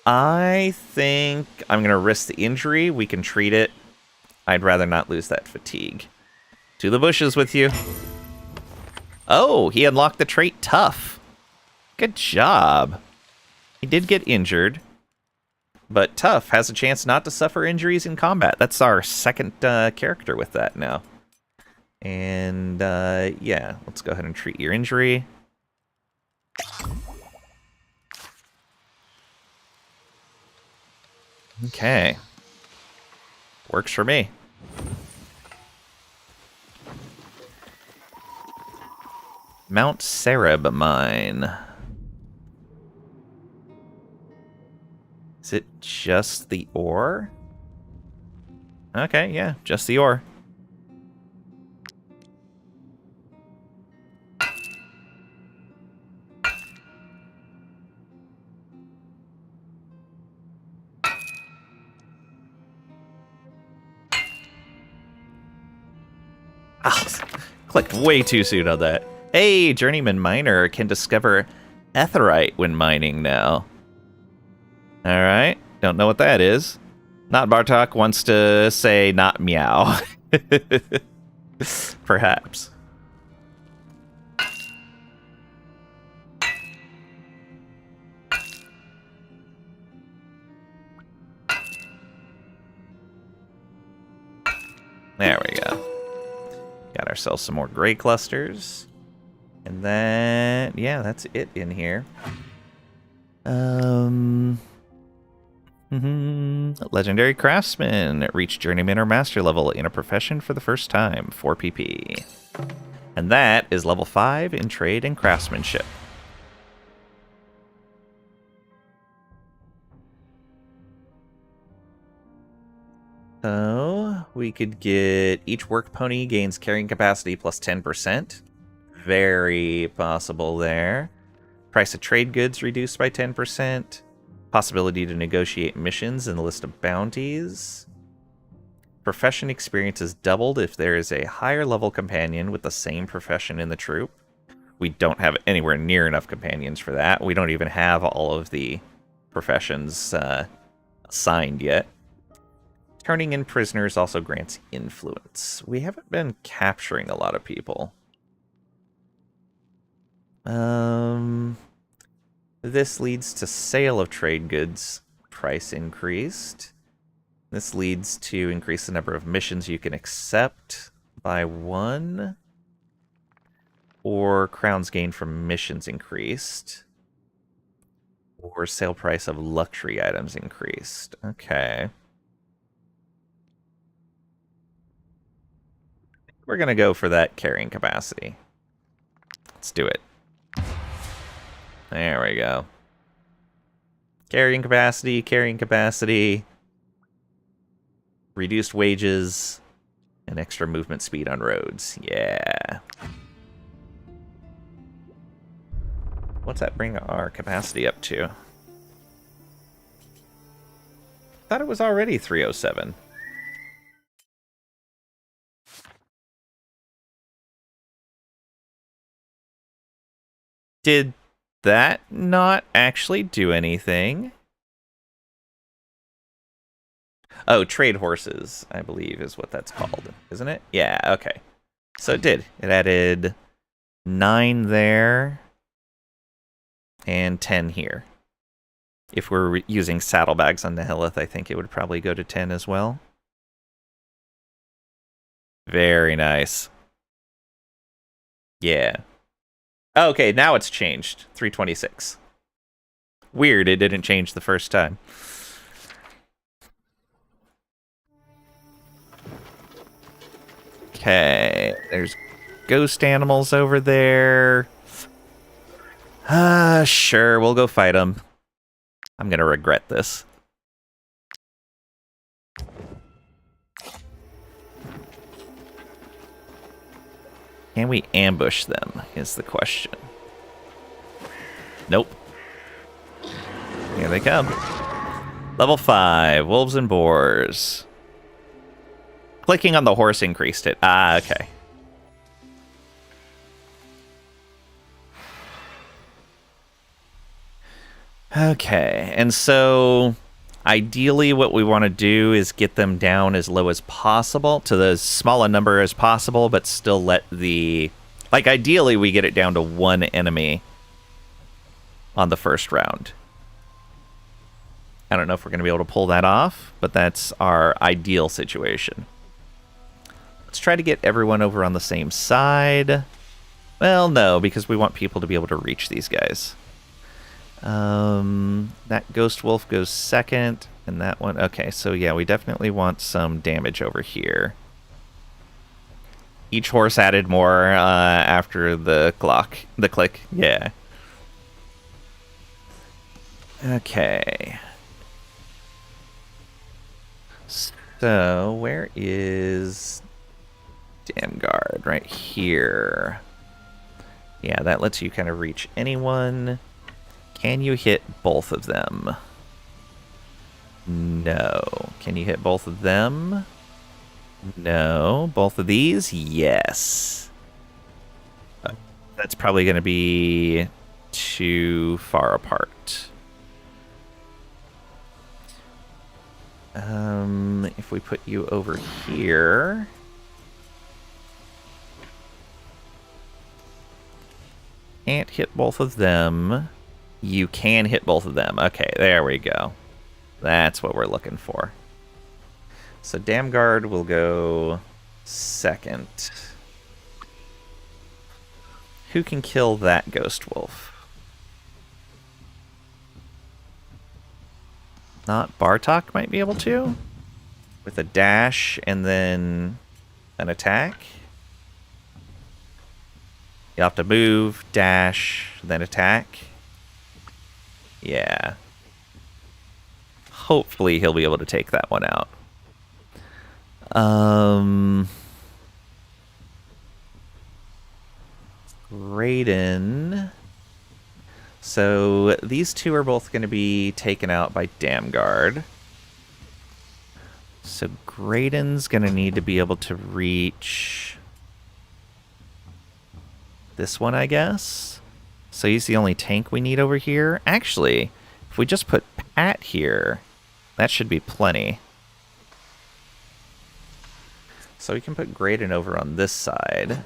Speaker 1: I think I'm going to risk the injury. We can treat it. I'd rather not lose that fatigue. To the bushes with you. Oh, he unlocked the trait Tough. Good job. He did get injured, but Tough has a chance not to suffer injuries in combat. That's our second character with that now. And yeah, let's go ahead and treat your injury. Okay. Works for me. Mount Sareb Mine. Is it just the ore? Okay, yeah, just the ore. Clicked way too soon on that. Hey, Journeyman Miner can discover Etherite when mining now. Alright, don't know what that is. Not Bartok wants to say not meow. Perhaps. There we go. Got ourselves some more gray clusters. And then, yeah, that's it in here. Legendary Craftsman. Reach Journeyman or Master level in a profession for the first time. 4 PP. And that is level 5 in Trade and Craftsmanship. So, we could get each work pony gains carrying capacity plus 10%. Very possible there. Price of trade goods reduced by 10%. Possibility to negotiate missions in the list of bounties. Profession experience is doubled if there is a higher level companion with the same profession in the troop. We don't have anywhere near enough companions for that. We don't even have all of the professions assigned yet. Turning in prisoners also grants influence. We haven't been capturing a lot of people. This leads to sale of trade goods. Price increased. This leads to increase the number of missions you can accept by 1. Or crowns gained from missions increased. Or sale price of luxury items increased. Okay. We're going to go for that carrying capacity. Let's do it. There we go. Carrying capacity. Reduced wages, and extra movement speed on roads. Yeah. What's that bring our capacity up to? Thought it was already 307. Did that not actually do anything? Oh, trade horses, I believe is what that's called, isn't it? Yeah, okay. So it did. It added 9 there and 10 here. If we're using saddlebags on Nihilith, I think it would probably go to 10 as well. Very nice. Yeah. Okay, now it's changed. 326. Weird, it didn't change the first time. Okay, there's ghost animals over there. Sure, we'll go fight them. I'm gonna regret this. Can we ambush them, is the question. Nope. Here they come. Level 5, wolves and boars. Clicking on the horse increased it. Ah, okay. Okay, and so ideally what we want to do is get them down as low as possible, to as small a number as possible, but still let the Like, ideally, we get it down to 1 enemy on the first round. I don't know if we're going to be able to pull that off, but that's our ideal situation. Let's try to get everyone over on the same side. Well, no, because we want people to be able to reach these guys. That Ghost Wolf goes second, and that one... Okay, so yeah, we definitely want some damage over here. Each horse added more after the click. Yeah. Okay. So, where is Damguard? Right here. Yeah, that lets you kind of reach anyone. Can you hit both of them? No. Can you hit both of them? No. Both of these? Yes. That's probably going to be too far apart. If we put you over here... Can't hit both of them. You can hit both of them. Okay, there we go. That's what we're looking for. So Damguard will go second. Who can kill that Ghost Wolf? Not Bartok might be able to? With a dash and then an attack? You'll have to move, dash, then attack. Yeah. Hopefully he'll be able to take that one out. Graydon. So these two are both going to be taken out by Damguard. So Graydon's going to need to be able to reach this one, I guess. So he's the only tank we need over here. Actually, if we just put Pat here, that should be plenty. So we can put Graydon over on this side.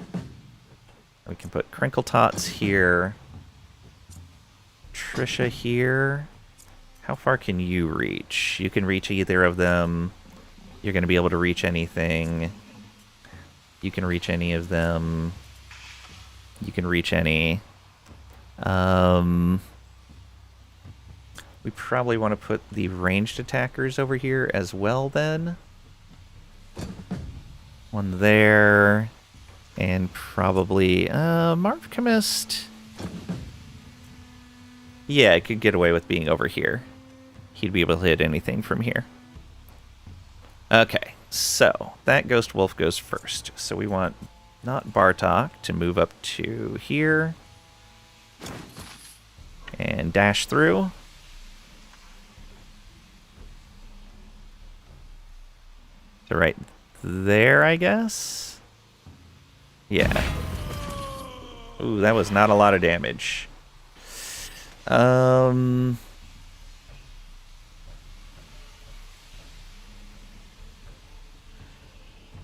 Speaker 1: We can put Crinkle Tots here. Trisha here. How far can you reach? You can reach either of them. You're going to be able to reach anything. You can reach any of them. You can reach any. We probably want to put the ranged attackers over here as well then. One there. And probably Marv Chemist. Yeah, I could get away with being over here. He'd be able to hit anything from here. Okay, so that Ghost Wolf goes first. So we want not Bartok to move up to here. And dash through. So right there, I guess? Yeah. Ooh, that was not a lot of damage.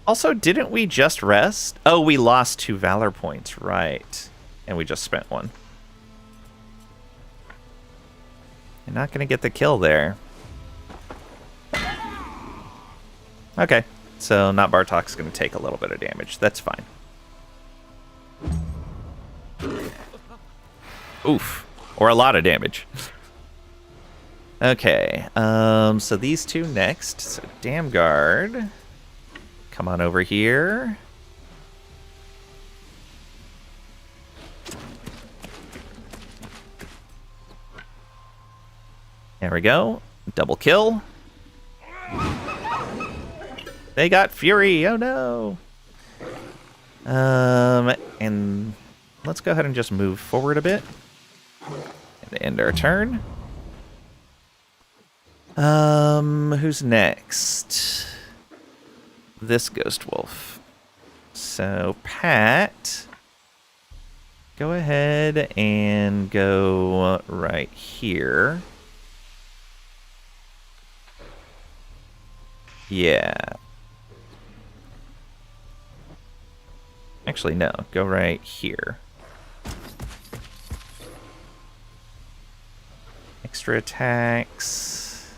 Speaker 1: Also, didn't we just rest? Oh, we lost 2 Valor points, right. And we just spent 1. You're not going to get the kill there. Okay, so not Bartok's going to take a little bit of damage. That's fine. Oof. Or a lot of damage. Okay, so these two next. So Damguard, come on over here. There we go. Double kill. They got Fury. Oh no. And let's go ahead and just move forward a bit. And end our turn. Who's next? This Ghost Wolf. So, Pat, go ahead and go right here. Yeah. Actually, no. Go right here. Extra attacks.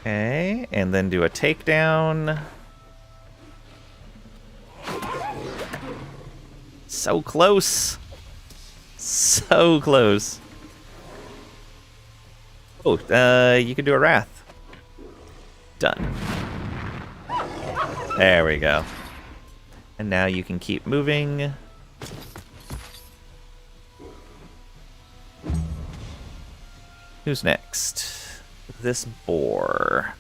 Speaker 1: Okay, and then do a takedown. So close. So close. Oh, you can do a wrath. Done. There we go. And now you can keep moving. Who's next? This boar.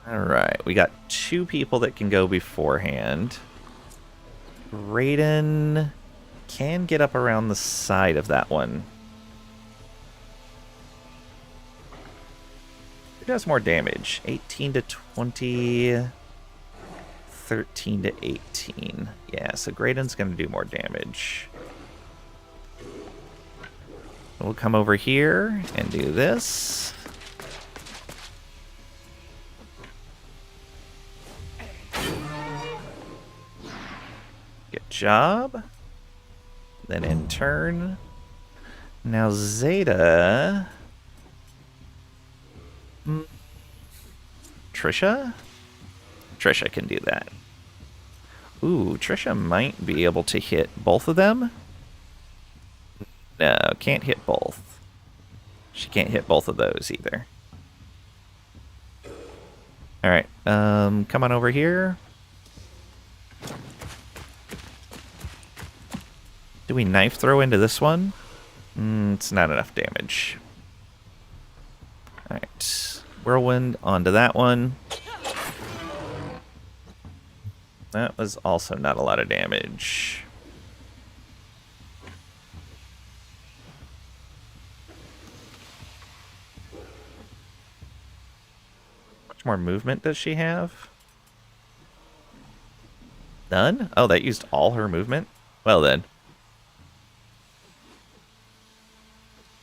Speaker 1: Alright, we got 2 people that can go beforehand. Raiden can get up around the side of that one. Who does more damage? 18 to 20, 13 to 18. Yeah, so Graydon's going to do more damage. We'll come over here and do this. Good job. Then in turn. Now Zeta. Trisha? Trisha can do that. Ooh, Trisha might be able to hit both of them. No, can't hit both. She can't hit both of those either. Alright, come on over here. Do we knife throw into this one? It's not enough damage. Alright, whirlwind onto that one. That was also not a lot of damage. How much more movement does she have? None? Oh, that used all her movement? Well then.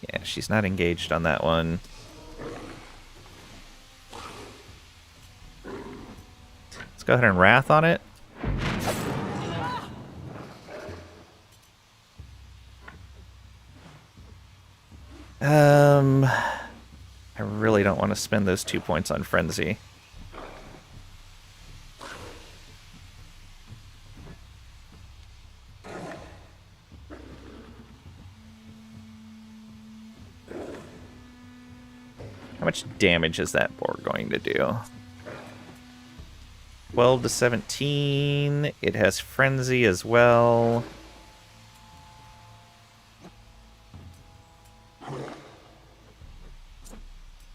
Speaker 1: Yeah, she's not engaged on that one. Let's go ahead and Wrath on it. I really don't want to spend those 2 points on Frenzy. How much damage is that boar going to do? 12 to 17. It has Frenzy as well.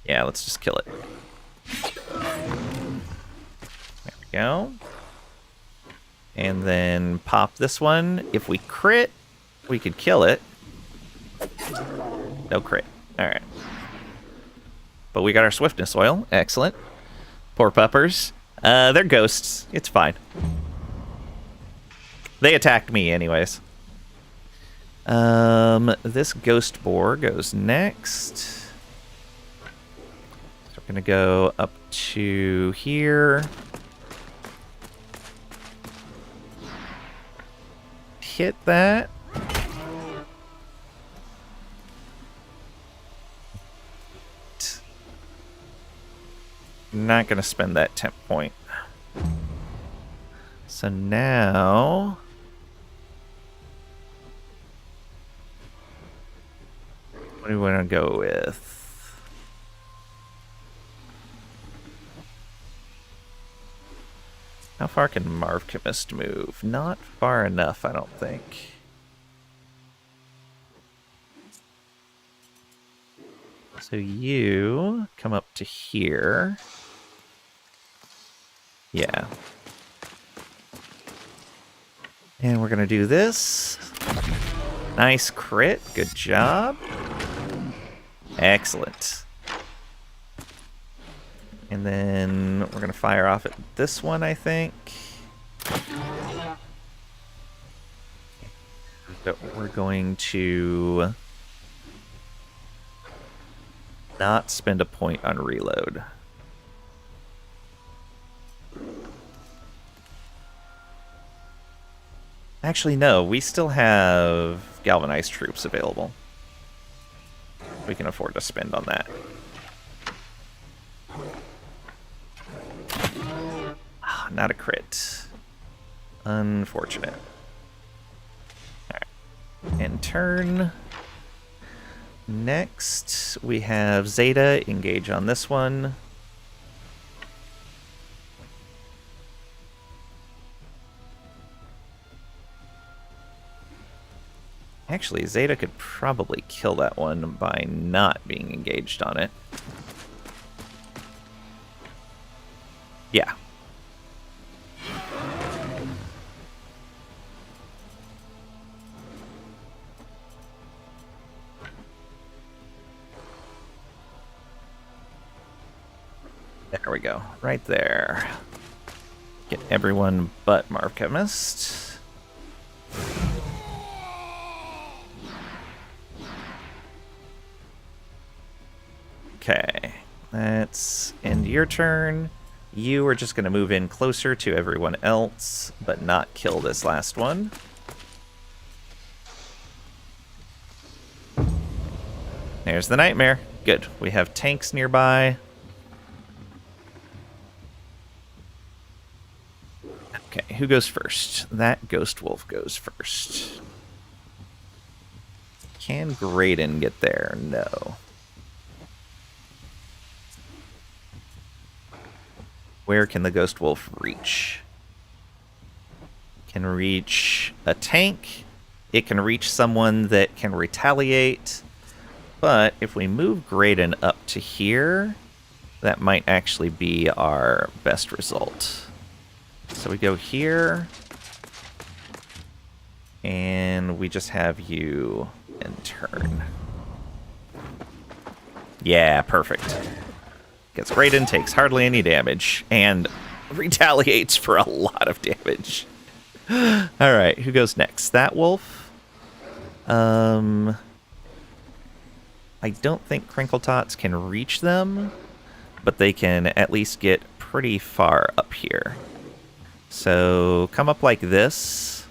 Speaker 1: Yeah, let's just kill it. There we go. And then pop this one. If we crit, we could kill it. No crit. Alright. But we got our Swiftness oil. Excellent. Poor puppers. They're ghosts. It's fine. They attacked me anyways. This ghost boar goes next. So we're gonna go up to here. Hit that. Not gonna spend that temp point. So now what do we want to go with? How far can Marvchemist move? Not far enough, I don't think. So you come up to here. Yeah. And we're gonna do this. Nice crit. Good job. Excellent. And then we're gonna fire off at this one, I think. But we're going to not spend a point on reload. Actually, no, we still have galvanized troops available. We can afford to spend on that. Not a crit. Unfortunate. Alright. And turn. Next, we have Zeta engage on this one. Actually, Zeta could probably kill that one by not being engaged on it. Yeah. There we go. Right there. Get everyone but Marv Chemist. Okay, let's end your turn. You are just going to move in closer to everyone else, but not kill this last one. There's the nightmare. Good. We have tanks nearby. Okay, who goes first? That ghost wolf goes first. Can Graydon get there? No. Where can the ghost wolf reach? Can reach a tank. It can reach someone that can retaliate. But if we move Graydon up to here, that might actually be our best result. So we go here. And we just have you in turn. Yeah, perfect. Gets Graydon, takes hardly any damage, and retaliates for a lot of damage. Alright, who goes next? That wolf? I don't think Crinkle Tots can reach them, but they can at least get pretty far up here. So, come up like this.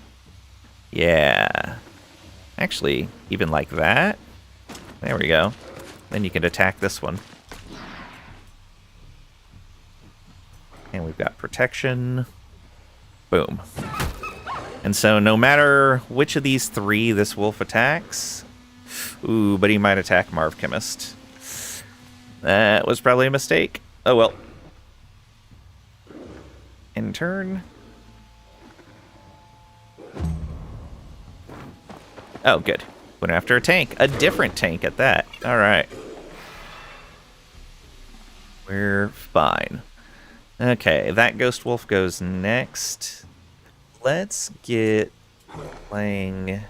Speaker 1: Yeah. Actually, even like that. There we go. Then you can attack this one. And we've got protection. Boom. And so no matter which of these three this wolf attacks... Ooh, but he might attack Marv Chemist. That was probably a mistake. Oh well. In turn. Oh, good. Went after a tank. A different tank at that. Alright. We're fine. Okay, that ghost wolf goes next. Let's get Lang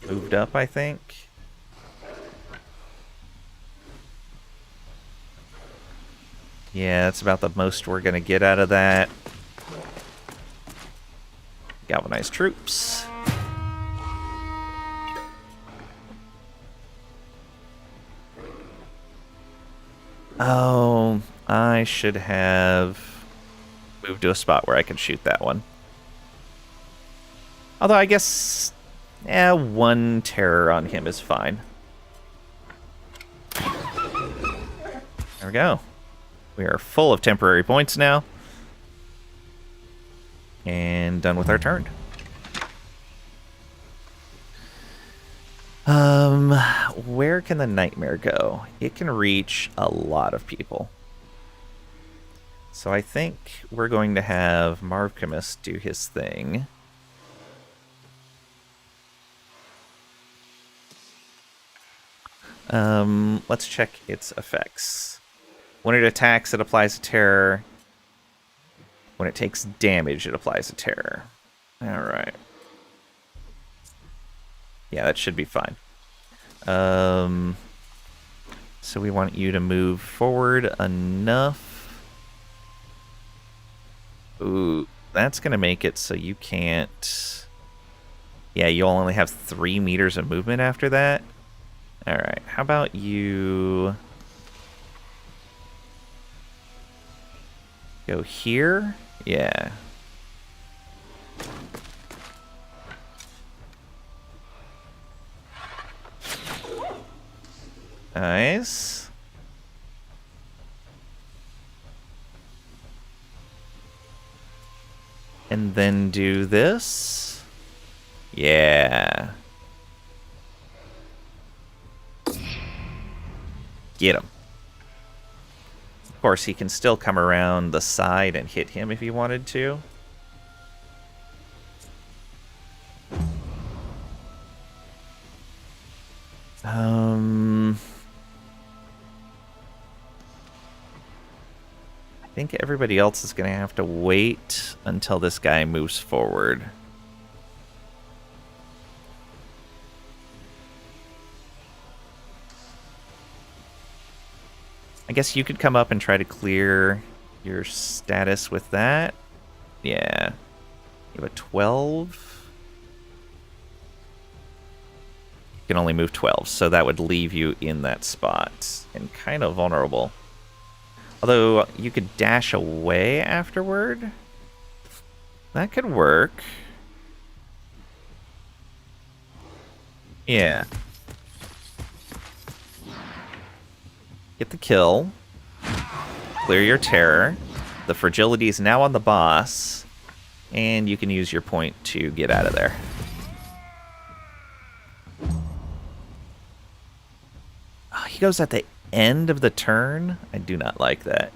Speaker 1: moved up, I think. Yeah, that's about the most we're going to get out of that. Galvanized troops. Oh, I should have moved to a spot where I can shoot that one. Although I guess, yeah, one terror on him is fine. There we go. We are full of temporary points now. And done with our turn. Where can the nightmare go? It can reach a lot of people. So I think we're going to have Marv Chemist do his thing. Let's check its effects. When it attacks, it applies a terror. When it takes damage, it applies a terror. Alright. Yeah, that should be fine. So we want you to move forward enough. Ooh, that's going to make it so you can't... Yeah, you'll only have 3 meters of movement after that. Alright, how about you Go here? Yeah. Nice. And then do this. Yeah. Get him. Of course, he can still come around the side and hit him if he wanted to. I think everybody else is going to have to wait until this guy moves forward. I guess you could come up and try to clear your status with that. Yeah. You have a 12. You can only move 12, so that would leave you in that spot and kind of vulnerable. Although you could dash away afterward. That could work. Yeah. Get the kill. Clear your terror. The fragility is now on the boss. And you can use your point to get out of there. Oh, he goes at the end of the turn? I do not like that.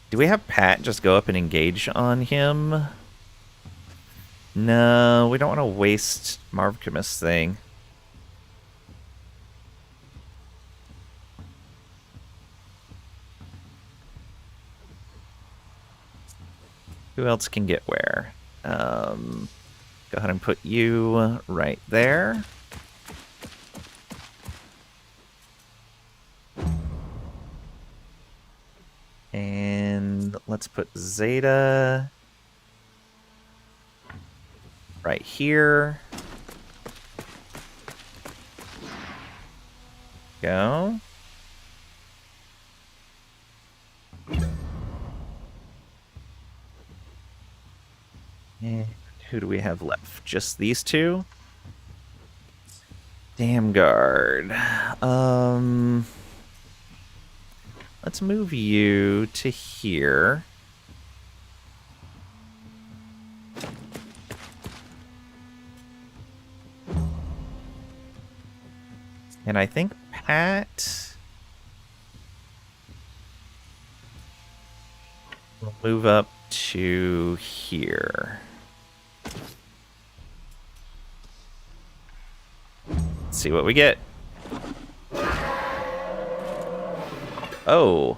Speaker 1: Do we have Pat just go up and engage on him? No, we don't want to waste Marvcamus thing. Who else can get where? Go ahead and put you right there. And let's put Zeta right here. Go. And who do we have left? Just these two? Damn guard. Let's move you to here. And I think Pat will move up to here. Let's see what we get. Oh.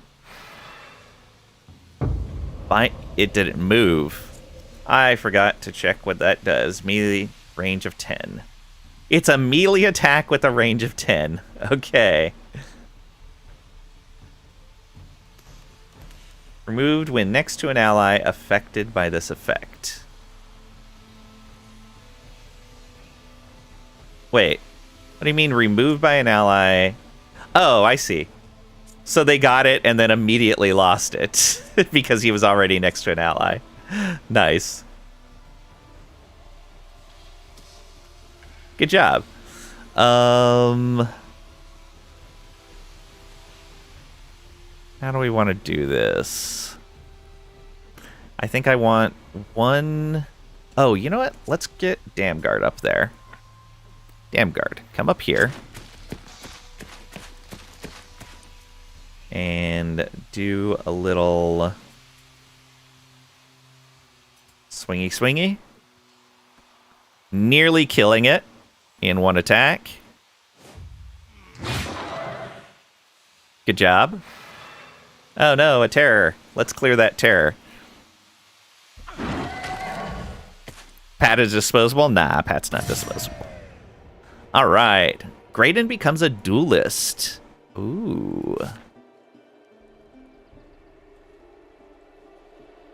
Speaker 1: It didn't move. I forgot to check what that does. Melee range of 10. It's a melee attack with a range of 10. Okay. Removed when next to an ally affected by this effect. Wait. What do you mean removed by an ally? Oh, I see. So they got it and then immediately lost it because he was already next to an ally. Nice. Good job. How do we want to do this? I think I want one... Oh, you know what? Let's get Damn Guard up there. Damn Guard, come up here. And do a little... swingy swingy. Nearly killing it in one attack. Good job. Oh no, a terror. Let's clear that terror. Pat is disposable? Nah, Pat's not disposable. Alright. Graydon becomes a duelist. Ooh.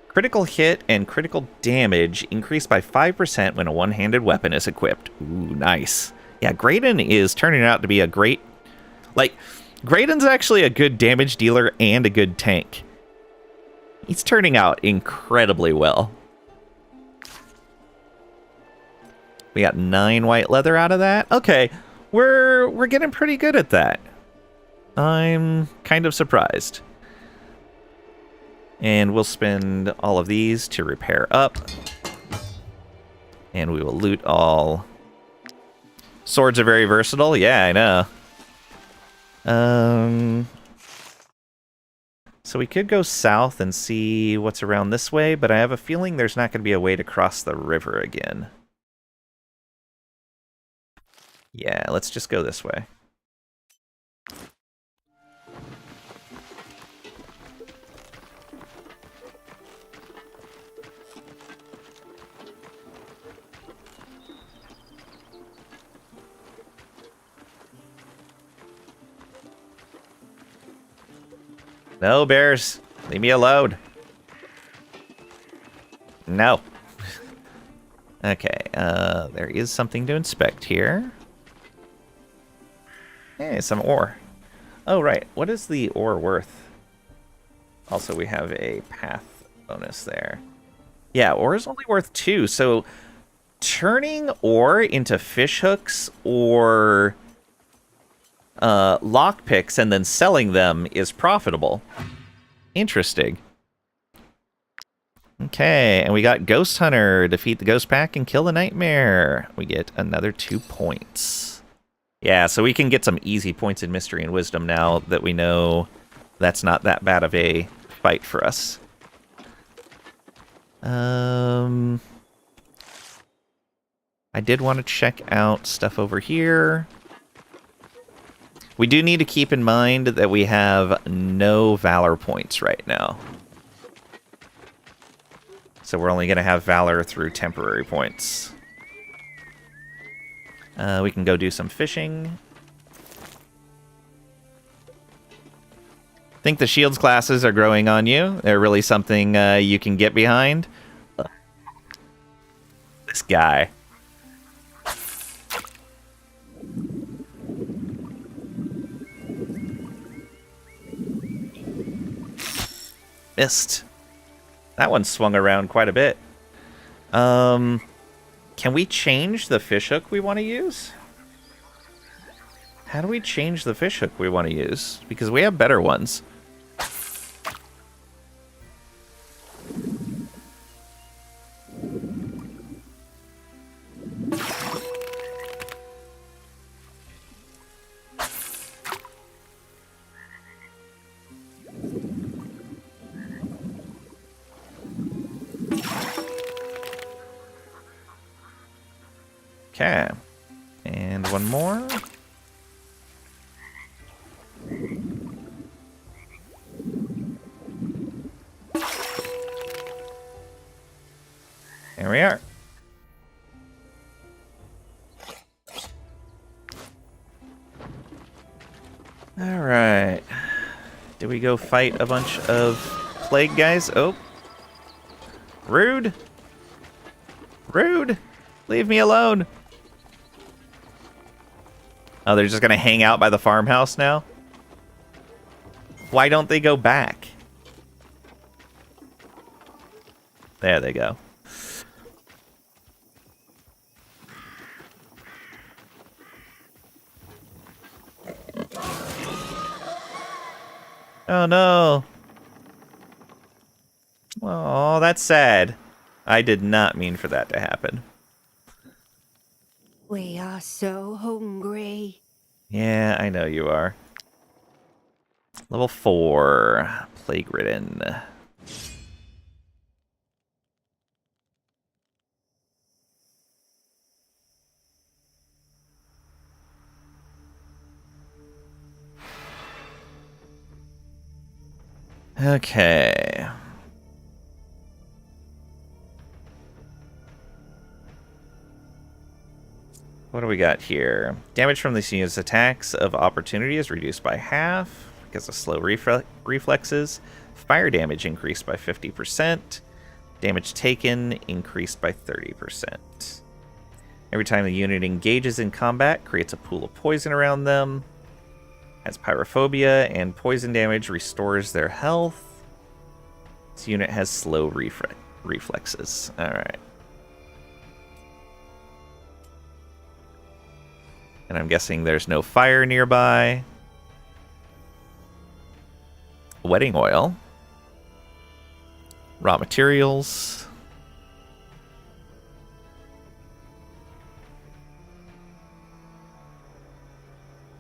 Speaker 1: Critical hit and critical damage increase by 5% when a one-handed weapon is equipped. Ooh, nice. Yeah, Graydon is turning out to be a great... Like, Graydon's actually a good damage dealer and a good tank. He's turning out incredibly well. We got 9 white leather out of that. Okay, we're getting pretty good at that. I'm kind of surprised. And we'll spend all of these to repair up. And we will loot all. Swords are very versatile. Yeah, I know. So we could go south and see what's around this way, but I have a feeling there's not going to be a way to cross the river again. Yeah, let's just go this way. No, bears. Leave me alone. No. Okay, there is something to inspect here. Hey, some ore. Oh, right. What is the ore worth? Also, we have a path bonus there. Yeah, ore is only worth 2, so turning ore into fish hooks or lockpicks and then selling them is profitable. Interesting. Okay, and we got Ghost Hunter. Defeat the Ghost Pack and kill the Nightmare. We get another 2 points. Yeah, so we can get some easy points in Mystery and Wisdom now that we know that's not that bad of a fight for us. I did want to check out stuff over here. We do need to keep in mind that we have no Valor points right now. So we're only going to have Valor through temporary points. We can go do some fishing. Think the shields classes are growing on you. They're really something you can get behind. This guy. Missed. That one swung around quite a bit. Can we change the fishhook we want to use? How do we change the fishhook we want to use? Because we have better ones. Okay. And one more. There we are. All right. Did we go fight a bunch of plague guys? Oh. Rude. Rude. Leave me alone. Oh, they're just gonna hang out by the farmhouse now? Why don't they go back? There they go. Oh no. Oh, that's sad. I did not mean for that to happen.
Speaker 18: We are so hungry.
Speaker 1: Yeah, I know you are. Level 4. Plague Ridden. Okay. What do we got here? Damage from this unit's attacks of opportunity is reduced by half because of slow reflexes. Fire damage increased by 50%. Damage taken increased by 30%. Every time the unit engages in combat, creates a pool of poison around them. Has pyrophobia, and poison damage restores their health. This unit has slow reflexes. Alright. And I'm guessing there's no fire nearby. Wedding oil. Raw materials.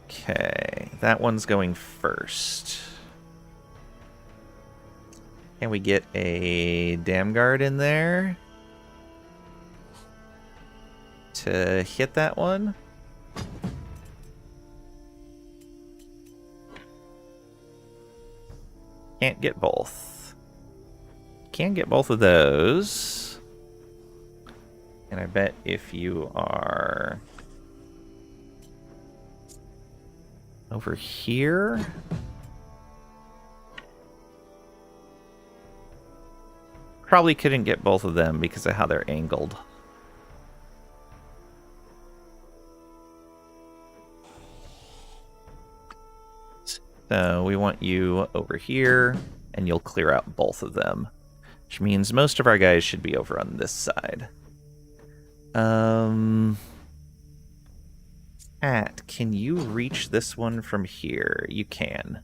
Speaker 1: Okay, that one's going first. Can we get a dam guard in there to hit that one? Can't get both. Can get both of those. And I bet if you are over here, probably couldn't get both of them because of how they're angled. So we want you over here, and you'll clear out both of them, which means most of our guys should be over on this side. Pat, can you reach this one from here? You can.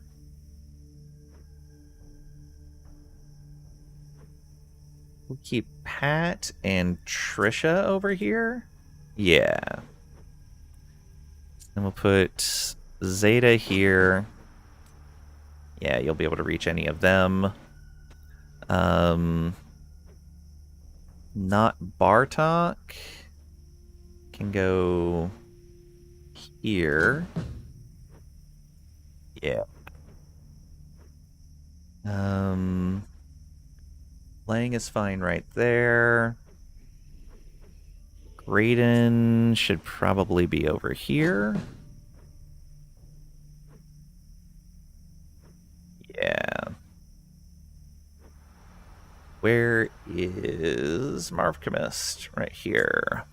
Speaker 1: We'll keep Pat and Trisha over here. Yeah. And we'll put Zeta here. Yeah, you'll be able to reach any of them. Not Bartok. Can go here. Yeah. Lang is fine right there. Graydon should probably be over here. Yeah. Where is Marvchemist? Right here.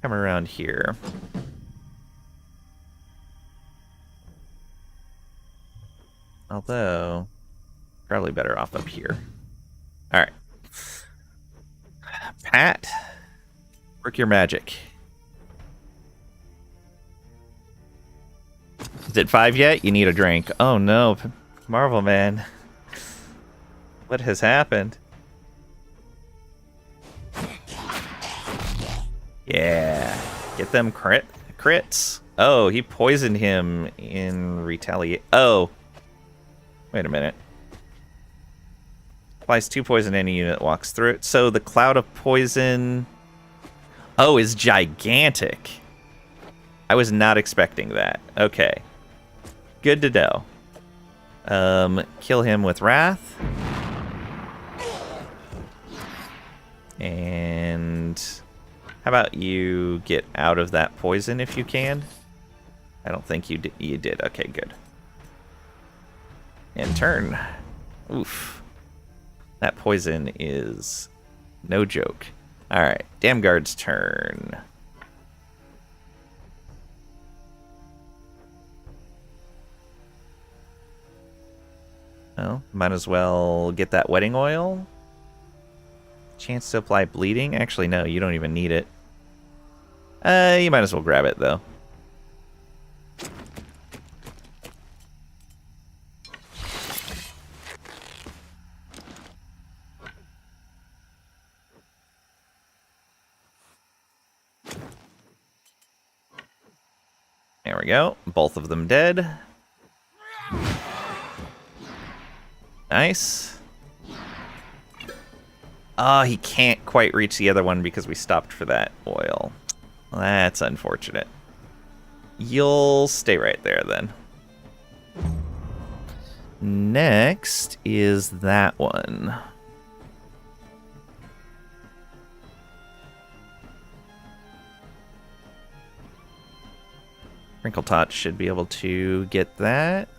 Speaker 1: Come around here. Although, probably better off up here. Alright. Pat, work your magic. Is it 5 yet? You need a drink. Oh no, Marvel Man. What has happened? Yeah. Get them crits. Oh, he poisoned him in retaliate. Oh. Wait a minute. Applies 2 poison any unit walks through it. So the cloud of poison... Oh, is gigantic. I was not expecting that. Okay. Good to know. Kill him with Wrath. And how about you get out of that poison if you can? I don't think you did. Okay, good. And turn. Oof. That poison is no joke. Alright, Dam Guard's turn. Well, might as well get that wedding oil. Chance to apply bleeding? Actually, no, you don't even need it. You might as well grab it, though. There we go. Both of them dead. Nice. Oh, he can't quite reach the other one because we stopped for that oil. That's unfortunate. You'll stay right there then. Next is that one. Wrinkle Tot should be able to get that.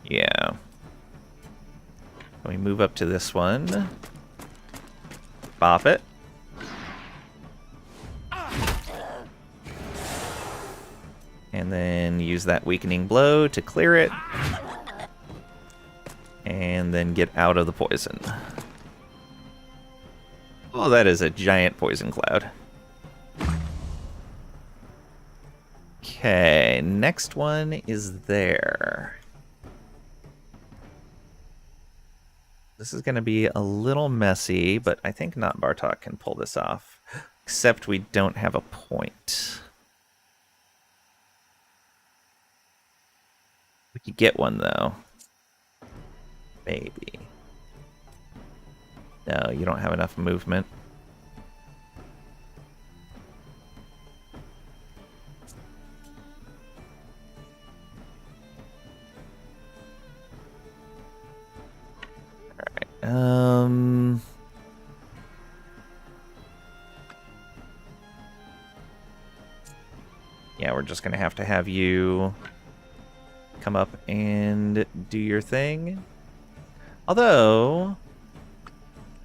Speaker 1: Yeah. We move up to this one. Bop it. And then use that weakening blow to clear it. And then get out of the poison. Oh, that is a giant poison cloud. Okay, next one is there. This is going to be a little messy, but I think not Bartok can pull this off. Except we don't have a point. We could get one, though. Maybe. No, you don't have enough movement. Alright, yeah, we're just gonna have you come up and do your thing. Although,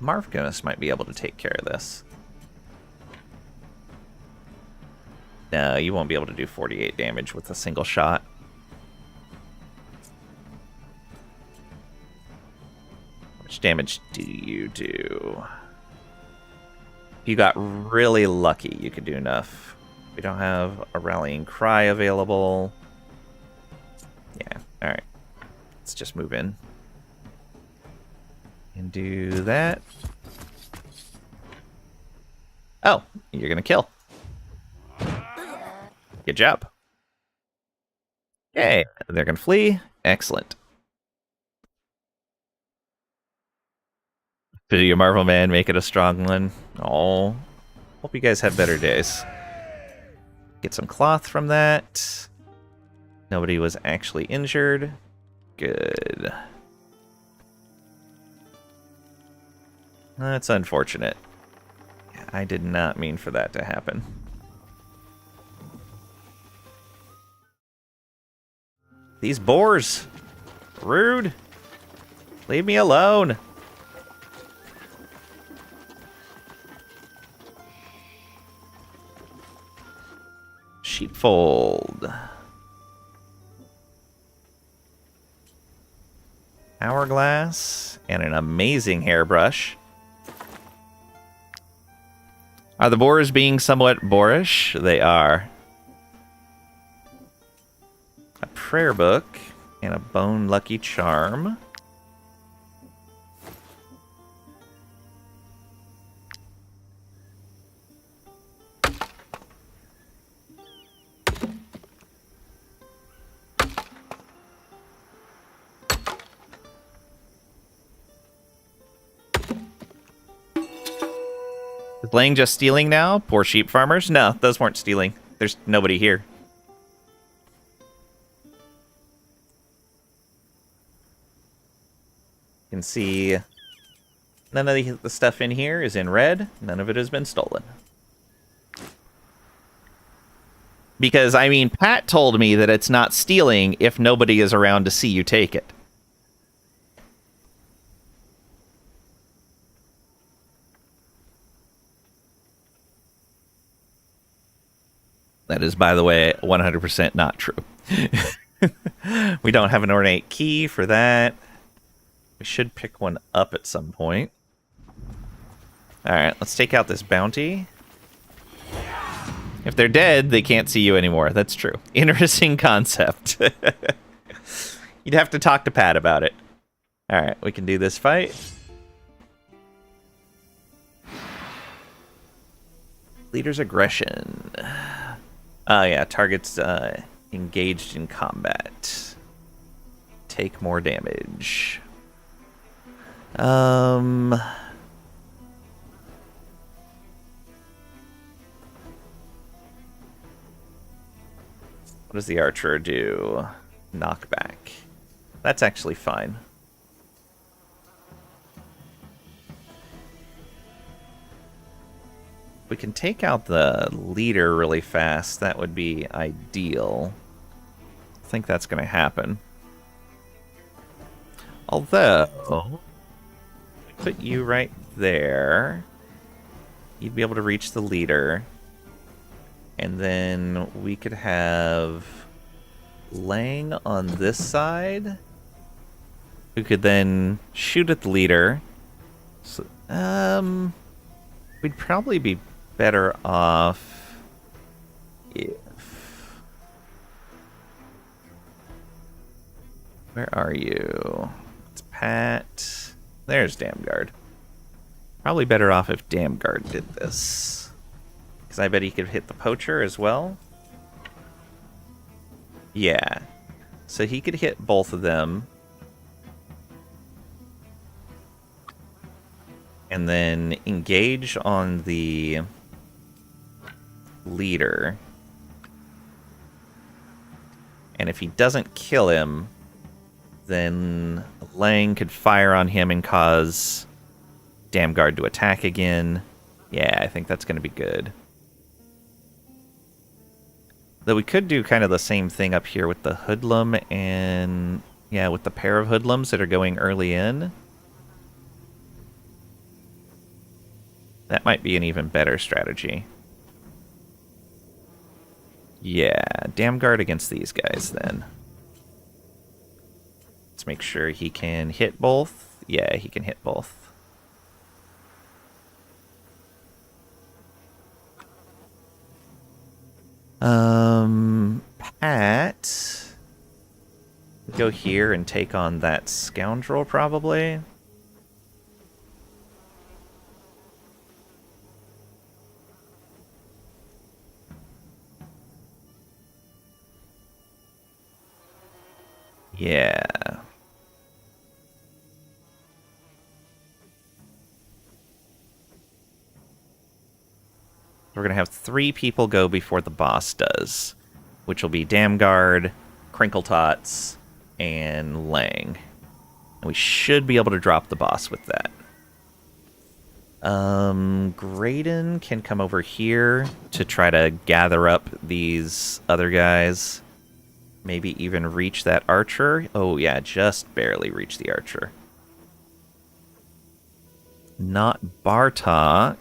Speaker 1: Marvgunus might be able to take care of this. No, you won't be able to do 48 damage with a single shot. How much damage do you do? If you got really lucky, you could do enough. We don't have a rallying cry available. Yeah, alright. Let's just move in. And do that. Oh, you're gonna kill. Good job. Okay, they're gonna flee. Excellent. Do you, Marvel Man, make it a strong one? Oh, hope you guys have better days. Get some cloth from that. Nobody was actually injured. Good. That's unfortunate. I did not mean for that to happen. These boars! Rude! Leave me alone! Sheepfold. Hourglass. And an amazing hairbrush. Are the boars being somewhat boorish? They are. A prayer book and a bone lucky charm. Is Lang just stealing now? Poor sheep farmers? No, those weren't stealing. There's nobody here. You can see none of the stuff in here is in red. None of it has been stolen. Because, I mean, Pat told me that it's not stealing if nobody is around to see you take it. That is, by the way, 100% not true. We don't have an ornate key for that. We should pick one up at some point. Alright, let's take out this bounty. If they're dead, they can't see you anymore. That's true. Interesting concept. You'd have to talk to Pat about it. Alright, we can do this fight. Leader's aggression. Oh yeah, targets engaged in combat. Take more damage. What does the archer do? Knockback. That's actually fine. We can take out the leader really fast. That would be ideal. I think that's going to happen. Although, put you right there. You'd be able to reach the leader. And then we could have Lang on this side, who could then shoot at the leader. So, we'd probably be better off if... Where are you? It's Pat. There's Damguard. Probably better off if Damguard did this. Because I bet he could hit the poacher as well. Yeah. So he could hit both of them. And then engage on the leader. And if he doesn't kill him, then Lang could fire on him and cause Damguard to attack again. Yeah, I think that's going to be good. Though we could do kind of the same thing up here with the hoodlum and... yeah, with the pair of hoodlums that are going early in. That might be an even better strategy. Yeah, Damguard against these guys then. Let's make sure he can hit both. Yeah, he can hit both. Pat... go here and take on that scoundrel, probably. Yeah. We're going to have 3 people go before the boss does, which will be Damguard, Crinkletots, and Lang. And we should be able to drop the boss with that. Graydon can come over here to try to gather up these other guys. Maybe even reach that archer. Oh yeah, just barely reach the archer. Not Bartok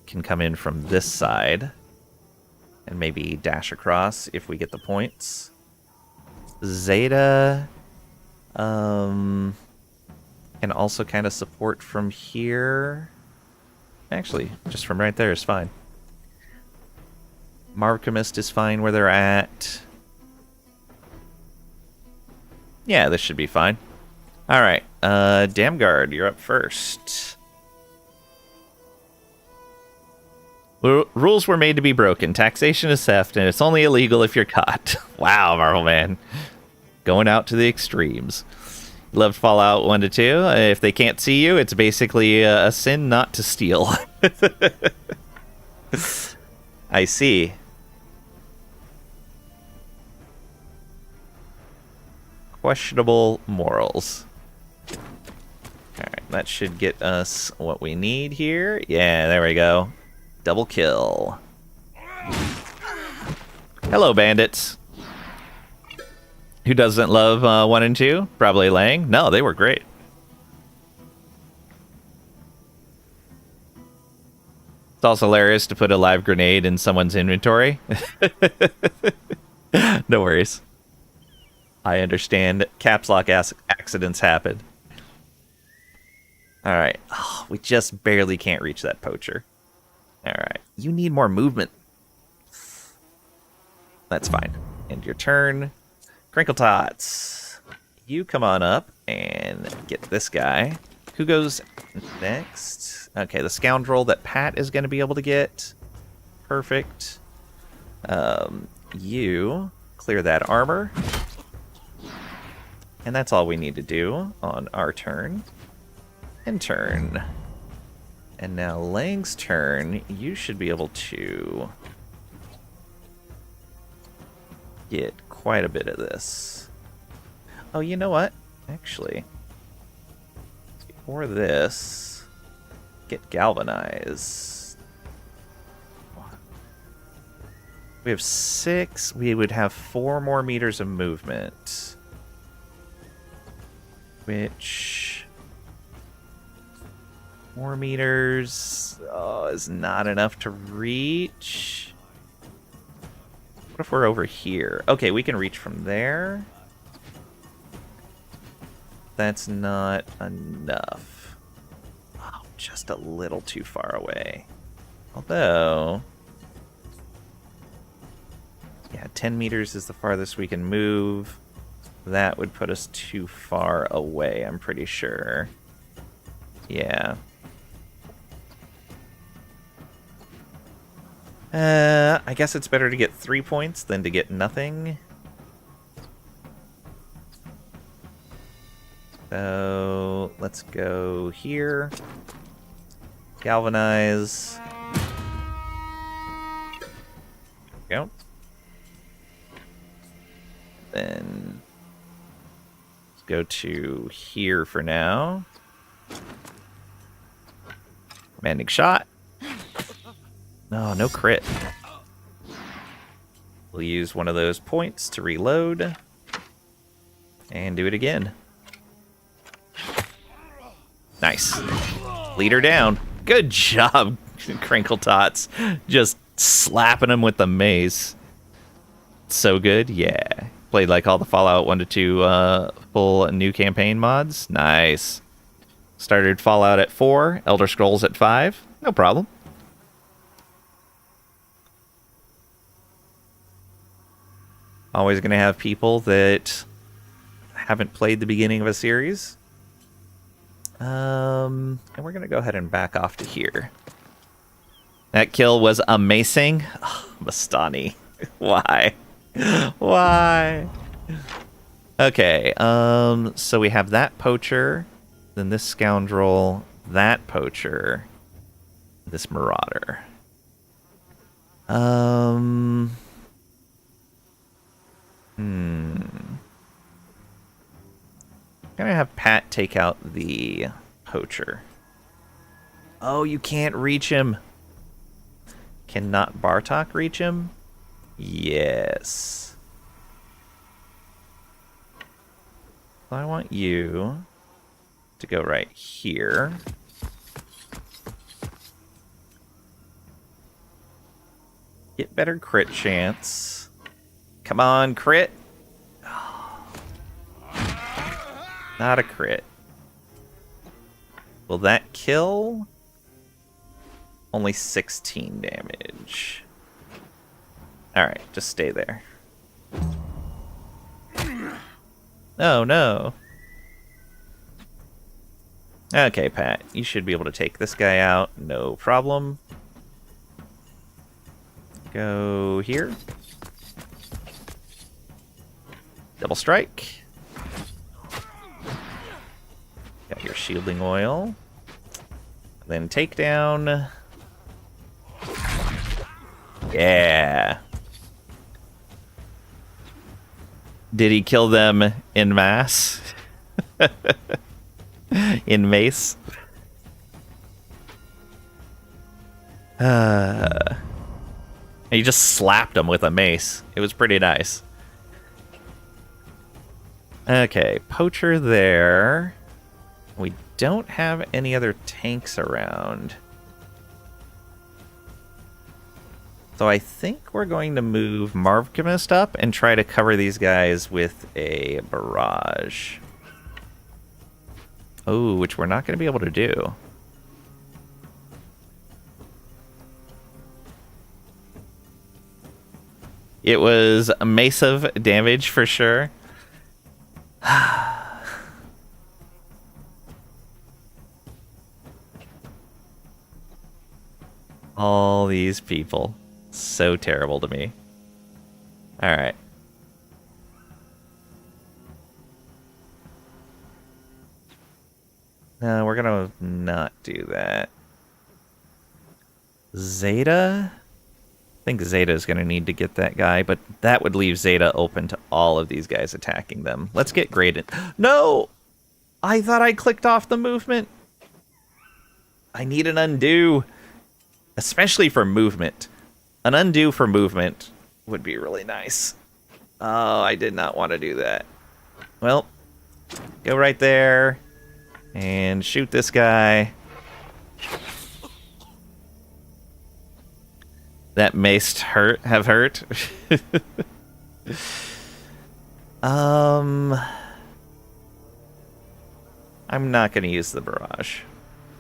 Speaker 1: can come in from this side and maybe dash across if we get the points. Zeta can also kind of support from here. Actually, just from right there is fine. Markhemist is fine where they're at. Yeah, this should be fine. Alright, Damguard, you're up first. Rules were made to be broken. Taxation is theft, and it's only illegal if you're caught. Wow, Marvel Man. Going out to the extremes. Loved Fallout 1 to 2. If they can't see you, it's basically a sin not to steal. I see. Questionable morals. Alright, that should get us what we need here. Yeah, there we go. Double kill. Hello, bandits. Who doesn't love 1 and 2? Probably Lang. No, they were great. It's also hilarious to put a live grenade in someone's inventory. No worries. I understand. Caps lock accidents happen. Alright. Oh, we just barely can't reach that poacher. Alright. You need more movement. That's fine. End your turn. Crinkletots. You come on up and get this guy. Who goes next? Okay, the scoundrel that Pat is going to be able to get. Perfect. You clear that armor. And that's all we need to do on our turn. And turn. And now Lang's turn. You should be able to get quite a bit of this. Oh, you know what? Actually, before this, get galvanized. We have 6. We would have 4 more meters of movement. Which 4 meters is not enough to reach. What if we're over here? Okay, we can reach from there. That's not enough. Oh, just a little too far away. Although... yeah, 10 meters is the farthest we can move. That would put us too far away, I'm pretty sure. Yeah. I guess it's better to get 3 points than to get nothing. So, let's go here. Galvanize. There we go. Then let's go to here for now. Commanding shot. No, no crit. We'll use one of those points to reload. And do it again. Nice. Leader down. Good job, Crinkle Tots. Just slapping him with the mace. So good, yeah. Played like all the Fallout 1 to 2 full new campaign mods. Nice. Started Fallout at 4, Elder Scrolls at 5. No problem. Always going to have people that haven't played the beginning of a series. And we're going to go ahead and back off to here. That kill was amazing. Oh, Mastani. Why? Why? Okay, so we have that poacher, then this scoundrel, that poacher, this marauder. Gonna have Pat take out the poacher. Oh, you can't reach him. Cannot Bartok reach him? Yes. I want you to go right here. Get better crit chance. Come on, crit. Not a crit. Will that kill? Only 16 damage. Alright, just stay there. Oh, no. Okay, Pat. You should be able to take this guy out. No problem. Go here. Double strike. Got your shielding oil. Then takedown. Yeah. Did he kill them in mass? In mace? He just slapped him with a mace. It was pretty nice. Okay, poacher there. We don't have any other tanks around. So I think we're going to move Marvchemist up and try to cover these guys with a barrage. Oh, which we're not going to be able to do. It was massive damage for sure. All these people. So terrible to me. Alright. No, we're gonna not do that. Zeta? I think Zeta is gonna need to get that guy, but that would leave Zeta open to all of these guys attacking them. Let's get graded. No! I thought I clicked off the movement. I need an undo. Especially for movement. An undo for movement would be really nice. Oh, I did not want to do that. Well, go right there and shoot this guy. That maced have hurt. I'm not going to use the barrage.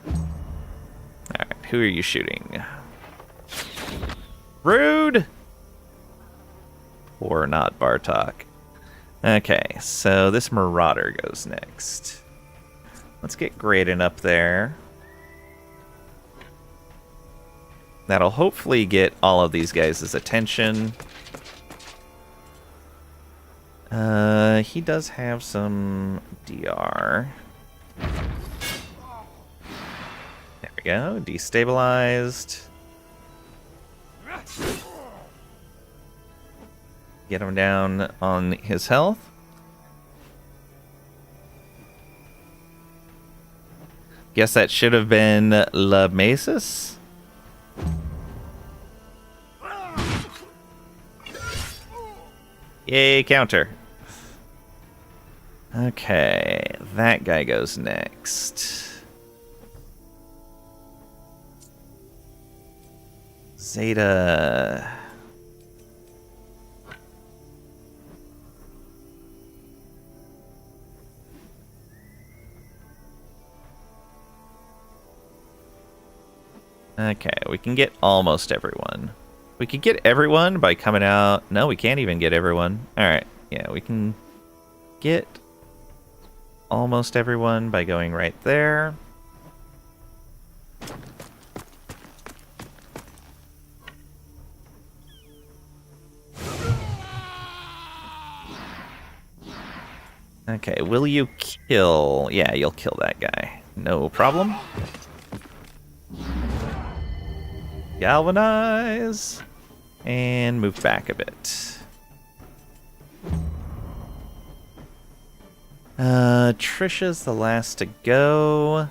Speaker 1: Alright, who are you shooting? Rude! Or not, Bartok. Okay, so this Marauder goes next. Let's get Graydon up there. That'll hopefully get all of these guys' attention. He does have some DR. There we go, destabilized. Get him down on his health. Guess that should have been La Mesis. Yay, counter. Okay, that guy goes next. Zeta. Okay, we can get almost everyone. We could get everyone by coming out. No, we can't even get everyone. Alright, yeah, we can get almost everyone by going right there. Okay, will you kill... Yeah, you'll kill that guy. No problem. Galvanize. And move back a bit. Trisha's the last to go.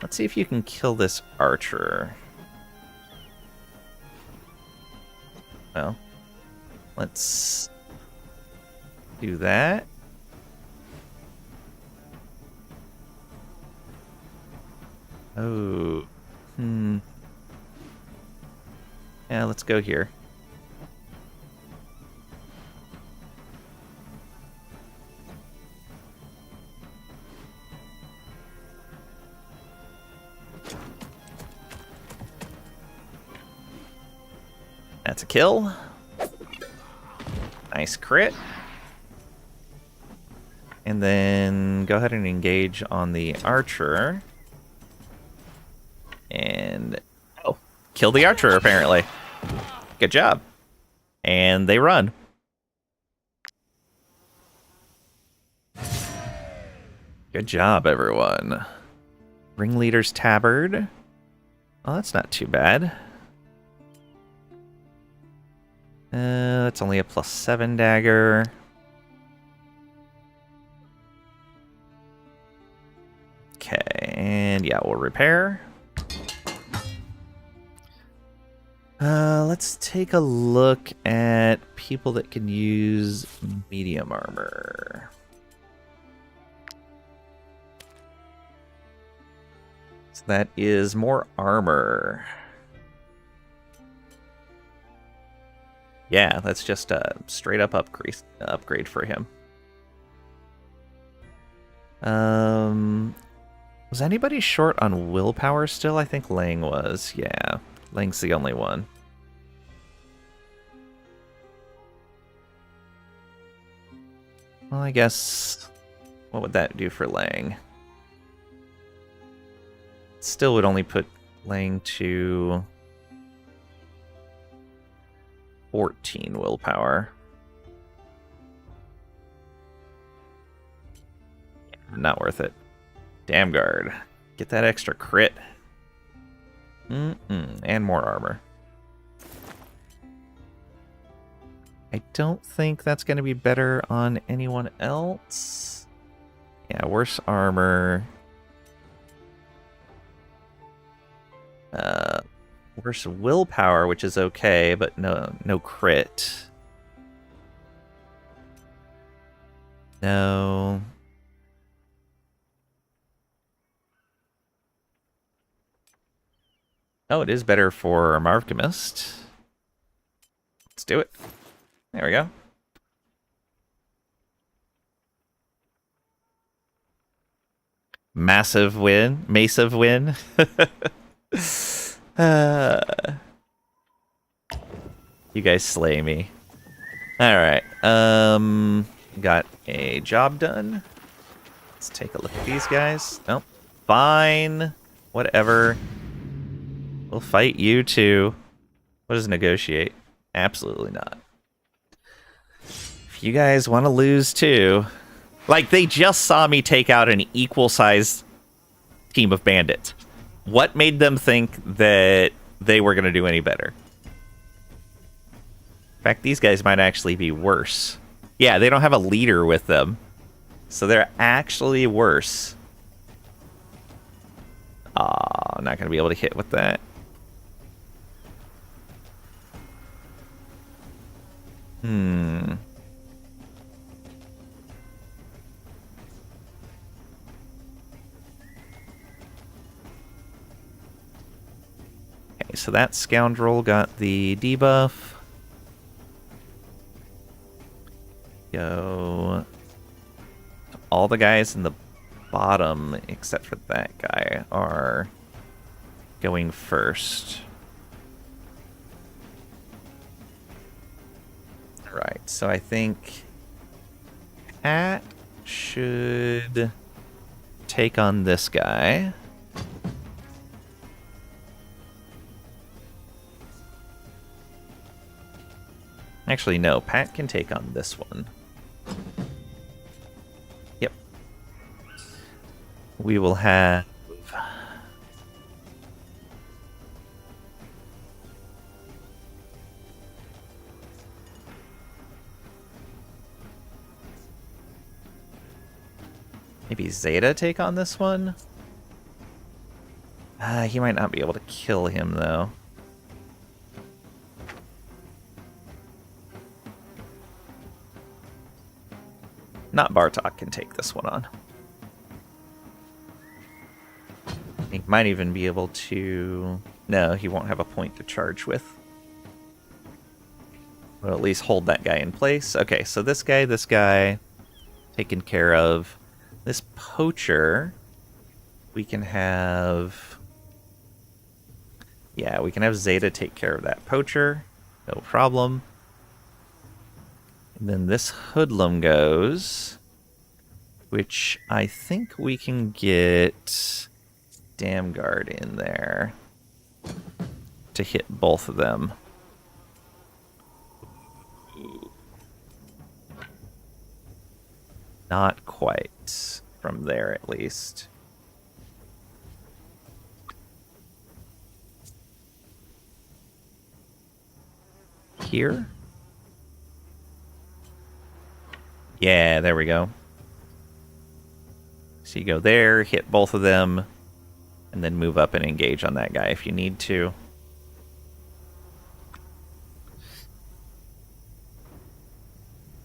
Speaker 1: Let's see if you can kill this archer. Well, let's do that. Oh, yeah, let's go here. That's a kill. Nice crit. And then go ahead and engage on the archer. And, oh, kill the archer, apparently. Good job. And they run. Good job, everyone. Ringleader's tabard. Oh, that's not too bad. That's only a +7 dagger. Okay, and yeah, we'll repair. Let's take a look at people that can use medium armor. So that is more armor. Yeah, that's just a straight up upgrade for him. Was anybody short on willpower still? I think Lang was. Yeah, Lang's the only one. Well, I guess... what would that do for Lang? Still would only put Lang to 14 willpower. Not worth it. Damn guard. Get that extra crit. And more armor. I don't think that's going to be better on anyone else. Yeah, worse armor. Worse willpower, which is okay, but no crit. No. Oh, it is better for Marvcamist. Let's do it. There we go. Massive win. Massive win. You guys slay me. Alright. Got a job done. Let's take a look at these guys. Nope. Fine. Whatever. We'll fight you too. What does negotiate? Absolutely not. If you guys want to lose too... Like, they just saw me take out an equal-sized team of bandits. What made them think that they were going to do any better? In fact, these guys might actually be worse. Yeah, they don't have a leader with them. So they're actually worse. Aw, I'm not going to be able to hit with that. Okay, so that scoundrel got the debuff. Go. All the guys in the bottom, except for that guy, are going first. Right, so I think Pat should take on this guy. Actually, no, Pat can take on this one. Yep. We will have... maybe Zeta take on this one? He might not be able to kill him, though. Not Bartok can take this one on. He might even be able to... No, he won't have a point to charge with. We'll at least hold that guy in place. Okay, so this guy, taken care of. This poacher, we can have... Yeah, we can have Zeta take care of that poacher. No problem. And then this hoodlum goes, which I think we can get Damguard in there to hit both of them. Not quite, from there at least. Here? Yeah, there we go. So you go there, hit both of them, and then move up and engage on that guy if you need to.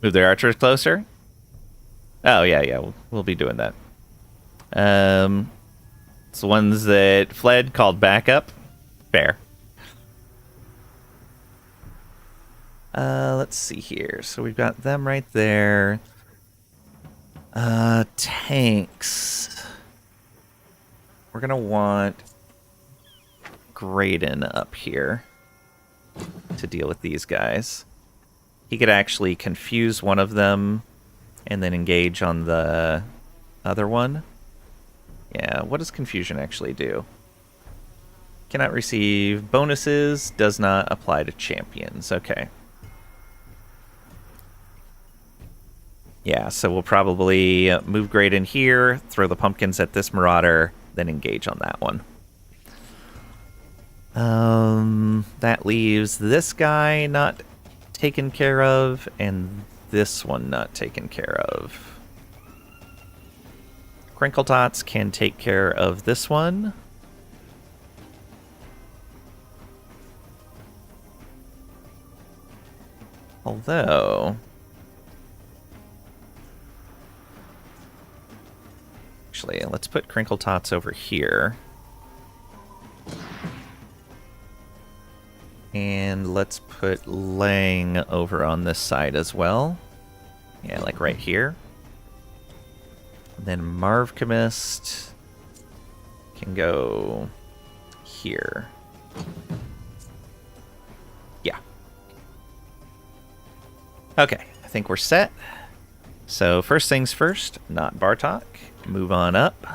Speaker 1: Move their archers closer? Oh, yeah, we'll be doing that. It's the ones that fled called backup. Fair. Let's see here. So we've got them right there. Tanks. We're gonna want Graydon up here to deal with these guys. He could actually confuse one of them and then engage on the other one. Yeah, what does confusion actually do? Cannot receive bonuses, does not apply to champions. Okay. Yeah, so we'll probably move Graydon here, throw the pumpkins at this marauder, then engage on that one. That leaves this guy not taken care of, and this one not taken care of. Crinkle Tots can take care of this one. Although... actually, let's put Crinkle Tots over here. And let's put Lang over on this side as well. Yeah, like right here. And then Marvcomist can go here. Yeah. Okay, I think we're set. So first things first, not Bartok. Move on up.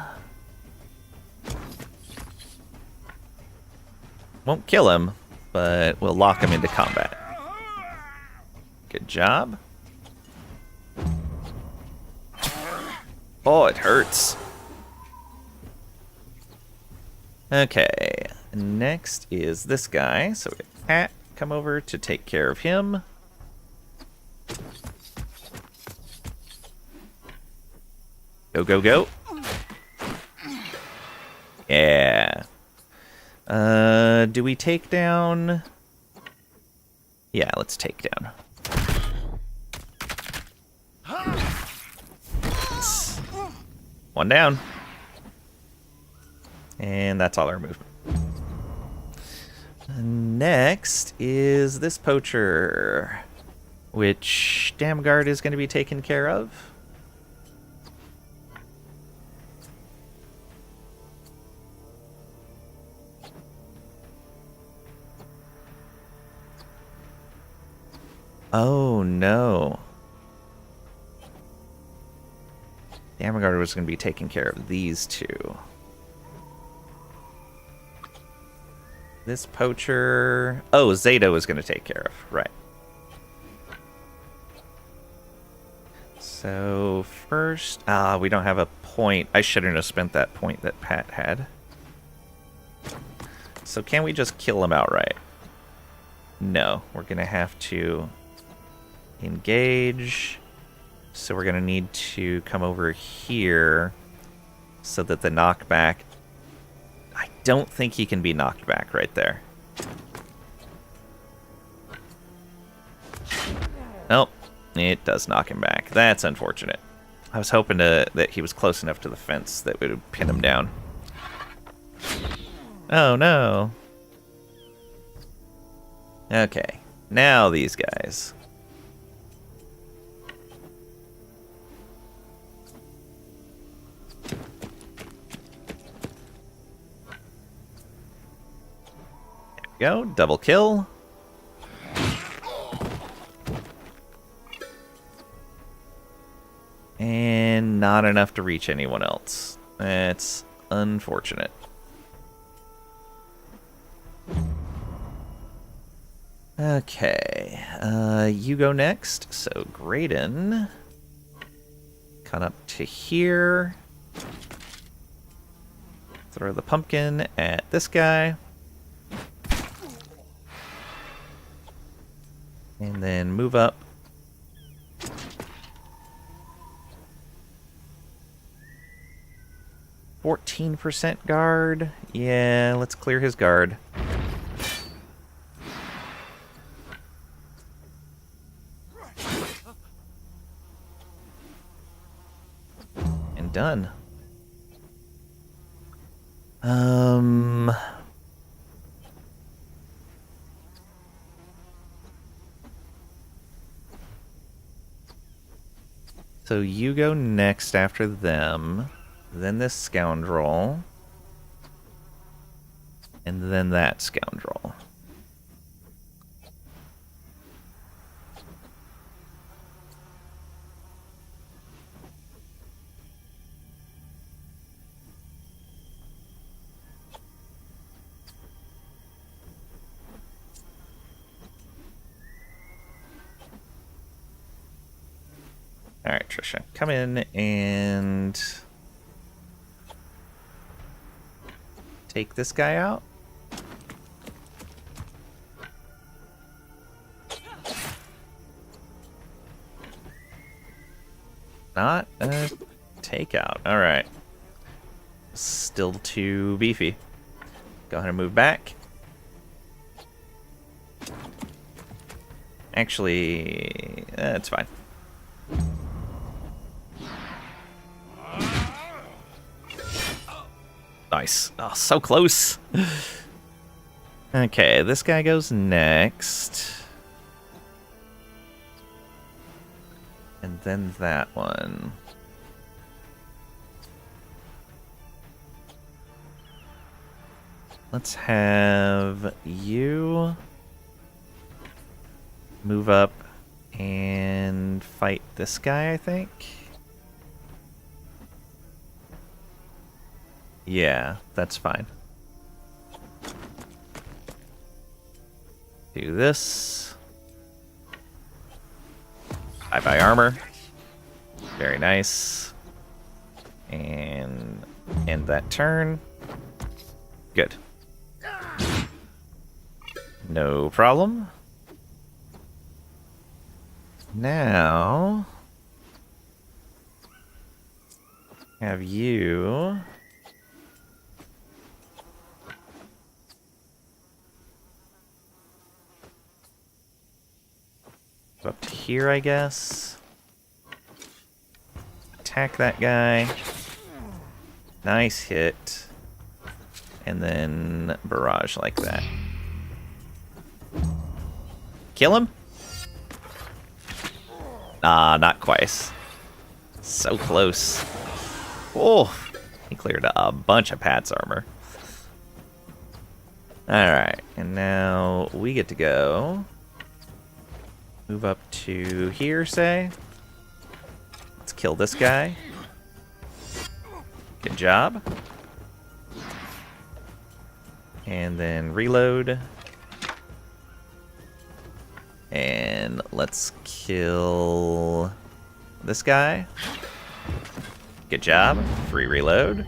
Speaker 1: Won't kill him, but we'll lock him into combat. Good job. Oh, it hurts. Okay, next is this guy. So we have Pat come over to take care of him. Go, go, go. Yeah. Do we take down? Yeah, let's take down. One down. And that's all our movement. Next is this poacher, which Damguard is going to be taken care of. Oh no. Damguard was going to be taking care of these two. This poacher... Oh, Zato is going to take care of. Right. So, first... we don't have a point. I shouldn't have spent that point that Pat had. So, can we just kill him outright? No. We're going to have to engage. So, we're going to need to come over here so that the knockback... I don't think he can be knocked back right there. Nope, it does knock him back. That's unfortunate. I was hoping that he was close enough to the fence that would pin him down. Oh no. Okay, now these guys. Go, double kill. And not enough to reach anyone else. That's unfortunate. Okay, you go next. So Graydon, come up to here. Throw the pumpkin at this guy. And then move up. %14 guard. Yeah, let's clear his guard. And done. So you go next after them, then this scoundrel, and then that scoundrel. Alright, Trisha, come in and take this guy out. Not a takeout. Alright. Still too beefy. Go ahead and move back. Actually, it's fine. Nice. Oh, so close. Okay, this guy goes next. And then that one. Let's have you move up and fight this guy, I think. Yeah, that's fine. Do this. Bye-bye armor. Very nice. And end that turn. Good. No problem. Now, have you go up to here, I guess. Attack that guy. Nice hit. And then barrage like that. Kill him? Ah, not quite. So close. Oh, he cleared a bunch of Pat's armor. Alright, and now we get to go. Move up to here, say. Let's kill this guy. Good job. And then reload. And let's kill this guy. Good job. Free reload.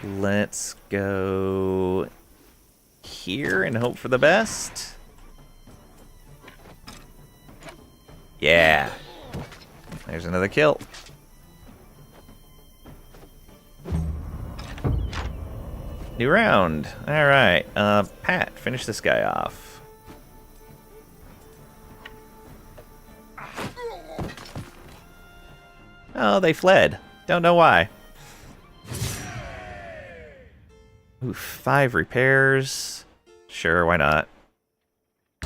Speaker 1: Let's go here and hope for the best. Yeah. There's another kill. New round. Alright. Pat, finish this guy off. Oh, they fled. Don't know why. Ooh, 5 repairs. Sure, why not?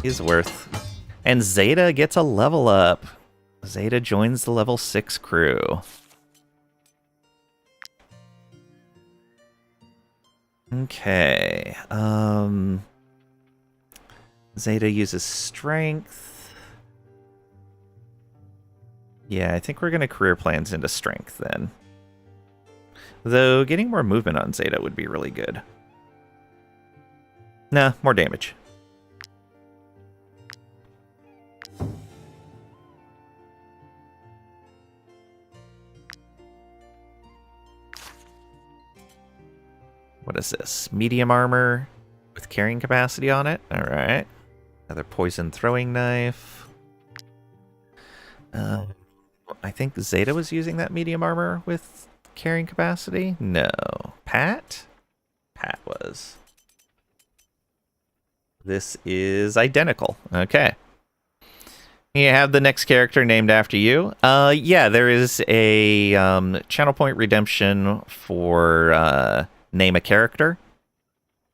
Speaker 1: He's worth. And Zeta gets a level up. Zeta joins the level 6 crew. Okay. Zeta uses strength. Yeah, I think we're going to career plans into strength then. Though getting more movement on Zeta would be really good. Nah, more damage. What is this? Medium armor with carrying capacity on it. All right. Another poison throwing knife. I think Zeta was using that medium armor with carrying capacity. No. Pat? Pat was. This is identical. Okay. You have the next character named after you. Yeah, there is a channel point redemption for name a character.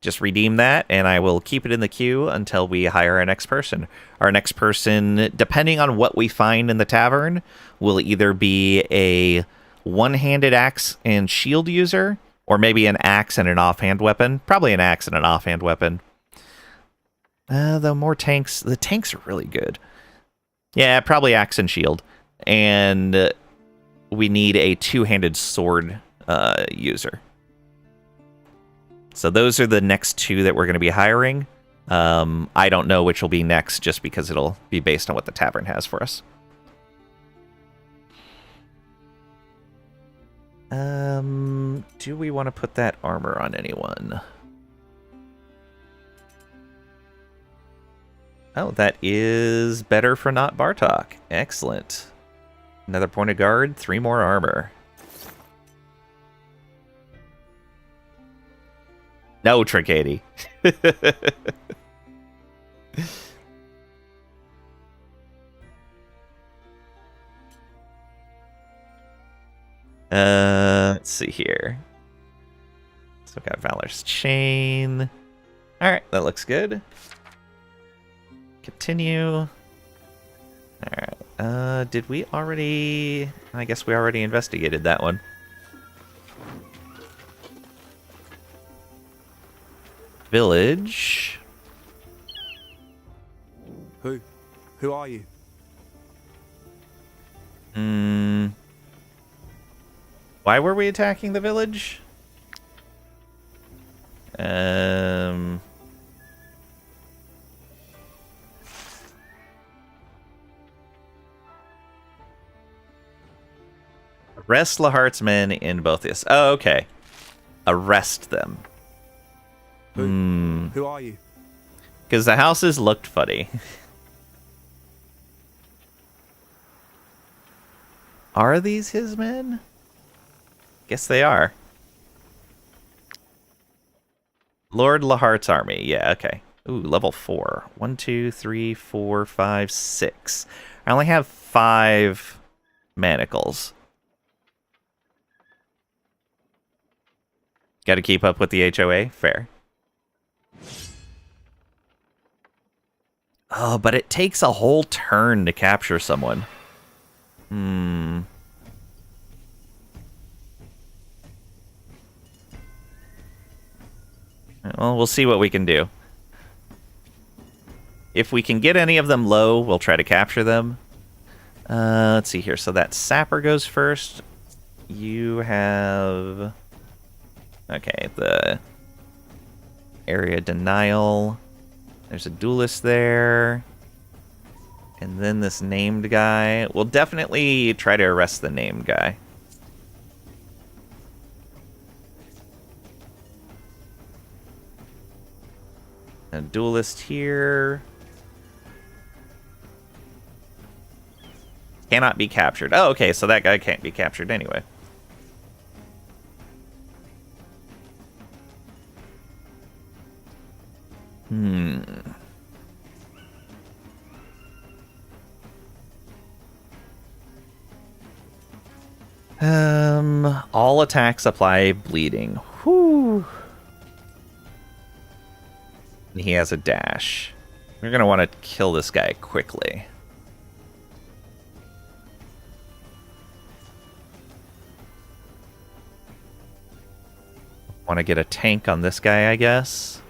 Speaker 1: Just redeem that, and I will keep it in the queue until we hire our next person. Our next person, depending on what we find in the tavern, will either be a one-handed axe and shield user, or maybe an axe and an offhand weapon. Probably an axe and an offhand weapon. Though more tanks. The tanks are really good. Yeah, probably axe and shield. And we need a two-handed sword user. So those are the next 2 that we're going to be hiring. I don't know which will be next, just because it'll be based on what the tavern has for us. Do we want to put that armor on anyone? Oh, that is better for not Bartok. Excellent. Another point of guard, 3 more armor. No, Trickady. Let's see here. So got Valor's Chain. Alright, that looks good. Continue. Alright, did we already... I guess we already investigated that one. Village.
Speaker 21: Who are you?
Speaker 1: Why were we attacking the village? Arrest Lahart's men in both this. Oh, okay. Arrest them.
Speaker 21: Who are you?
Speaker 1: Because the houses looked funny. Are these his men? Guess they are. Lord Lahart's army. Yeah, okay. Ooh, level 4. 1, 2, 3, 4, 5, 6. I only have 5 manacles. Got to keep up with the HOA? Fair. Oh, but it takes a whole turn to capture someone. Well, we'll see what we can do. If we can get any of them low, we'll try to capture them. Let's see here. So that sapper goes first. You have... Okay, the area denial. There's a duelist there. And then this named guy. We'll definitely try to arrest the named guy. A duelist here. Cannot be captured. Oh, okay, so that guy can't be captured anyway. All attacks apply bleeding. Whew. And he has a dash. We're going to want to kill this guy quickly. Want to get a tank on this guy, I guess.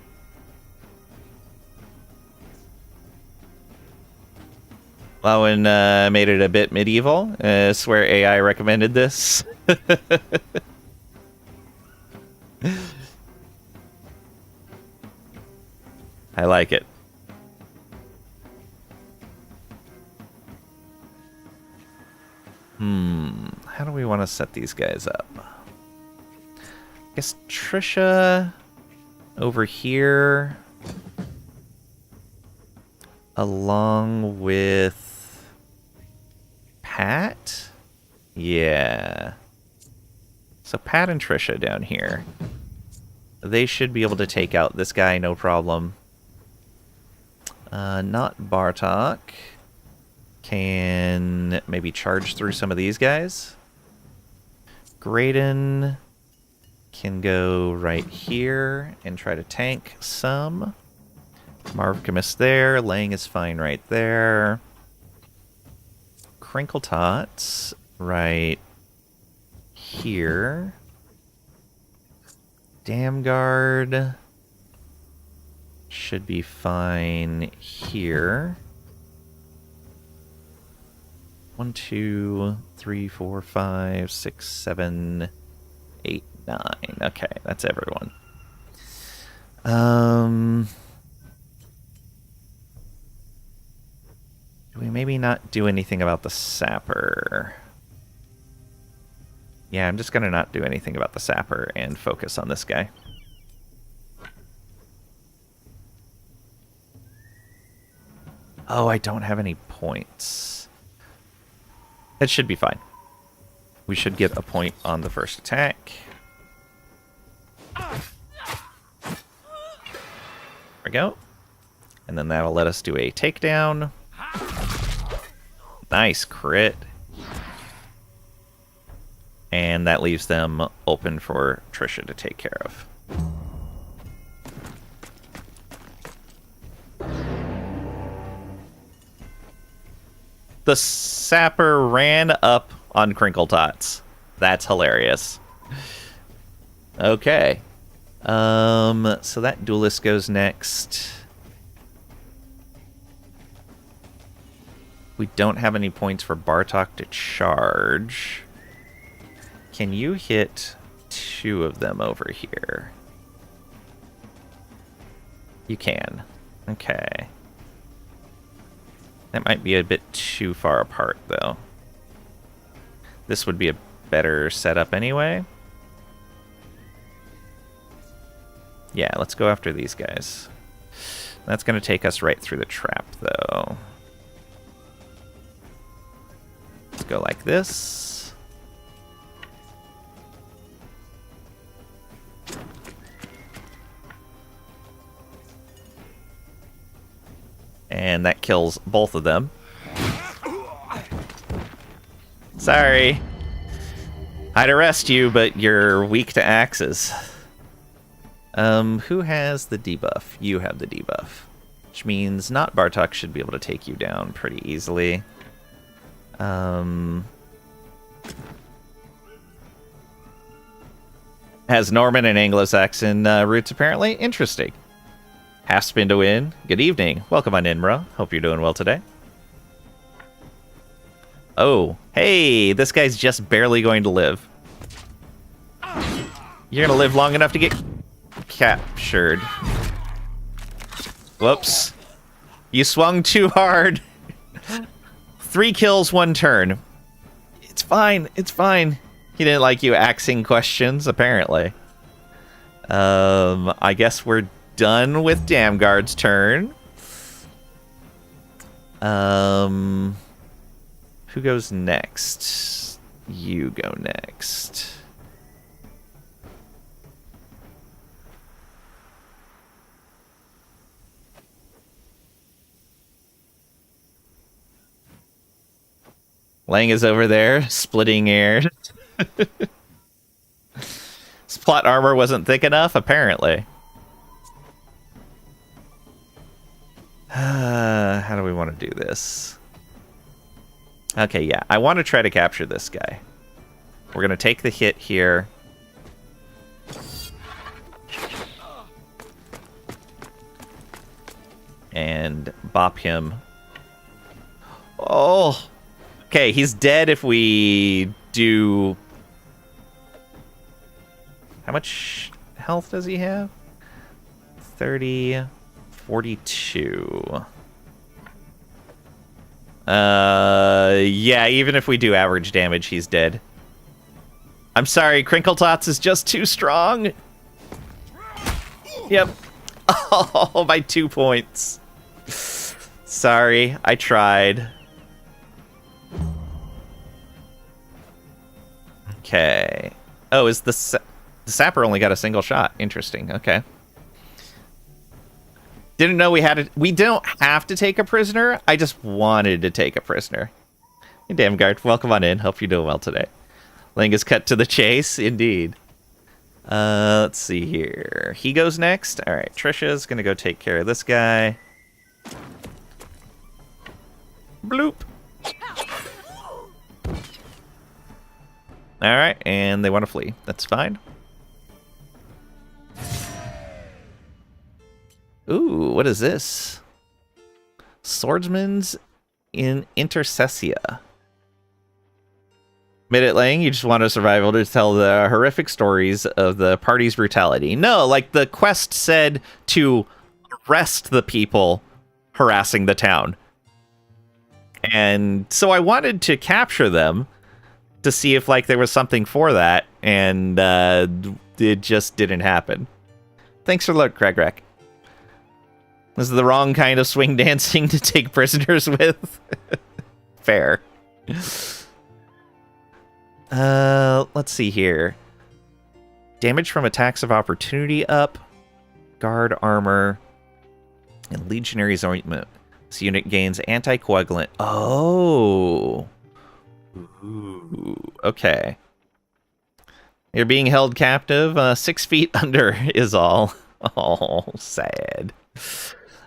Speaker 1: Lowen made it a bit medieval. I swear AI recommended this. I like it. How do we want to set these guys up? I guess Trisha over here, along with Pat? Yeah. So Pat and Trisha down here. They should be able to take out this guy, no problem. Not Bartok. Can maybe charge through some of these guys. Graydon can go right here and try to tank some. Marvcamus there. Lang is fine right there. Crinkle Tots right here. Damguard should be fine here. 1, 2, 3, 4, 5, 6, 7, 8, 9. Okay, that's everyone. Do we maybe not do anything about the sapper? Yeah, I'm just gonna not do anything about the sapper and focus on this guy. Oh, I don't have any points. That should be fine. We should get a point on the first attack. There we go. And then that'll let us do a takedown. Nice crit. And that leaves them open for Trisha to take care of. The sapper ran up on Crinkle Tots. That's hilarious. Okay. So that duelist goes next. We don't have any points for Bartok to charge. Can you hit 2 of them over here? You can. Okay. That might be a bit too far apart, though. This would be a better setup anyway. Yeah, let's go after these guys. That's going to take us right through the trap, though. Let's go like this. And that kills both of them. Sorry. I'd arrest you, but you're weak to axes. Who has the debuff? You have the debuff. Which means not Bartok should be able to take you down pretty easily. Has Norman and Anglo-Saxon roots, apparently. Interesting. Half spin to win. Good evening. Welcome on in, bro. Hope you're doing well today. Oh, hey, this guy's just barely going to live. You're gonna live long enough to get captured. Whoops. You swung too hard. 3 kills, 1 turn. It's fine. It's fine. He didn't like you axing questions, apparently. I guess we're done with Damguard's turn. Who goes next? You go next. Lang is over there, splitting air. His plot armor wasn't thick enough, apparently. How do we want to do this? Okay, yeah. I want to try to capture this guy. We're going to take the hit here. And bop him. Oh! Okay, he's dead if we do... How much health does he have? 30... 42. Yeah, even if we do average damage, he's dead. I'm sorry, Crinkle Tots is just too strong. Yep. Oh, by 2 points. Sorry, I tried. Okay. Oh, is the sapper only got a single shot? Interesting. Okay. Didn't know we had it. We don't have to take a prisoner. I just wanted to take a prisoner. Hey, Damguard, welcome on in. Hope you're doing well today. Lang is cut to the chase, indeed. Let's see here. He goes next. All right, Trisha's gonna go take care of this guy. Bloop. All right, and they want to flee. That's fine. Ooh, what is this? Swordsman's in Intercessia. Admit Lang, you just want a survival to tell the horrific stories of the party's brutality. No, like the quest said to arrest the people harassing the town. And so I wanted to capture them to see if like there was something for that, and it just didn't happen. Thanks for the look, Craig. This is the wrong kind of swing dancing to take prisoners with. Fair. Let's see here. Damage from attacks of opportunity up. Guard armor. And Legionary's Ointment. This unit gains anticoagulant. Oh. Ooh, okay. You're being held captive. 6 feet under is all. Oh, sad.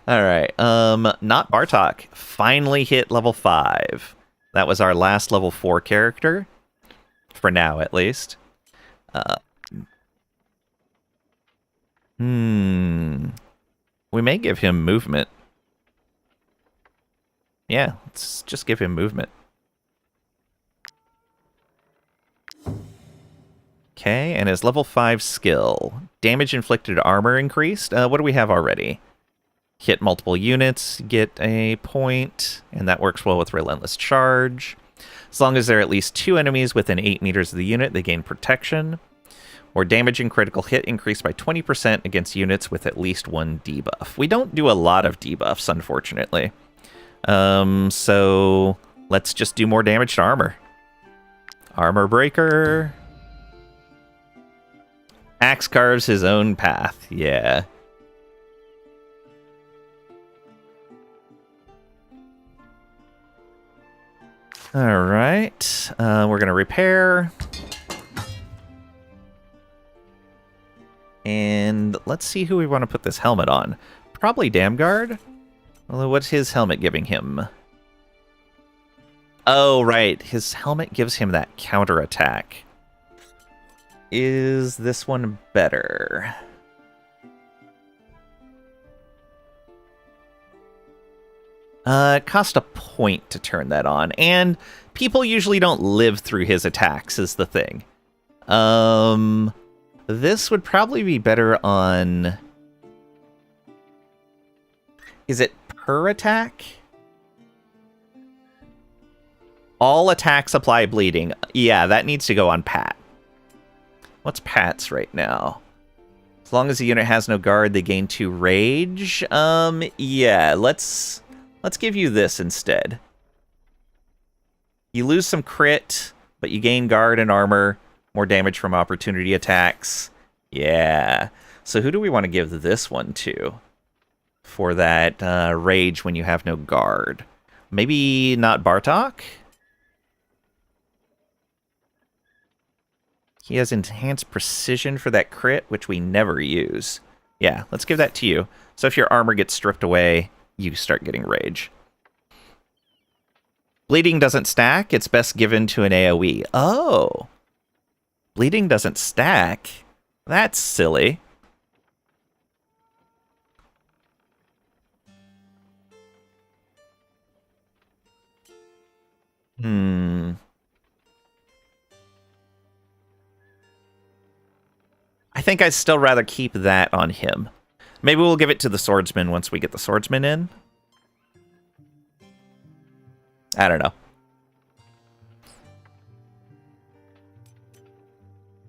Speaker 1: All right. Not Bartok. Finally hit level 5. That was our last level 4 character. For now, at least. We may give him movement. Yeah, let's just give him movement. Okay, and his level 5 skill. Damage inflicted armor increased. What do we have already? Hit multiple units, get a point, and that works well with Relentless Charge. As long as there are at least 2 enemies within 8 meters of the unit, they gain protection. Or damage and critical hit increased by 20% against units with at least 1 debuff. We don't do a lot of debuffs, unfortunately. So let's just do more damage to armor. Armor Breaker. Axe carves his own path. Yeah. All right. We're going to repair. And let's see who we want to put this helmet on. Probably Damguard. Although, what's his helmet giving him? Oh, right. His helmet gives him that counterattack. Is this one better? It cost a point to turn that on. And people usually don't live through his attacks, is the thing. This would probably be better on... Is it per attack? All attacks apply bleeding. Yeah, that needs to go on Pat. What's Pat's right now? As long as the unit has no guard, they gain 2 rage. Yeah, let's give you this instead. You lose some crit, but you gain guard and armor. More damage from opportunity attacks. Yeah. So who do we want to give this one to? For that rage when you have no guard. Maybe not Bartok? He has enhanced precision for that crit, which we never use. Yeah, let's give that to you. So if your armor gets stripped away, you start getting rage. Bleeding doesn't stack. It's best given to an AoE. Oh. Bleeding doesn't stack? That's silly. I think I'd still rather keep that on him. Maybe we'll give it to the swordsman once we get the swordsman in. I don't know.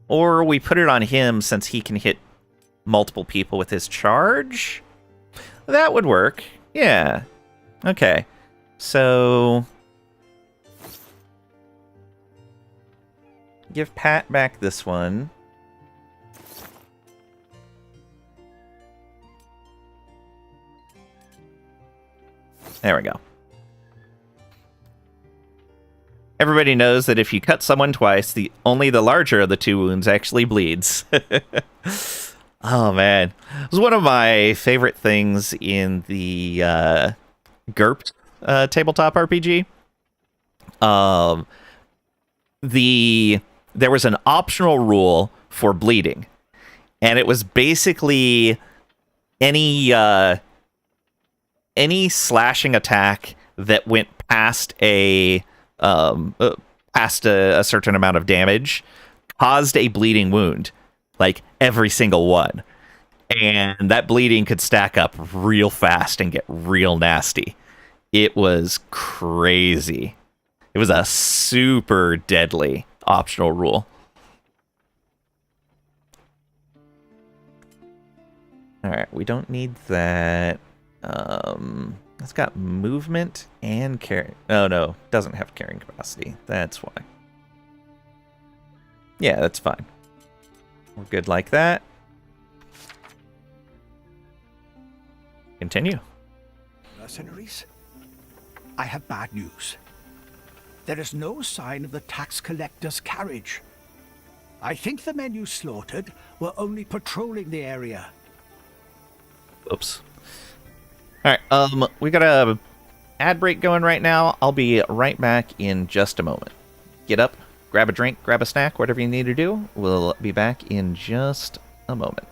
Speaker 1: Or we put it on him since he can hit multiple people with his charge? That would work. Yeah. Okay. So... give Pat back this one. There we go. Everybody knows that if you cut someone twice, only the larger of the 2 wounds actually bleeds. Oh, man. It was one of my favorite things in the GURPS tabletop RPG. There was an optional rule for bleeding, and it was basically any slashing attack that went past a certain amount of damage caused a bleeding wound, like every single one, and that bleeding could stack up real fast and get real nasty. It was crazy. It was a super deadly optional rule. All right, we don't need that. It's got movement and carry. Oh no, doesn't have carrying capacity. That's why. Yeah, that's fine. We're good like that. Continue.
Speaker 20: Mercenaries, I have bad news. There is no sign of the tax collector's carriage. I think the men you slaughtered were only patrolling the area.
Speaker 1: Oops. Alright, we gotta ad break going right now. I'll be right back in just a moment. Get up, grab a drink, grab a snack, whatever you need to do. We'll be back in just a moment.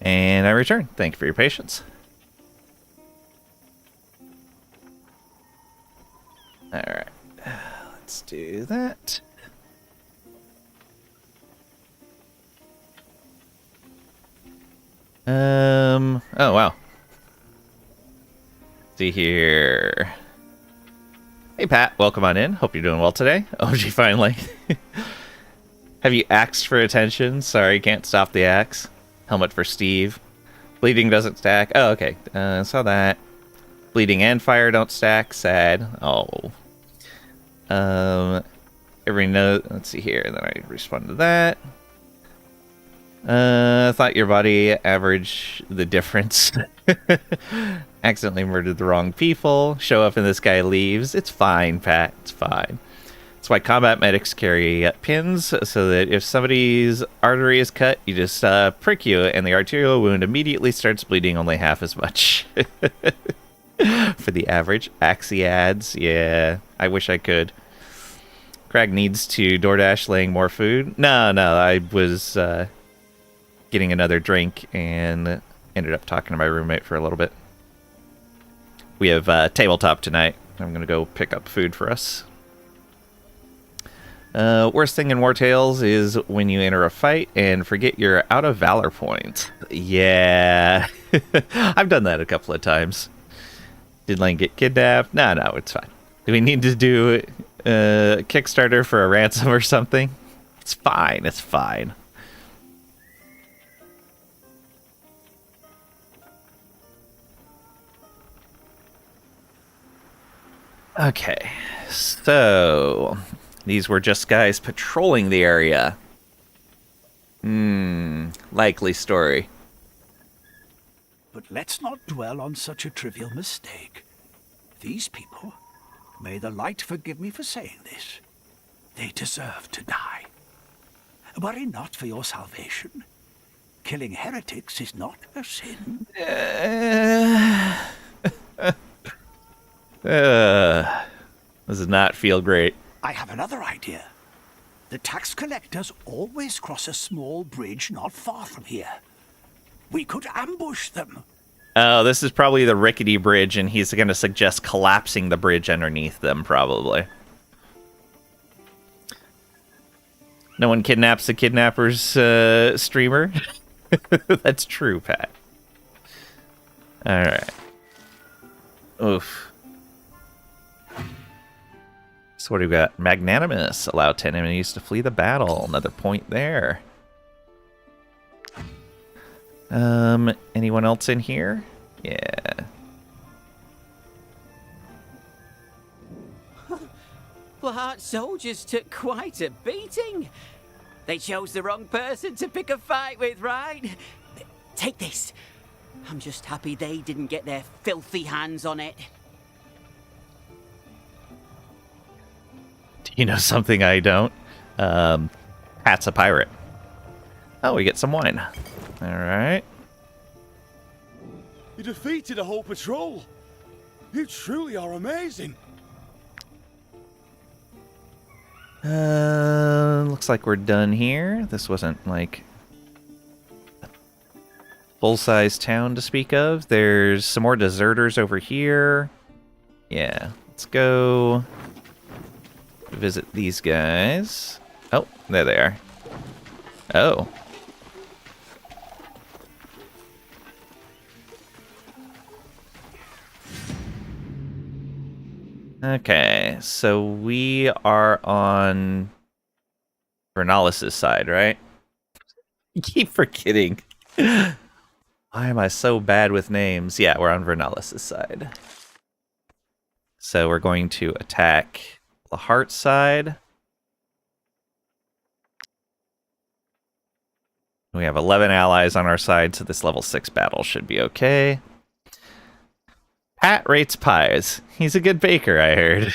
Speaker 1: And I return. Thank you for your patience. Alright. Let's do that. Oh, wow. See here. Hey, Pat. Welcome on in. Hope you're doing well today. Oh, gee, finally. Have you axed for attention? Sorry, can't stop the axe. Helmet for Steve. Bleeding doesn't stack. Oh, okay. Saw that. Bleeding and fire don't stack. Sad. Oh. Everybody knows. Let's see here. And then I respond to that. Thought your body averaged the difference. Accidentally murdered the wrong people. Show up and this guy leaves. It's fine, Pat. It's fine. That's why combat medics carry pins, so that if somebody's artery is cut, you just prick you, and the arterial wound immediately starts bleeding only half as much. For the average. Axiads, yeah. I wish I could. Crag needs to DoorDash laying more food. No, I was getting another drink and ended up talking to my roommate for a little bit. We have tabletop tonight. I'm going to go pick up food for us. Worst thing in Wartales is when you enter a fight and forget your out of valor point. Yeah. I've done that a couple of times. Did Lane get kidnapped? No, it's fine. Do we need to do a Kickstarter for a ransom or something? It's fine. It's fine. Okay, so these were just guys patrolling the area. Likely story.
Speaker 20: But let's not dwell on such a trivial mistake. These people, may the light forgive me for saying this, they deserve to die. Worry not for your salvation. Killing heretics is not a sin.
Speaker 1: This does not feel great.
Speaker 20: I have another idea. The tax collectors always cross a small bridge not far from here. We could ambush them.
Speaker 1: Oh, this is probably the rickety bridge, and he's going to suggest collapsing the bridge underneath them, probably. No one kidnaps the kidnapper's streamer? That's true, Pat. Alright. Oof. So what do we got? Magnanimous. Allow 10 enemies to flee the battle. Another point there. Anyone else in here? Yeah.
Speaker 3: Lahart soldiers took quite a beating. They chose the wrong person to pick a fight with, right? Take this. I'm just happy they didn't get their filthy hands on it.
Speaker 1: Do you know something I don't? Pat's a pirate. Oh, we get some wine. Alright.
Speaker 4: You defeated a whole patrol. You truly are amazing.
Speaker 1: Looks like we're done here. This wasn't like full-size town to speak of. There's some more deserters over here. Yeah, let's go visit these guys. Oh, there they are. Oh. Okay, so we are on Vernalis' side, right? I keep forgetting. Why am I so bad with names? Yeah, we're on Vernalis' side. So we're going to attack Lahart's side. We have 11 allies on our side, so this level 6 battle should be okay. Pat rates pies. He's a good baker, I heard.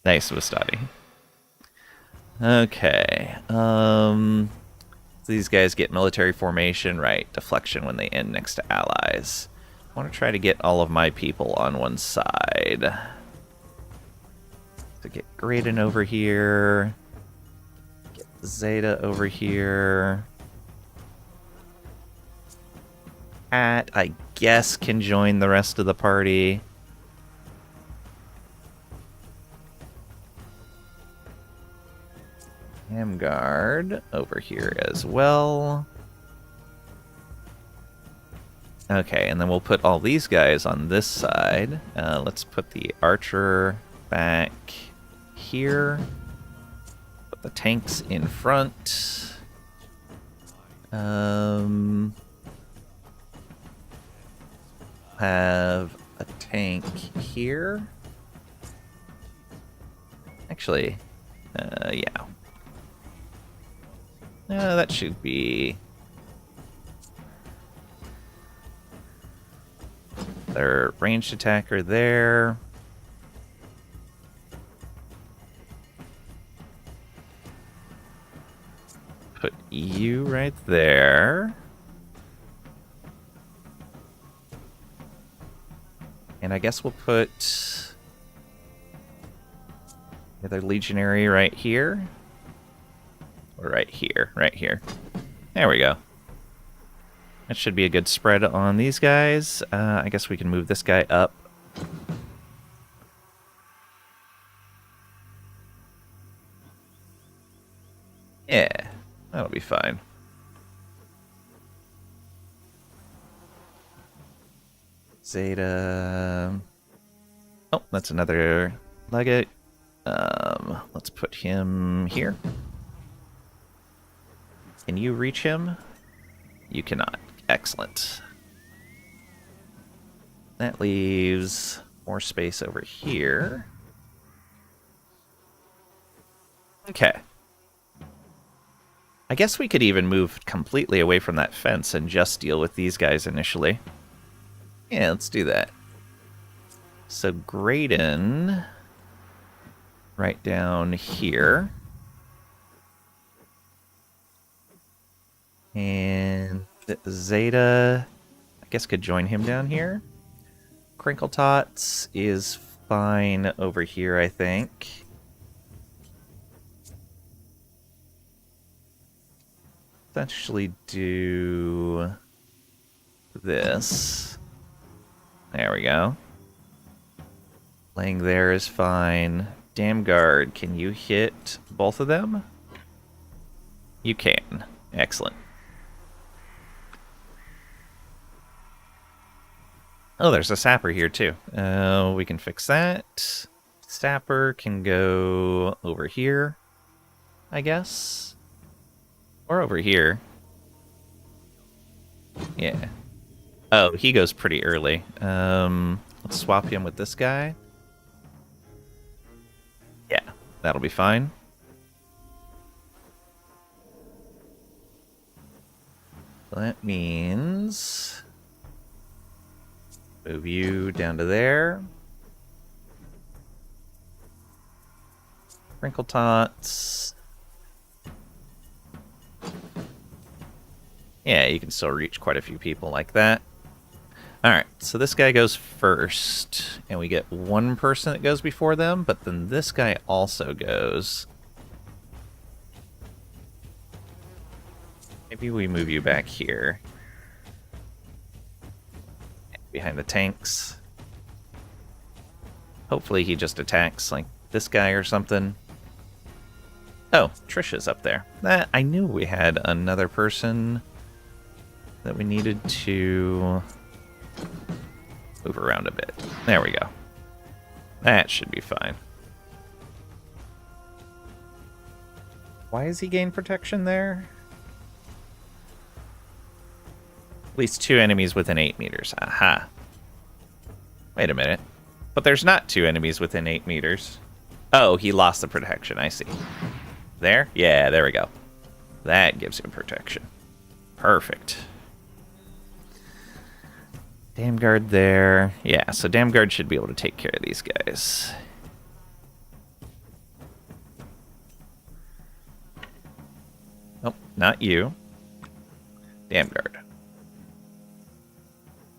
Speaker 1: Nice, Wastani. Okay. These guys get military formation, right? Deflection when they end next to allies. I want to try to get all of my people on one side. So get Graydon over here. Get Zeta over here. Pat, I guess, can join the rest of the party. Hamguard over here as well. Okay, and then we'll put all these guys on this side. Let's put the archer back here. Put the tanks in front. Have a tank here. Actually, yeah. That should be... their ranged attacker there. Put you right there. And I guess we'll put the other legionary right here. Or right here, right here. There we go. That should be a good spread on these guys. I guess we can move this guy up. Yeah, that'll be fine. Zeta. Oh, that's another legate. Let's put him here. Can you reach him? You cannot. Excellent. That leaves more space over here. Okay. I guess we could even move completely away from that fence and just deal with these guys initially. Yeah, let's do that. So Graydon, right down here. And Zeta, I guess, could join him down here. Crinkle Tots is fine over here, I think. Let's actually do this. There we go. Laying there is fine. Damn Guard, can you hit both of them? You can. Excellent. Oh, there's a sapper here too. We can fix that. Sapper can go over here, I guess. Or over here. Yeah. Oh, he goes pretty early. Let's swap him with this guy. Yeah, that'll be fine. That means... move you down to there. Wrinkle Tots. Yeah, you can still reach quite a few people like that. Alright, so this guy goes first, and we get one person that goes before them, but then this guy also goes. Maybe we move you back here. Behind the tanks. Hopefully he just attacks, like, this guy or something. Oh, Trisha's up there. I knew we had another person that we needed to move around a bit. There we go. That should be fine. Why has he gained protection there? At least 2 enemies within 8 meters. Aha. Wait a minute. But there's not 2 enemies within 8 meters. Oh, he lost the protection. I see. There? Yeah, there we go. That gives him protection. Perfect. Dam Guard there. Yeah, so Dam Guard should be able to take care of these guys. Oh, not you. Dam Guard.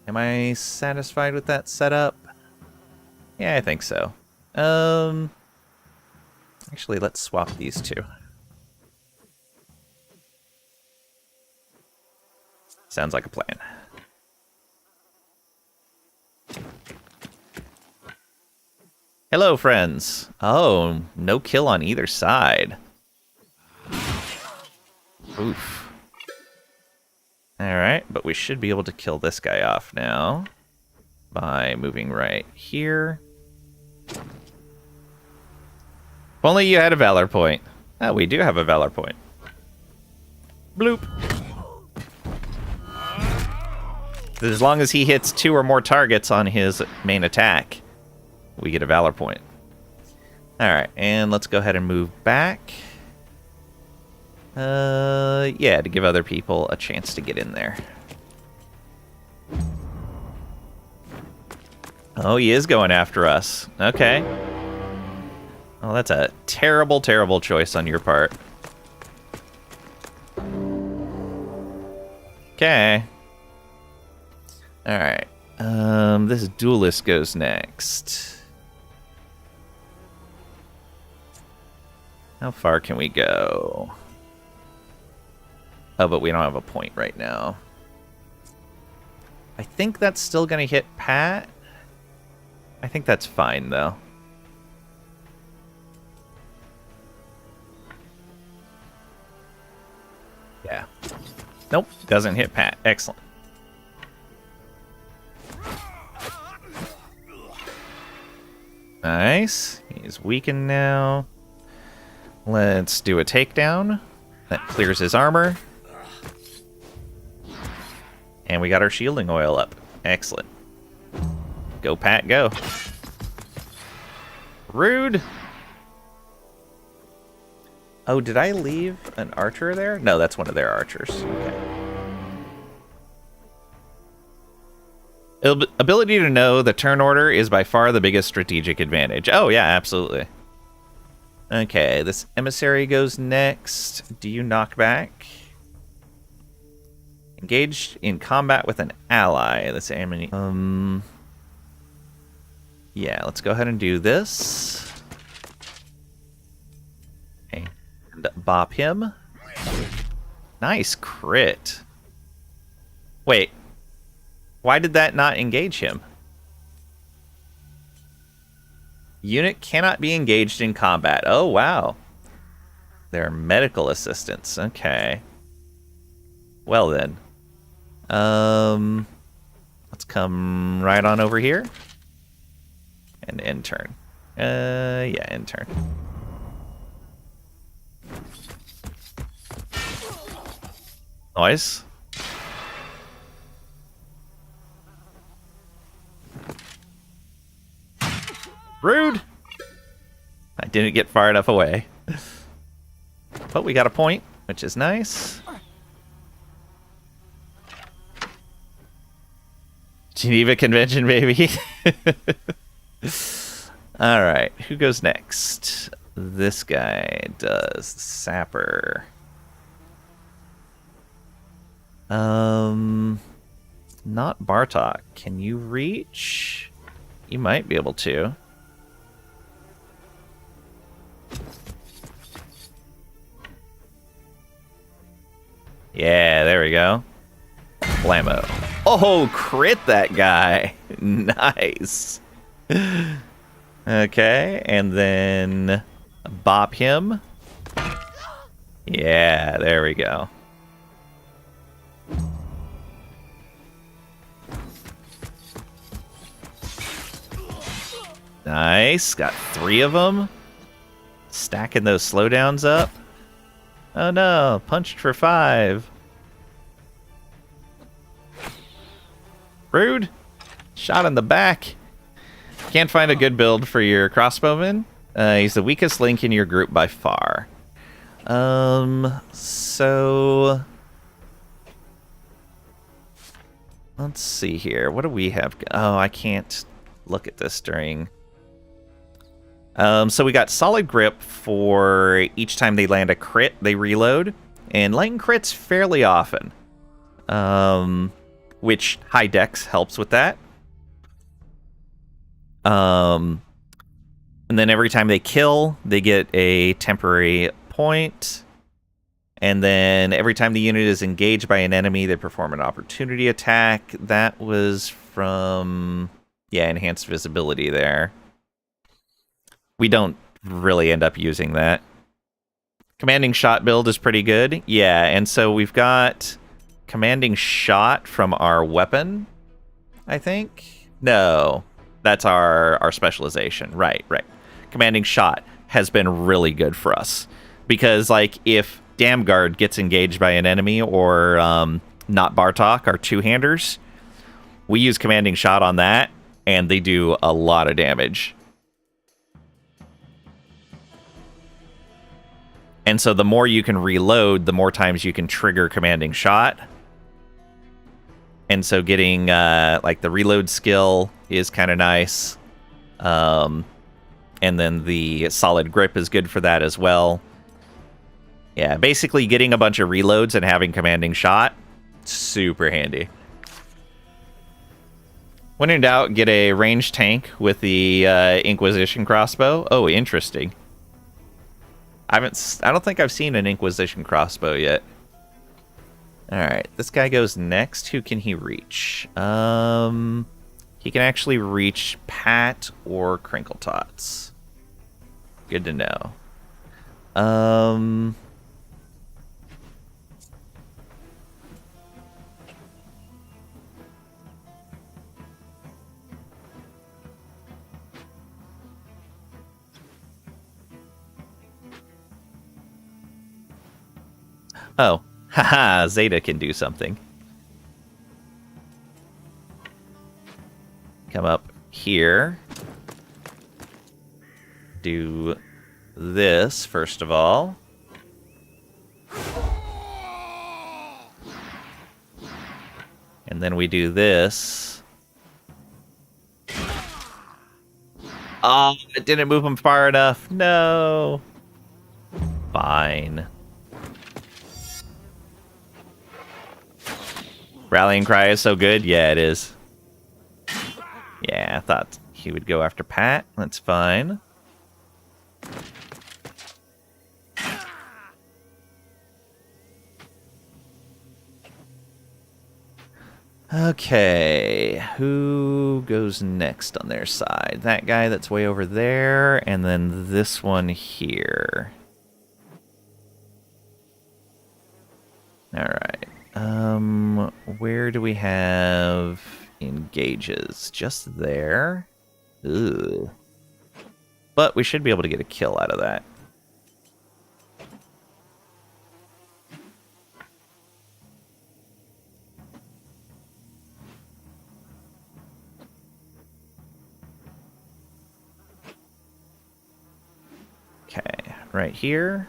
Speaker 1: Am I satisfied with that setup? Yeah, I think so. Actually, let's swap these two. Sounds like a plan. Hello, friends. Oh, no kill on either side. Oof. Alright, but we should be able to kill this guy off now by moving right here. If only you had a Valor point. Oh, we do have a Valor point. Bloop. As long as he hits 2 or more targets on his main attack, we get a Valor point. Alright, and let's go ahead and move back. Yeah, to give other people a chance to get in there. Oh, he is going after us. Okay. Oh, that's a terrible, terrible choice on your part. Okay. Alright. This duelist goes next. How far can we go? Oh, but we don't have a point right now. I think that's still going to hit Pat. I think that's fine, though. Yeah. Nope, doesn't hit Pat. Excellent. Nice. He's weakened now. Let's do a takedown. That clears his armor. And we got our shielding oil up. Excellent. Go, Pat, go. Rude. Oh, did I leave an archer there? No, that's one of their archers. Okay. Ability to know the turn order is by far the biggest strategic advantage. Oh, yeah, absolutely. Okay, this emissary goes next. Do you knock back? Engaged in combat with an ally. This ammunition. Yeah, let's go ahead and do this. And bop him. Nice crit. Wait. Why did that not engage him? Unit cannot be engaged in combat. Oh, wow. They're medical assistants. Okay. Well, then. Let's come right on over here. And end turn. Yeah, end turn. Nice. Rude! I didn't get far enough away. But we got a point, which is nice. Geneva Convention, baby. Alright, who goes next? This guy does. Sapper. Not Bartok. Can you reach? You might be able to. Yeah, there we go. Blammo. Oh, crit that guy. Nice. Okay, and then bop him. Yeah, there we go. Nice. Got 3 of them. Stacking those slowdowns up. Oh no, punched for 5. Rude. Shot in the back. Can't find a good build for your crossbowman. He's the weakest link in your group by far. So let's see here. What do we have? Oh, I can't look at this during. So we got solid grip for each time they land a crit, they reload, and lighten crits fairly often. Which high dex helps with that. And then every time they kill, they get a temporary point. And then every time the unit is engaged by an enemy, they perform an opportunity attack. That was from, yeah, enhanced visibility there. We don't really end up using that. Commanding shot build is pretty good. Yeah, and so we've got commanding shot from our weapon, I think. No, that's our specialization. Right. Commanding shot has been really good for us. Because, like, if Damguard gets engaged by an enemy or not Bartok, our two-handers, we use commanding shot on that, and they do a lot of damage. And so the more you can reload, the more times you can trigger commanding shot. And so getting, like, the reload skill is kind of nice. And then the solid grip is good for that as well. Yeah, basically getting a bunch of reloads and having commanding shot, super handy. When in doubt, get a ranged tank with the Inquisition crossbow. Oh, interesting. I don't think I've seen an Inquisition crossbow yet. Alright, this guy goes next. Who can he reach? He can actually reach Pat or Crinkle Tots. Good to know. Oh, haha, Zeta can do something. Come up here. Do this, first of all. And then we do this. Oh, it didn't move him far enough. No. Fine. Rallying cry is so good. Yeah, it is. Yeah, I thought he would go after Pat. That's fine. Okay, who goes next on their side? That guy that's way over there, and then this one here. Alright. Where do we have engages? Just there? Ugh. But we should be able to get a kill out of that. Okay, right here.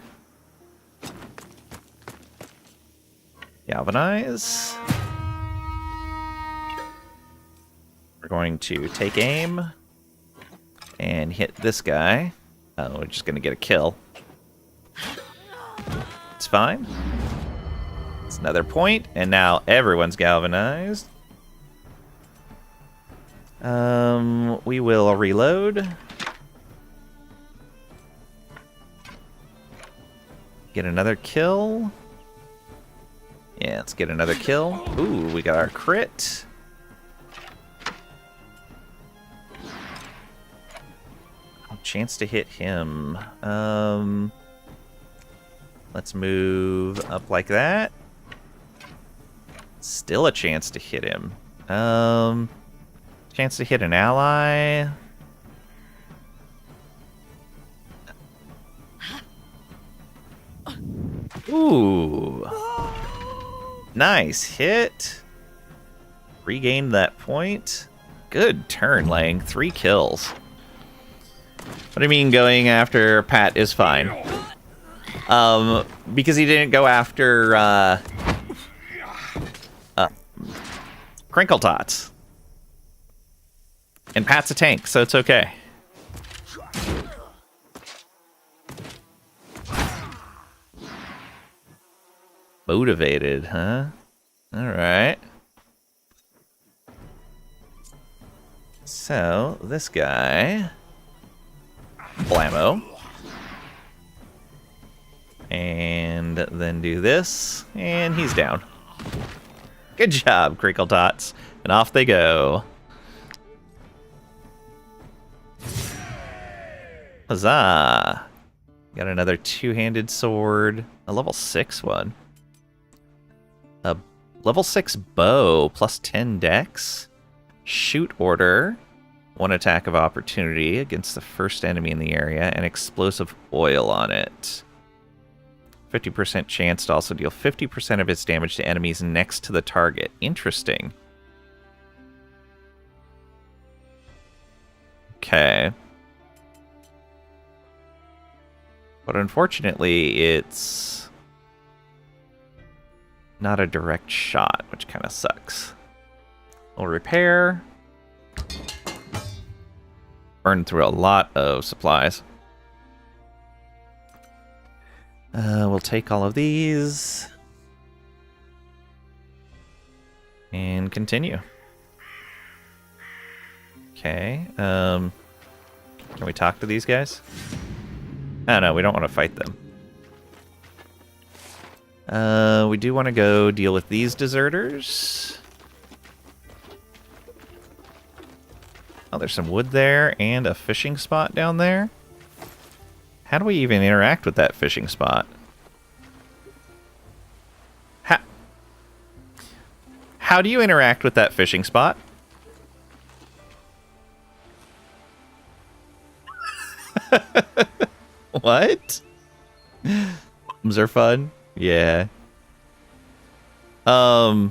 Speaker 1: Galvanize. We're going to take aim and hit this guy. Oh, we're just going to get a kill. It's fine. It's another point, and now everyone's galvanized. We will reload. Get another kill. Yeah, let's get another kill. Ooh, we got our crit. Chance to hit him. Let's move up like that. Still a chance to hit him. Chance to hit an ally. Ooh. Nice hit. Regained that point. Good turn, Lang. 3 kills. What I mean going after Pat is fine. Because he didn't go after Crinkle Tots. And Pat's a tank, so it's okay. Motivated, huh? Alright. So, this guy... Blammo. And then do this, and he's down. Good job, Crinkle Tots. And off they go. Huzzah! Got another two-handed sword. A level 6 one. A level 6 bow, plus 10 dex. Shoot order. 1 attack of opportunity against the first enemy in the area, and explosive oil on it. 50% chance to also deal 50% of its damage to enemies next to the target. Interesting. Okay. But unfortunately, it's not a direct shot, which kind of sucks. We'll repair. Burn through a lot of supplies. We'll take all of these. And continue. Okay. Can we talk to these guys? Oh no, we don't want to fight them. We do want to go deal with these deserters. Oh, there's some wood there and a fishing spot down there. How do we even interact with that fishing spot? How do you interact with that fishing spot? What? Bombs are fun? Yeah. How?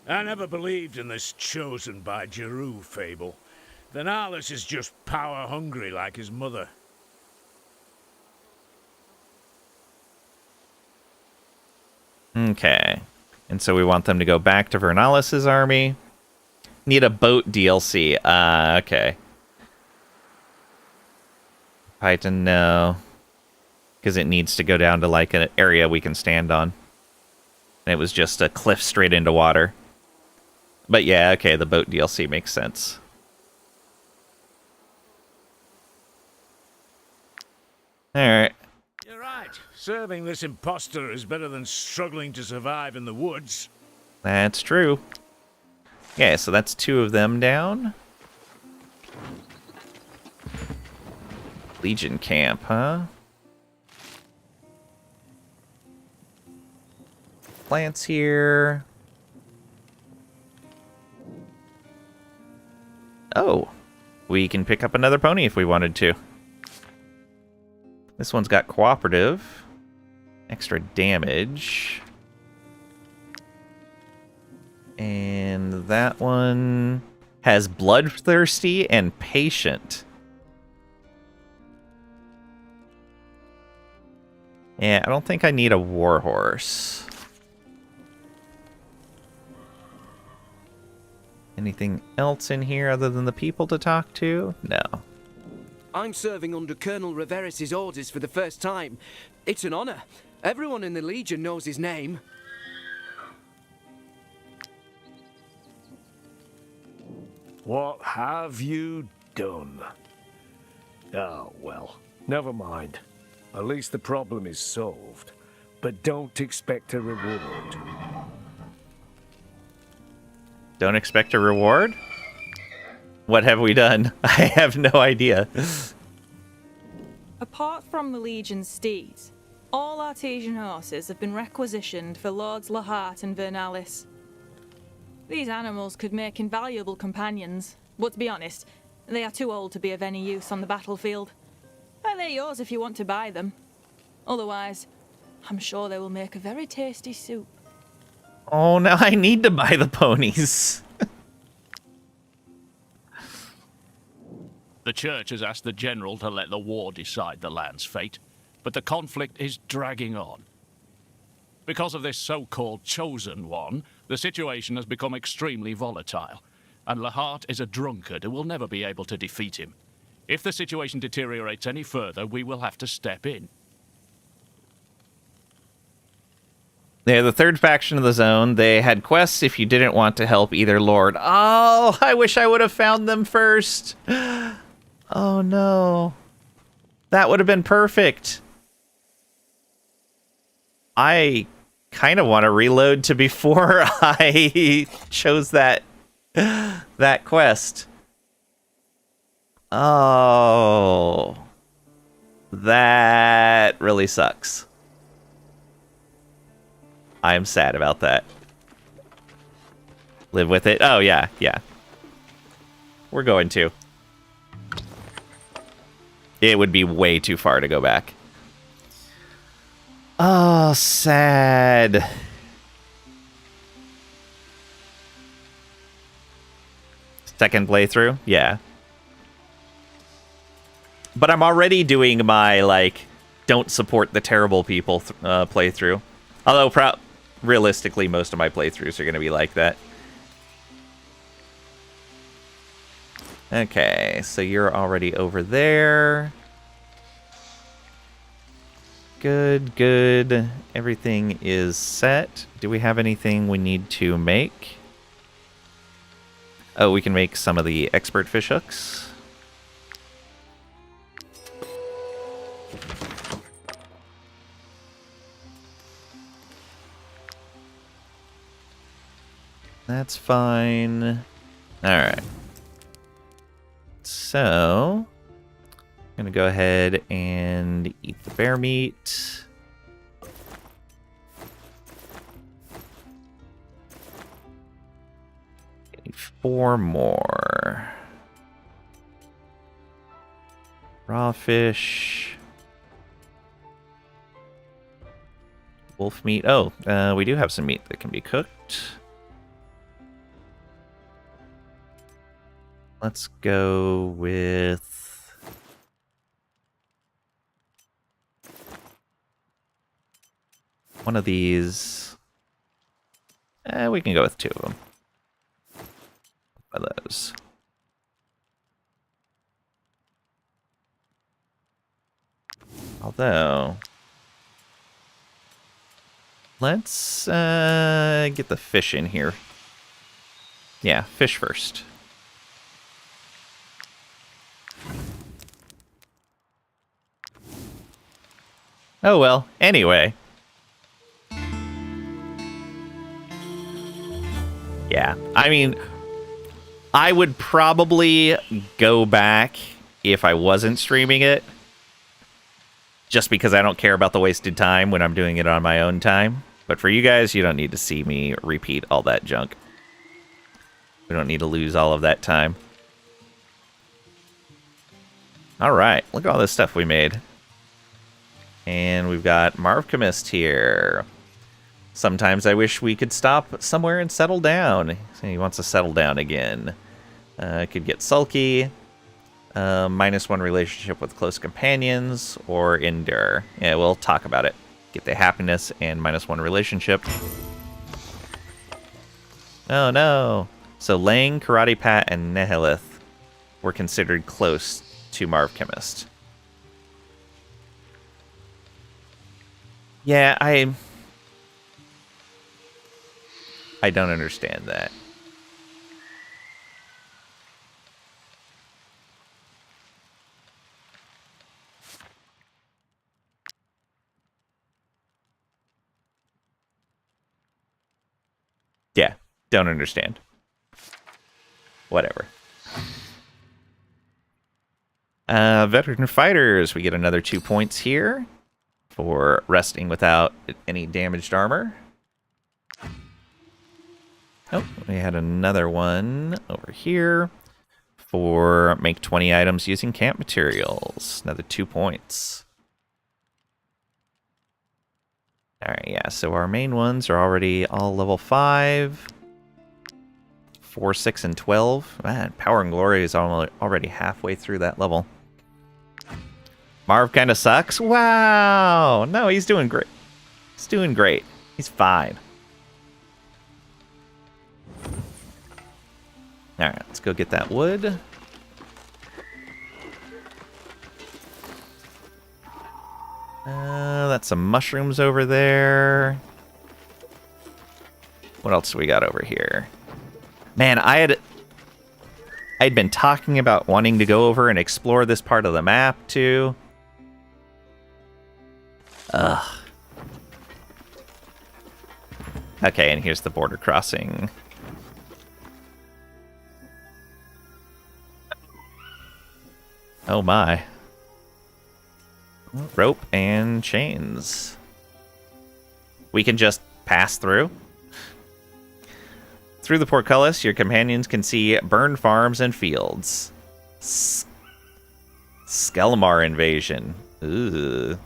Speaker 2: I never believed in this chosen by Jeru fable. Venalis is just power-hungry like his mother.
Speaker 1: Okay. And so we want them to go back to Vernalis' army. Need a boat DLC. Okay. Python, no. Because it needs to go down to, like, an area we can stand on. And it was just a cliff straight into water. But yeah, okay, the boat DLC makes sense. Alright.
Speaker 2: You're right. Serving this imposter is better than struggling to survive in the woods.
Speaker 1: That's true. Yeah, so that's 2 of them down. Legion camp, huh? Plants here. Oh, we can pick up another pony if we wanted to. This one's got cooperative. Extra damage. And that one has bloodthirsty and patient. Yeah, I don't think I need a warhorse. Anything else in here other than the people to talk to? No.
Speaker 22: I'm serving under Colonel Riveris's orders for the first time. It's an honor. Everyone in the Legion knows his name.
Speaker 2: What have you done? Oh, well, never mind. At least the problem is solved. But don't expect a reward.
Speaker 1: Don't expect a reward? What have we done? I have no idea.
Speaker 23: Apart from the Legion's steeds, all Artesian horses have been requisitioned for Lords Lahart and Vernalis. These animals could make invaluable companions, but to be honest, they are too old to be of any use on the battlefield. But they're yours if you want to buy them. Otherwise, I'm sure they will make a very tasty soup.
Speaker 1: Oh, now I need to buy the ponies.
Speaker 24: The Church has asked the General to let the war decide the land's fate, but the conflict is dragging on. Because of this so-called Chosen One, the situation has become extremely volatile, and Lahart is a drunkard who will never be able to defeat him. If the situation deteriorates any further, we will have to step in.
Speaker 1: They're the third faction of the zone. They had quests if you didn't want to help either lord. Oh, I wish I would have found them first. Oh, no. That would have been perfect. I kind of want to reload to before I chose that quest. Oh. That really sucks. I'm sad about that. Live with it. Oh, yeah, yeah. We're going to. It would be way too far to go back. Oh, sad. Second playthrough? Yeah. But I'm already doing my, like, don't support the terrible people playthrough. Although, realistically, most of my playthroughs are going to be like that. Okay, so you're already over there. Good, good. Everything is set. Do we have anything we need to make? Oh, we can make some of the expert fish hooks. That's fine. Alright. So, I'm going to go ahead and eat the bear meat. Getting 4 more. Raw fish. Wolf meat. Oh, we do have some meat that can be cooked. Let's go with one of these. We can go with 2 of them. Of those. Although, let's get the fish in here. Yeah, fish first. Oh well, anyway. Yeah, I mean, I would probably go back if I wasn't streaming it. Just because I don't care about the wasted time when I'm doing it on my own time. But for you guys, you don't need to see me repeat all that junk. We don't need to lose all of that time. Alright, look at all this stuff we made. And we've got Marvcomist here. Sometimes I wish we could stop somewhere and settle down. He wants to settle down again. Could get sulky. -1 relationship with close companions. Or endure. Yeah, we'll talk about it. Get the happiness and -1 relationship. Oh no. So Lang, Karate Pat, and Nihilith were considered close to Marvcomist. Yeah, I don't understand that. Yeah, don't understand. Whatever. Veteran fighters, we get another 2 points here for resting without any damaged armor. Oh, we had another one over here for make 20 items using camp materials. Another 2 points. Alright, yeah, so our main ones are already all level 5. 4, 6, and 12. Man, Power and Glory is already halfway through that level. Marv kind of sucks. Wow! No, he's doing great. He's doing great. He's fine. Alright, let's go get that wood. That's some mushrooms over there. What else do we got over here? Man, I'd been talking about wanting to go over and explore this part of the map too. Ugh. Okay, and here's the border crossing. Oh my. Rope and chains. We can just pass through. Through the portcullis, your companions can see burned farms and fields. Skelmar invasion. Ooh.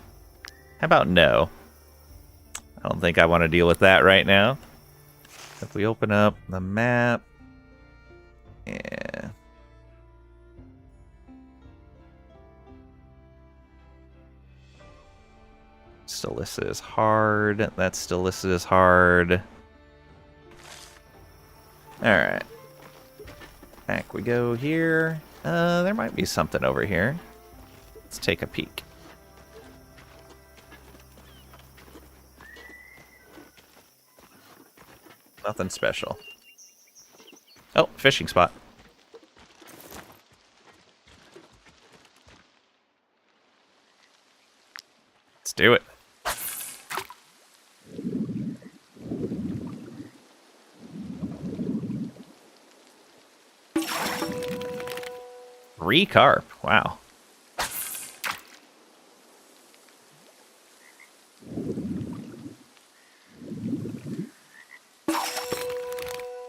Speaker 1: How about no? I don't think I want to deal with that right now. If we open up the map. Yeah. Still listed as hard. That's still listed as hard. Alright. Back we go here. There might be something over here. Let's take a peek. Nothing special. Oh, fishing spot. Let's do it. Three carp. Wow.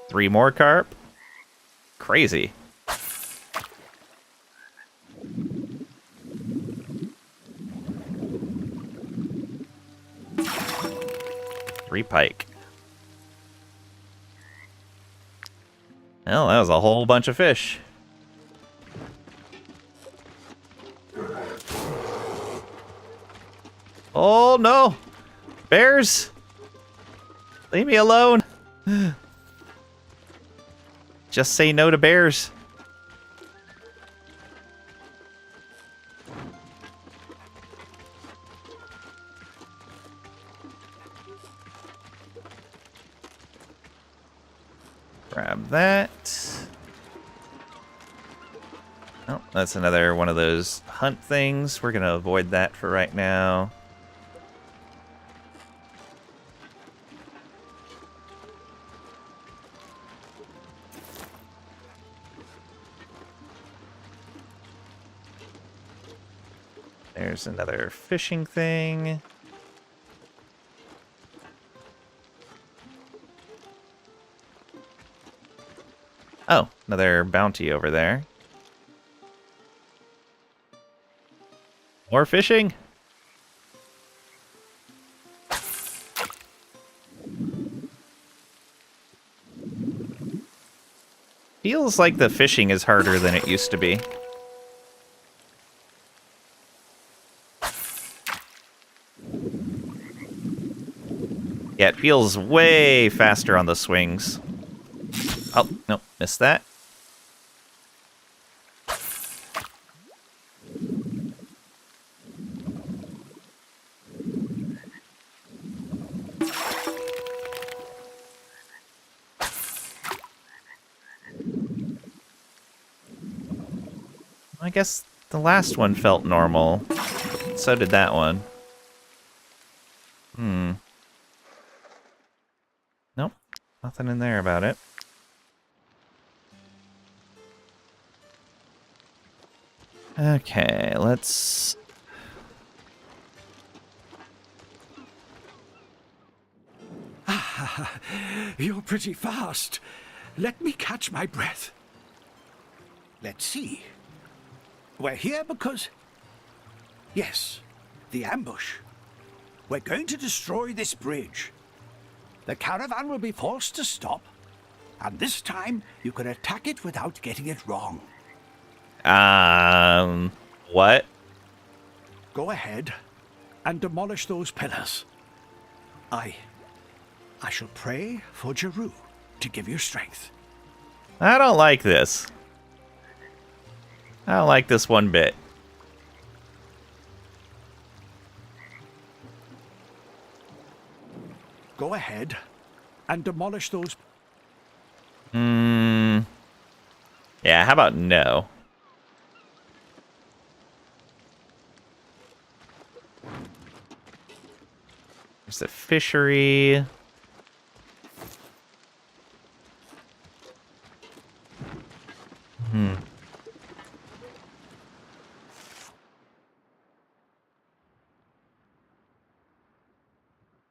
Speaker 1: Three more carp. Crazy. Three pike. Well, that was a whole bunch of fish. Oh no! Bears! Leave me alone! Just say no to bears. Grab that. Oh, that's another one of those hunt things. We're gonna avoid that for right now. There's another fishing thing. Oh, another bounty over there. More fishing? Feels like the fishing is harder than it used to be. Yeah, it feels way faster on the swings. Oh, no, missed that. I guess the last one felt normal. So did that one. Nope, nothing in there about it. Okay, let's...
Speaker 20: Ah, you're pretty fast. Let me catch my breath. Let's see. We're here because... Yes, the ambush. We're going to destroy this bridge. The caravan will be forced to stop, and this time you can attack it without getting it wrong.
Speaker 1: What?
Speaker 20: Go ahead and demolish those pillars. I shall pray for Jeru to give you strength.
Speaker 1: I don't like this. I don't like this one bit.
Speaker 20: Go ahead and demolish those.
Speaker 1: Yeah, how about no? There's the fishery.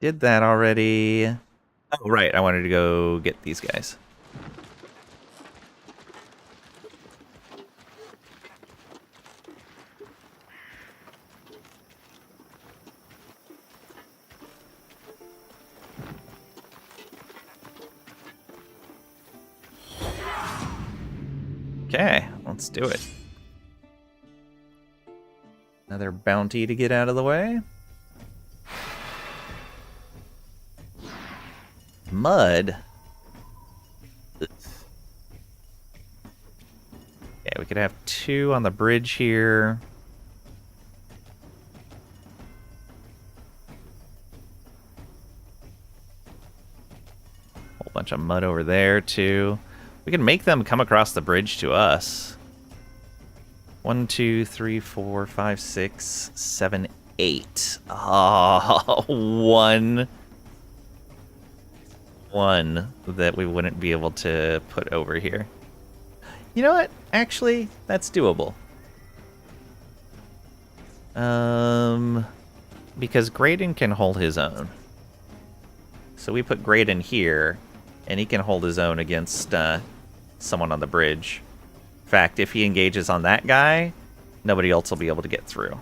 Speaker 1: Did that already. Oh, right. I wanted to go get these guys. Okay, let's do it. Another bounty to get out of the way. Mud. Ugh. Yeah, we could have 2 on the bridge here. Whole bunch of mud over there too. We can make them come across the bridge to us. 1, 2, 3, 4, 5, 6, 7, 8. Oh, one that we wouldn't be able to put over here. You know what? Actually, that's doable. Because Graydon can hold his own. So we put Graydon here, and he can hold his own against someone on the bridge. In fact, if he engages on that guy, nobody else will be able to get through.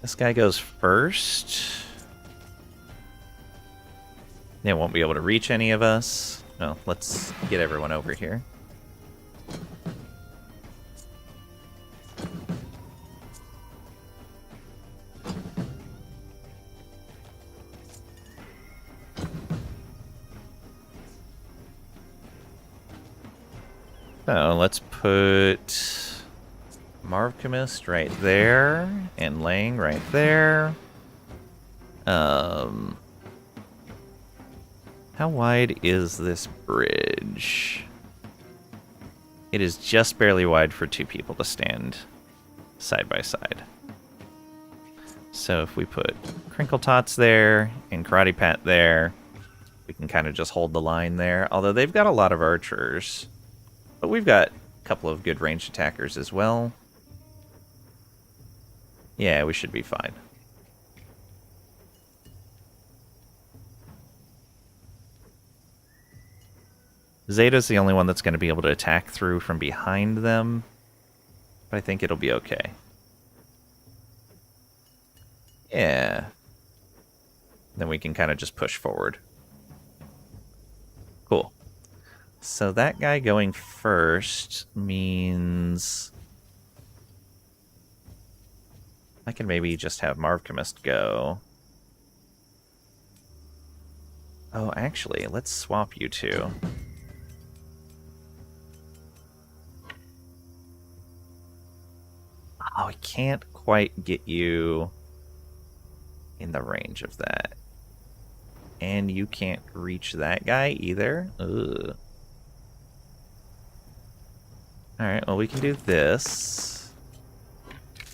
Speaker 1: This guy goes first. They won't be able to reach any of us. No, let's get everyone over here. So let's put Marvcomist right there, and Lang right there. How wide is this bridge? It is just barely wide for 2 people to stand side by side. So if we put Crinkle Tots there and Karate Pat there, we can kind of just hold the line there. Although they've got a lot of archers, but we've got a couple of good ranged attackers as well. Yeah, we should be fine. Zeta's the only one that's going to be able to attack through from behind them, but I think it'll be okay. Yeah. Then we can kind of just push forward. Cool. So that guy going first means I can maybe just have Marvcomist go. Oh, actually, let's swap you 2. Oh, I can't quite get you in the range of that. And you can't reach that guy either. Ugh. Alright, well, we can do this.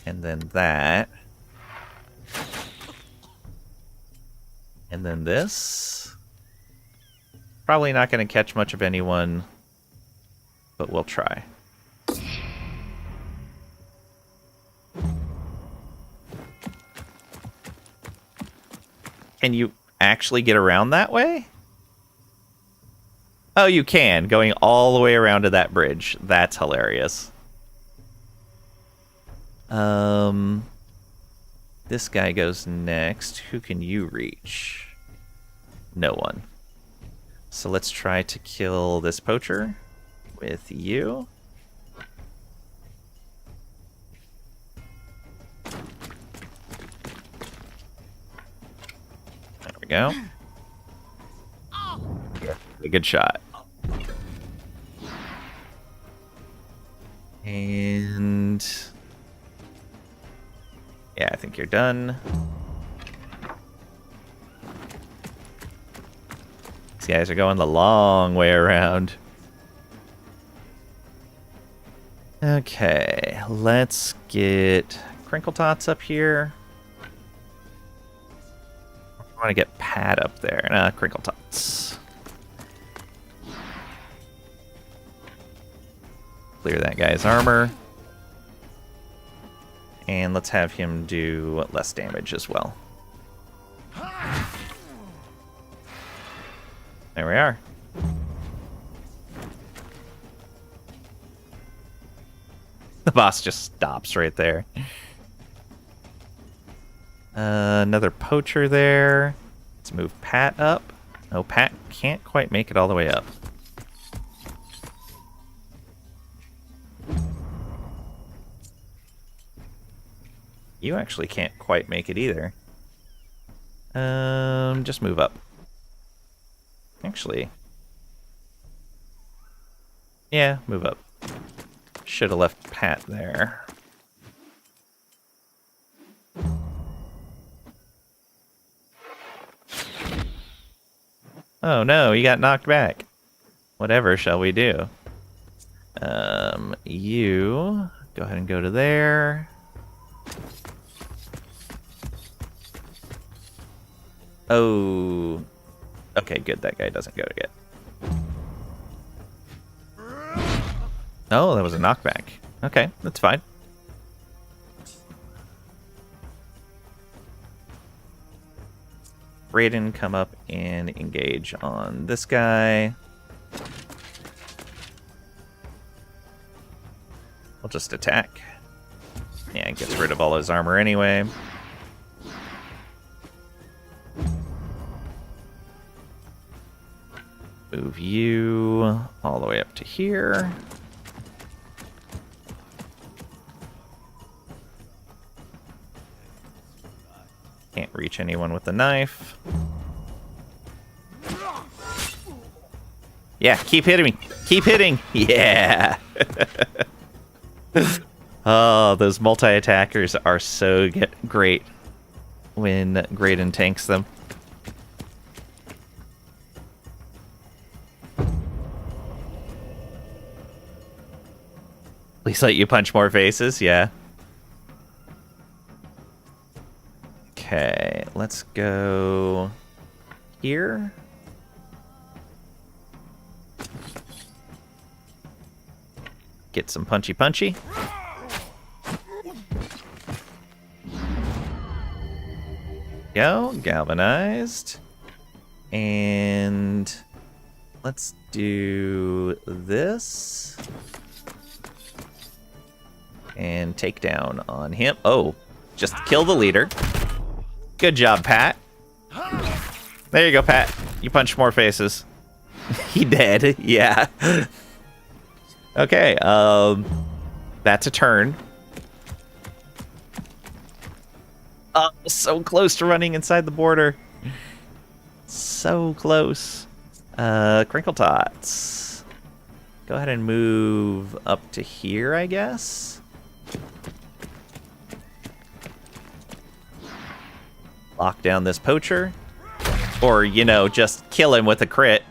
Speaker 1: And then that. And then this. Probably not going to catch much of anyone, but we'll try. Can you actually get around that way? Oh, you can, going all the way around to that bridge. That's hilarious. This guy goes next. Who can you reach? No one. So let's try to kill this poacher with you. There we go. A good shot. And yeah, I think you're done. guys are going the long way around. Okay, let's get Crinkle Tots up here. I want to get Pat up there. Nah, Crinkle Tots. Clear that guy's armor. And let's have him do less damage as well. There we are. The boss just stops right there. Another poacher there. Let's move Pat up. Oh, Pat can't quite make it all the way up. You actually can't quite make it either. Just move up. Actually. Yeah, move up. Should have left Pat there. Oh no, you got knocked back. Whatever shall we do? You go ahead and go to there. Oh. Okay, good. That guy doesn't go to get. Oh, that was a knockback. Okay, that's fine. Raiden, come up and engage on this guy. I'll just attack. Yeah, it gets rid of all his armor anyway. Move you all the way up to here. Can't reach anyone with the knife. Yeah, keep hitting me. Keep hitting. Yeah. Oh, those multi-attackers are so great when Graydon tanks them. Please let you punch more faces, yeah. Okay, let's go here. Get some punchy. Go, galvanized. And let's do this. And take down on him. Oh, just kill the leader. Good job, Pat. There you go, Pat. You punch more faces. He dead. Yeah. Okay, that's a turn. Oh, so close to running inside the border. So close. Crinkle Tots. Go ahead and move up to here, I guess. Lock down this poacher. Or, you know, just kill him with a crit.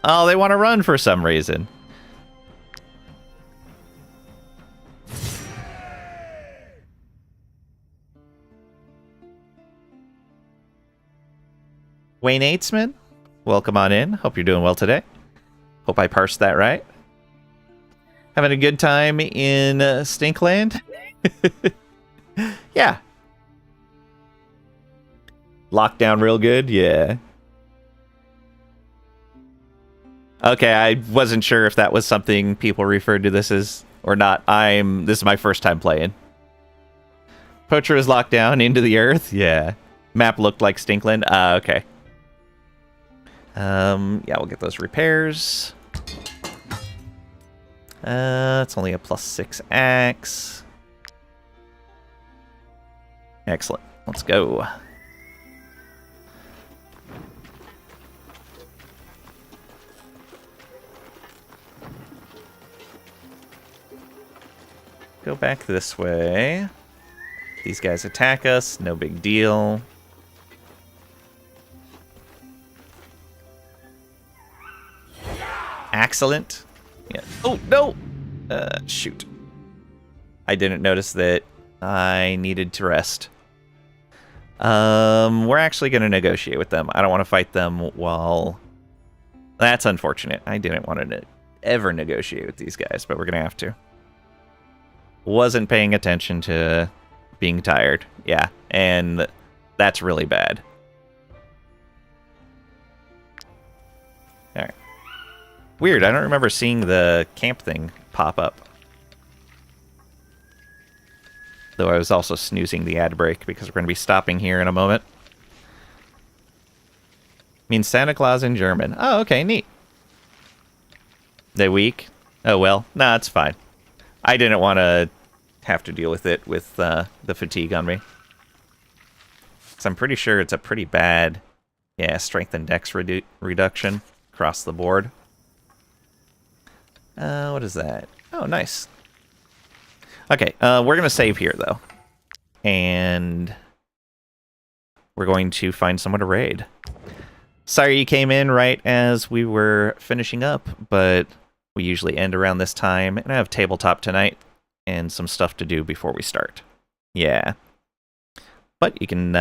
Speaker 1: Oh, they want to run for some reason. Wayne Aitzman, welcome on in. Hope you're doing well today. Hope I parsed that right. Having a good time in Stinkland? Yeah. Locked down real good? Yeah. Okay, I wasn't sure if that was something people referred to this as or not. This is my first time playing. Poacher is locked down into the earth? Yeah. Map looked like Stinkland? Okay. Yeah, we'll get those repairs. It's only a +6 axe. Excellent. Let's go. Go back this way. These guys attack us, no big deal. excellent. Yeah. Oh, no! Shoot. I didn't notice that I needed to rest. We're actually going to negotiate with them. I don't want to fight them while... That's unfortunate. I didn't want to ever negotiate with these guys, but we're going to have to. Wasn't paying attention to being tired. Yeah, and that's really bad. Alright. Weird, I don't remember seeing the camp thing pop up. Though I was also snoozing the ad break because we're going to be stopping here in a moment. Means Santa Claus in German. Oh, okay, neat. They weak? Oh, well. Nah, it's fine. I didn't want to have to deal with it with the fatigue on me. So I'm pretty sure it's a pretty bad, yeah, strength and dex reduction across the board. What is that? Oh, nice. Okay, we're going to save here, though. And we're going to find someone to raid. Sorry you came in right as we were finishing up, but we usually end around this time, and I have tabletop tonight and some stuff to do before we start. Yeah. But you can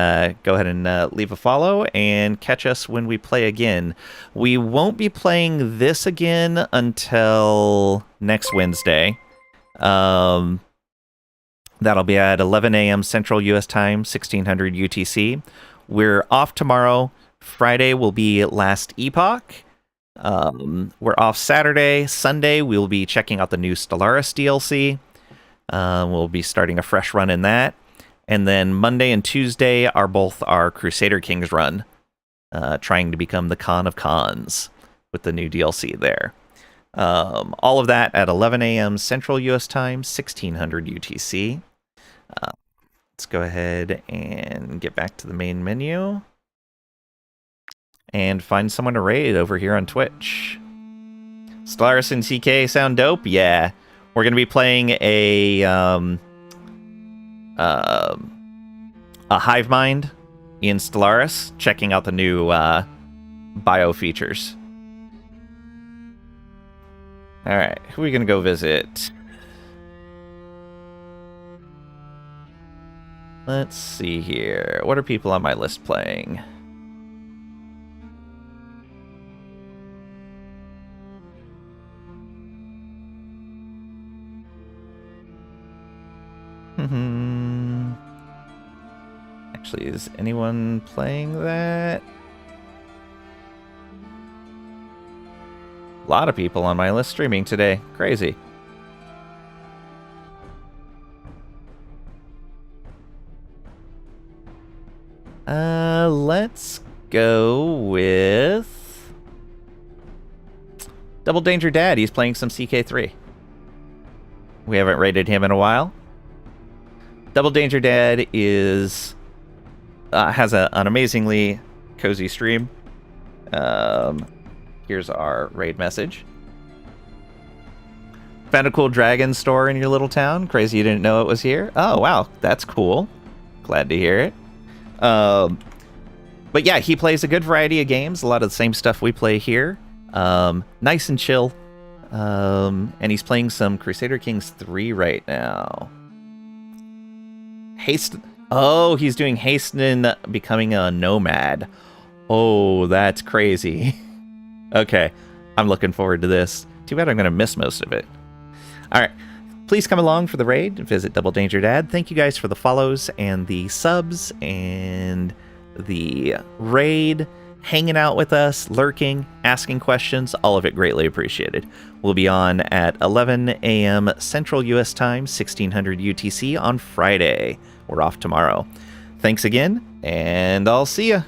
Speaker 1: go ahead and leave a follow and catch us when we play again. We won't be playing this again until next Wednesday. That'll be at 11 a.m. Central U.S. Time, 1600 UTC. We're off tomorrow. Friday will be Last Epoch. We're off Saturday. Sunday, we'll be checking out the new Stellaris DLC. We'll be starting a fresh run in that. And then Monday and Tuesday are both our Crusader Kings run, trying to become the Khan of Khans with the new DLC there. All of that at 11 a.m. Central U.S. Time, 1600 UTC. Let's go ahead and get back to the main menu and find someone to raid over here on Twitch. Stellaris and CK sound dope? Yeah. We're going to be playing a hive mind in Stellaris, checking out the new bio features. Alright, who are we going to go visit? Let's see here. What are people on my list playing? Actually, is anyone playing that? A lot of people on my list streaming today. Crazy. Let's go with Double Danger Dad. He's playing some CK3. We haven't rated him in a while. Double Danger Dad is has an amazingly cozy stream. Here's our raid message. Found a cool dragon store in your little town. Crazy you didn't know it was here. Oh, wow. That's cool. Glad to hear it. But yeah, he plays a good variety of games. A lot of the same stuff we play here. Nice and chill. And he's playing some Crusader Kings 3 right now. Oh, he's doing Hasten becoming a nomad. Oh, that's crazy. Okay, I'm looking forward to this. Too bad I'm going to miss most of it. All right, please come along for the raid. Visit Double Danger Dad. Thank you guys for the follows and the subs and the raid, hanging out with us, lurking, asking questions. All of it greatly appreciated. We'll be on at 11 a.m. Central U.S. Time, 1600 UTC on Friday. We're off tomorrow. Thanks again, and I'll see ya.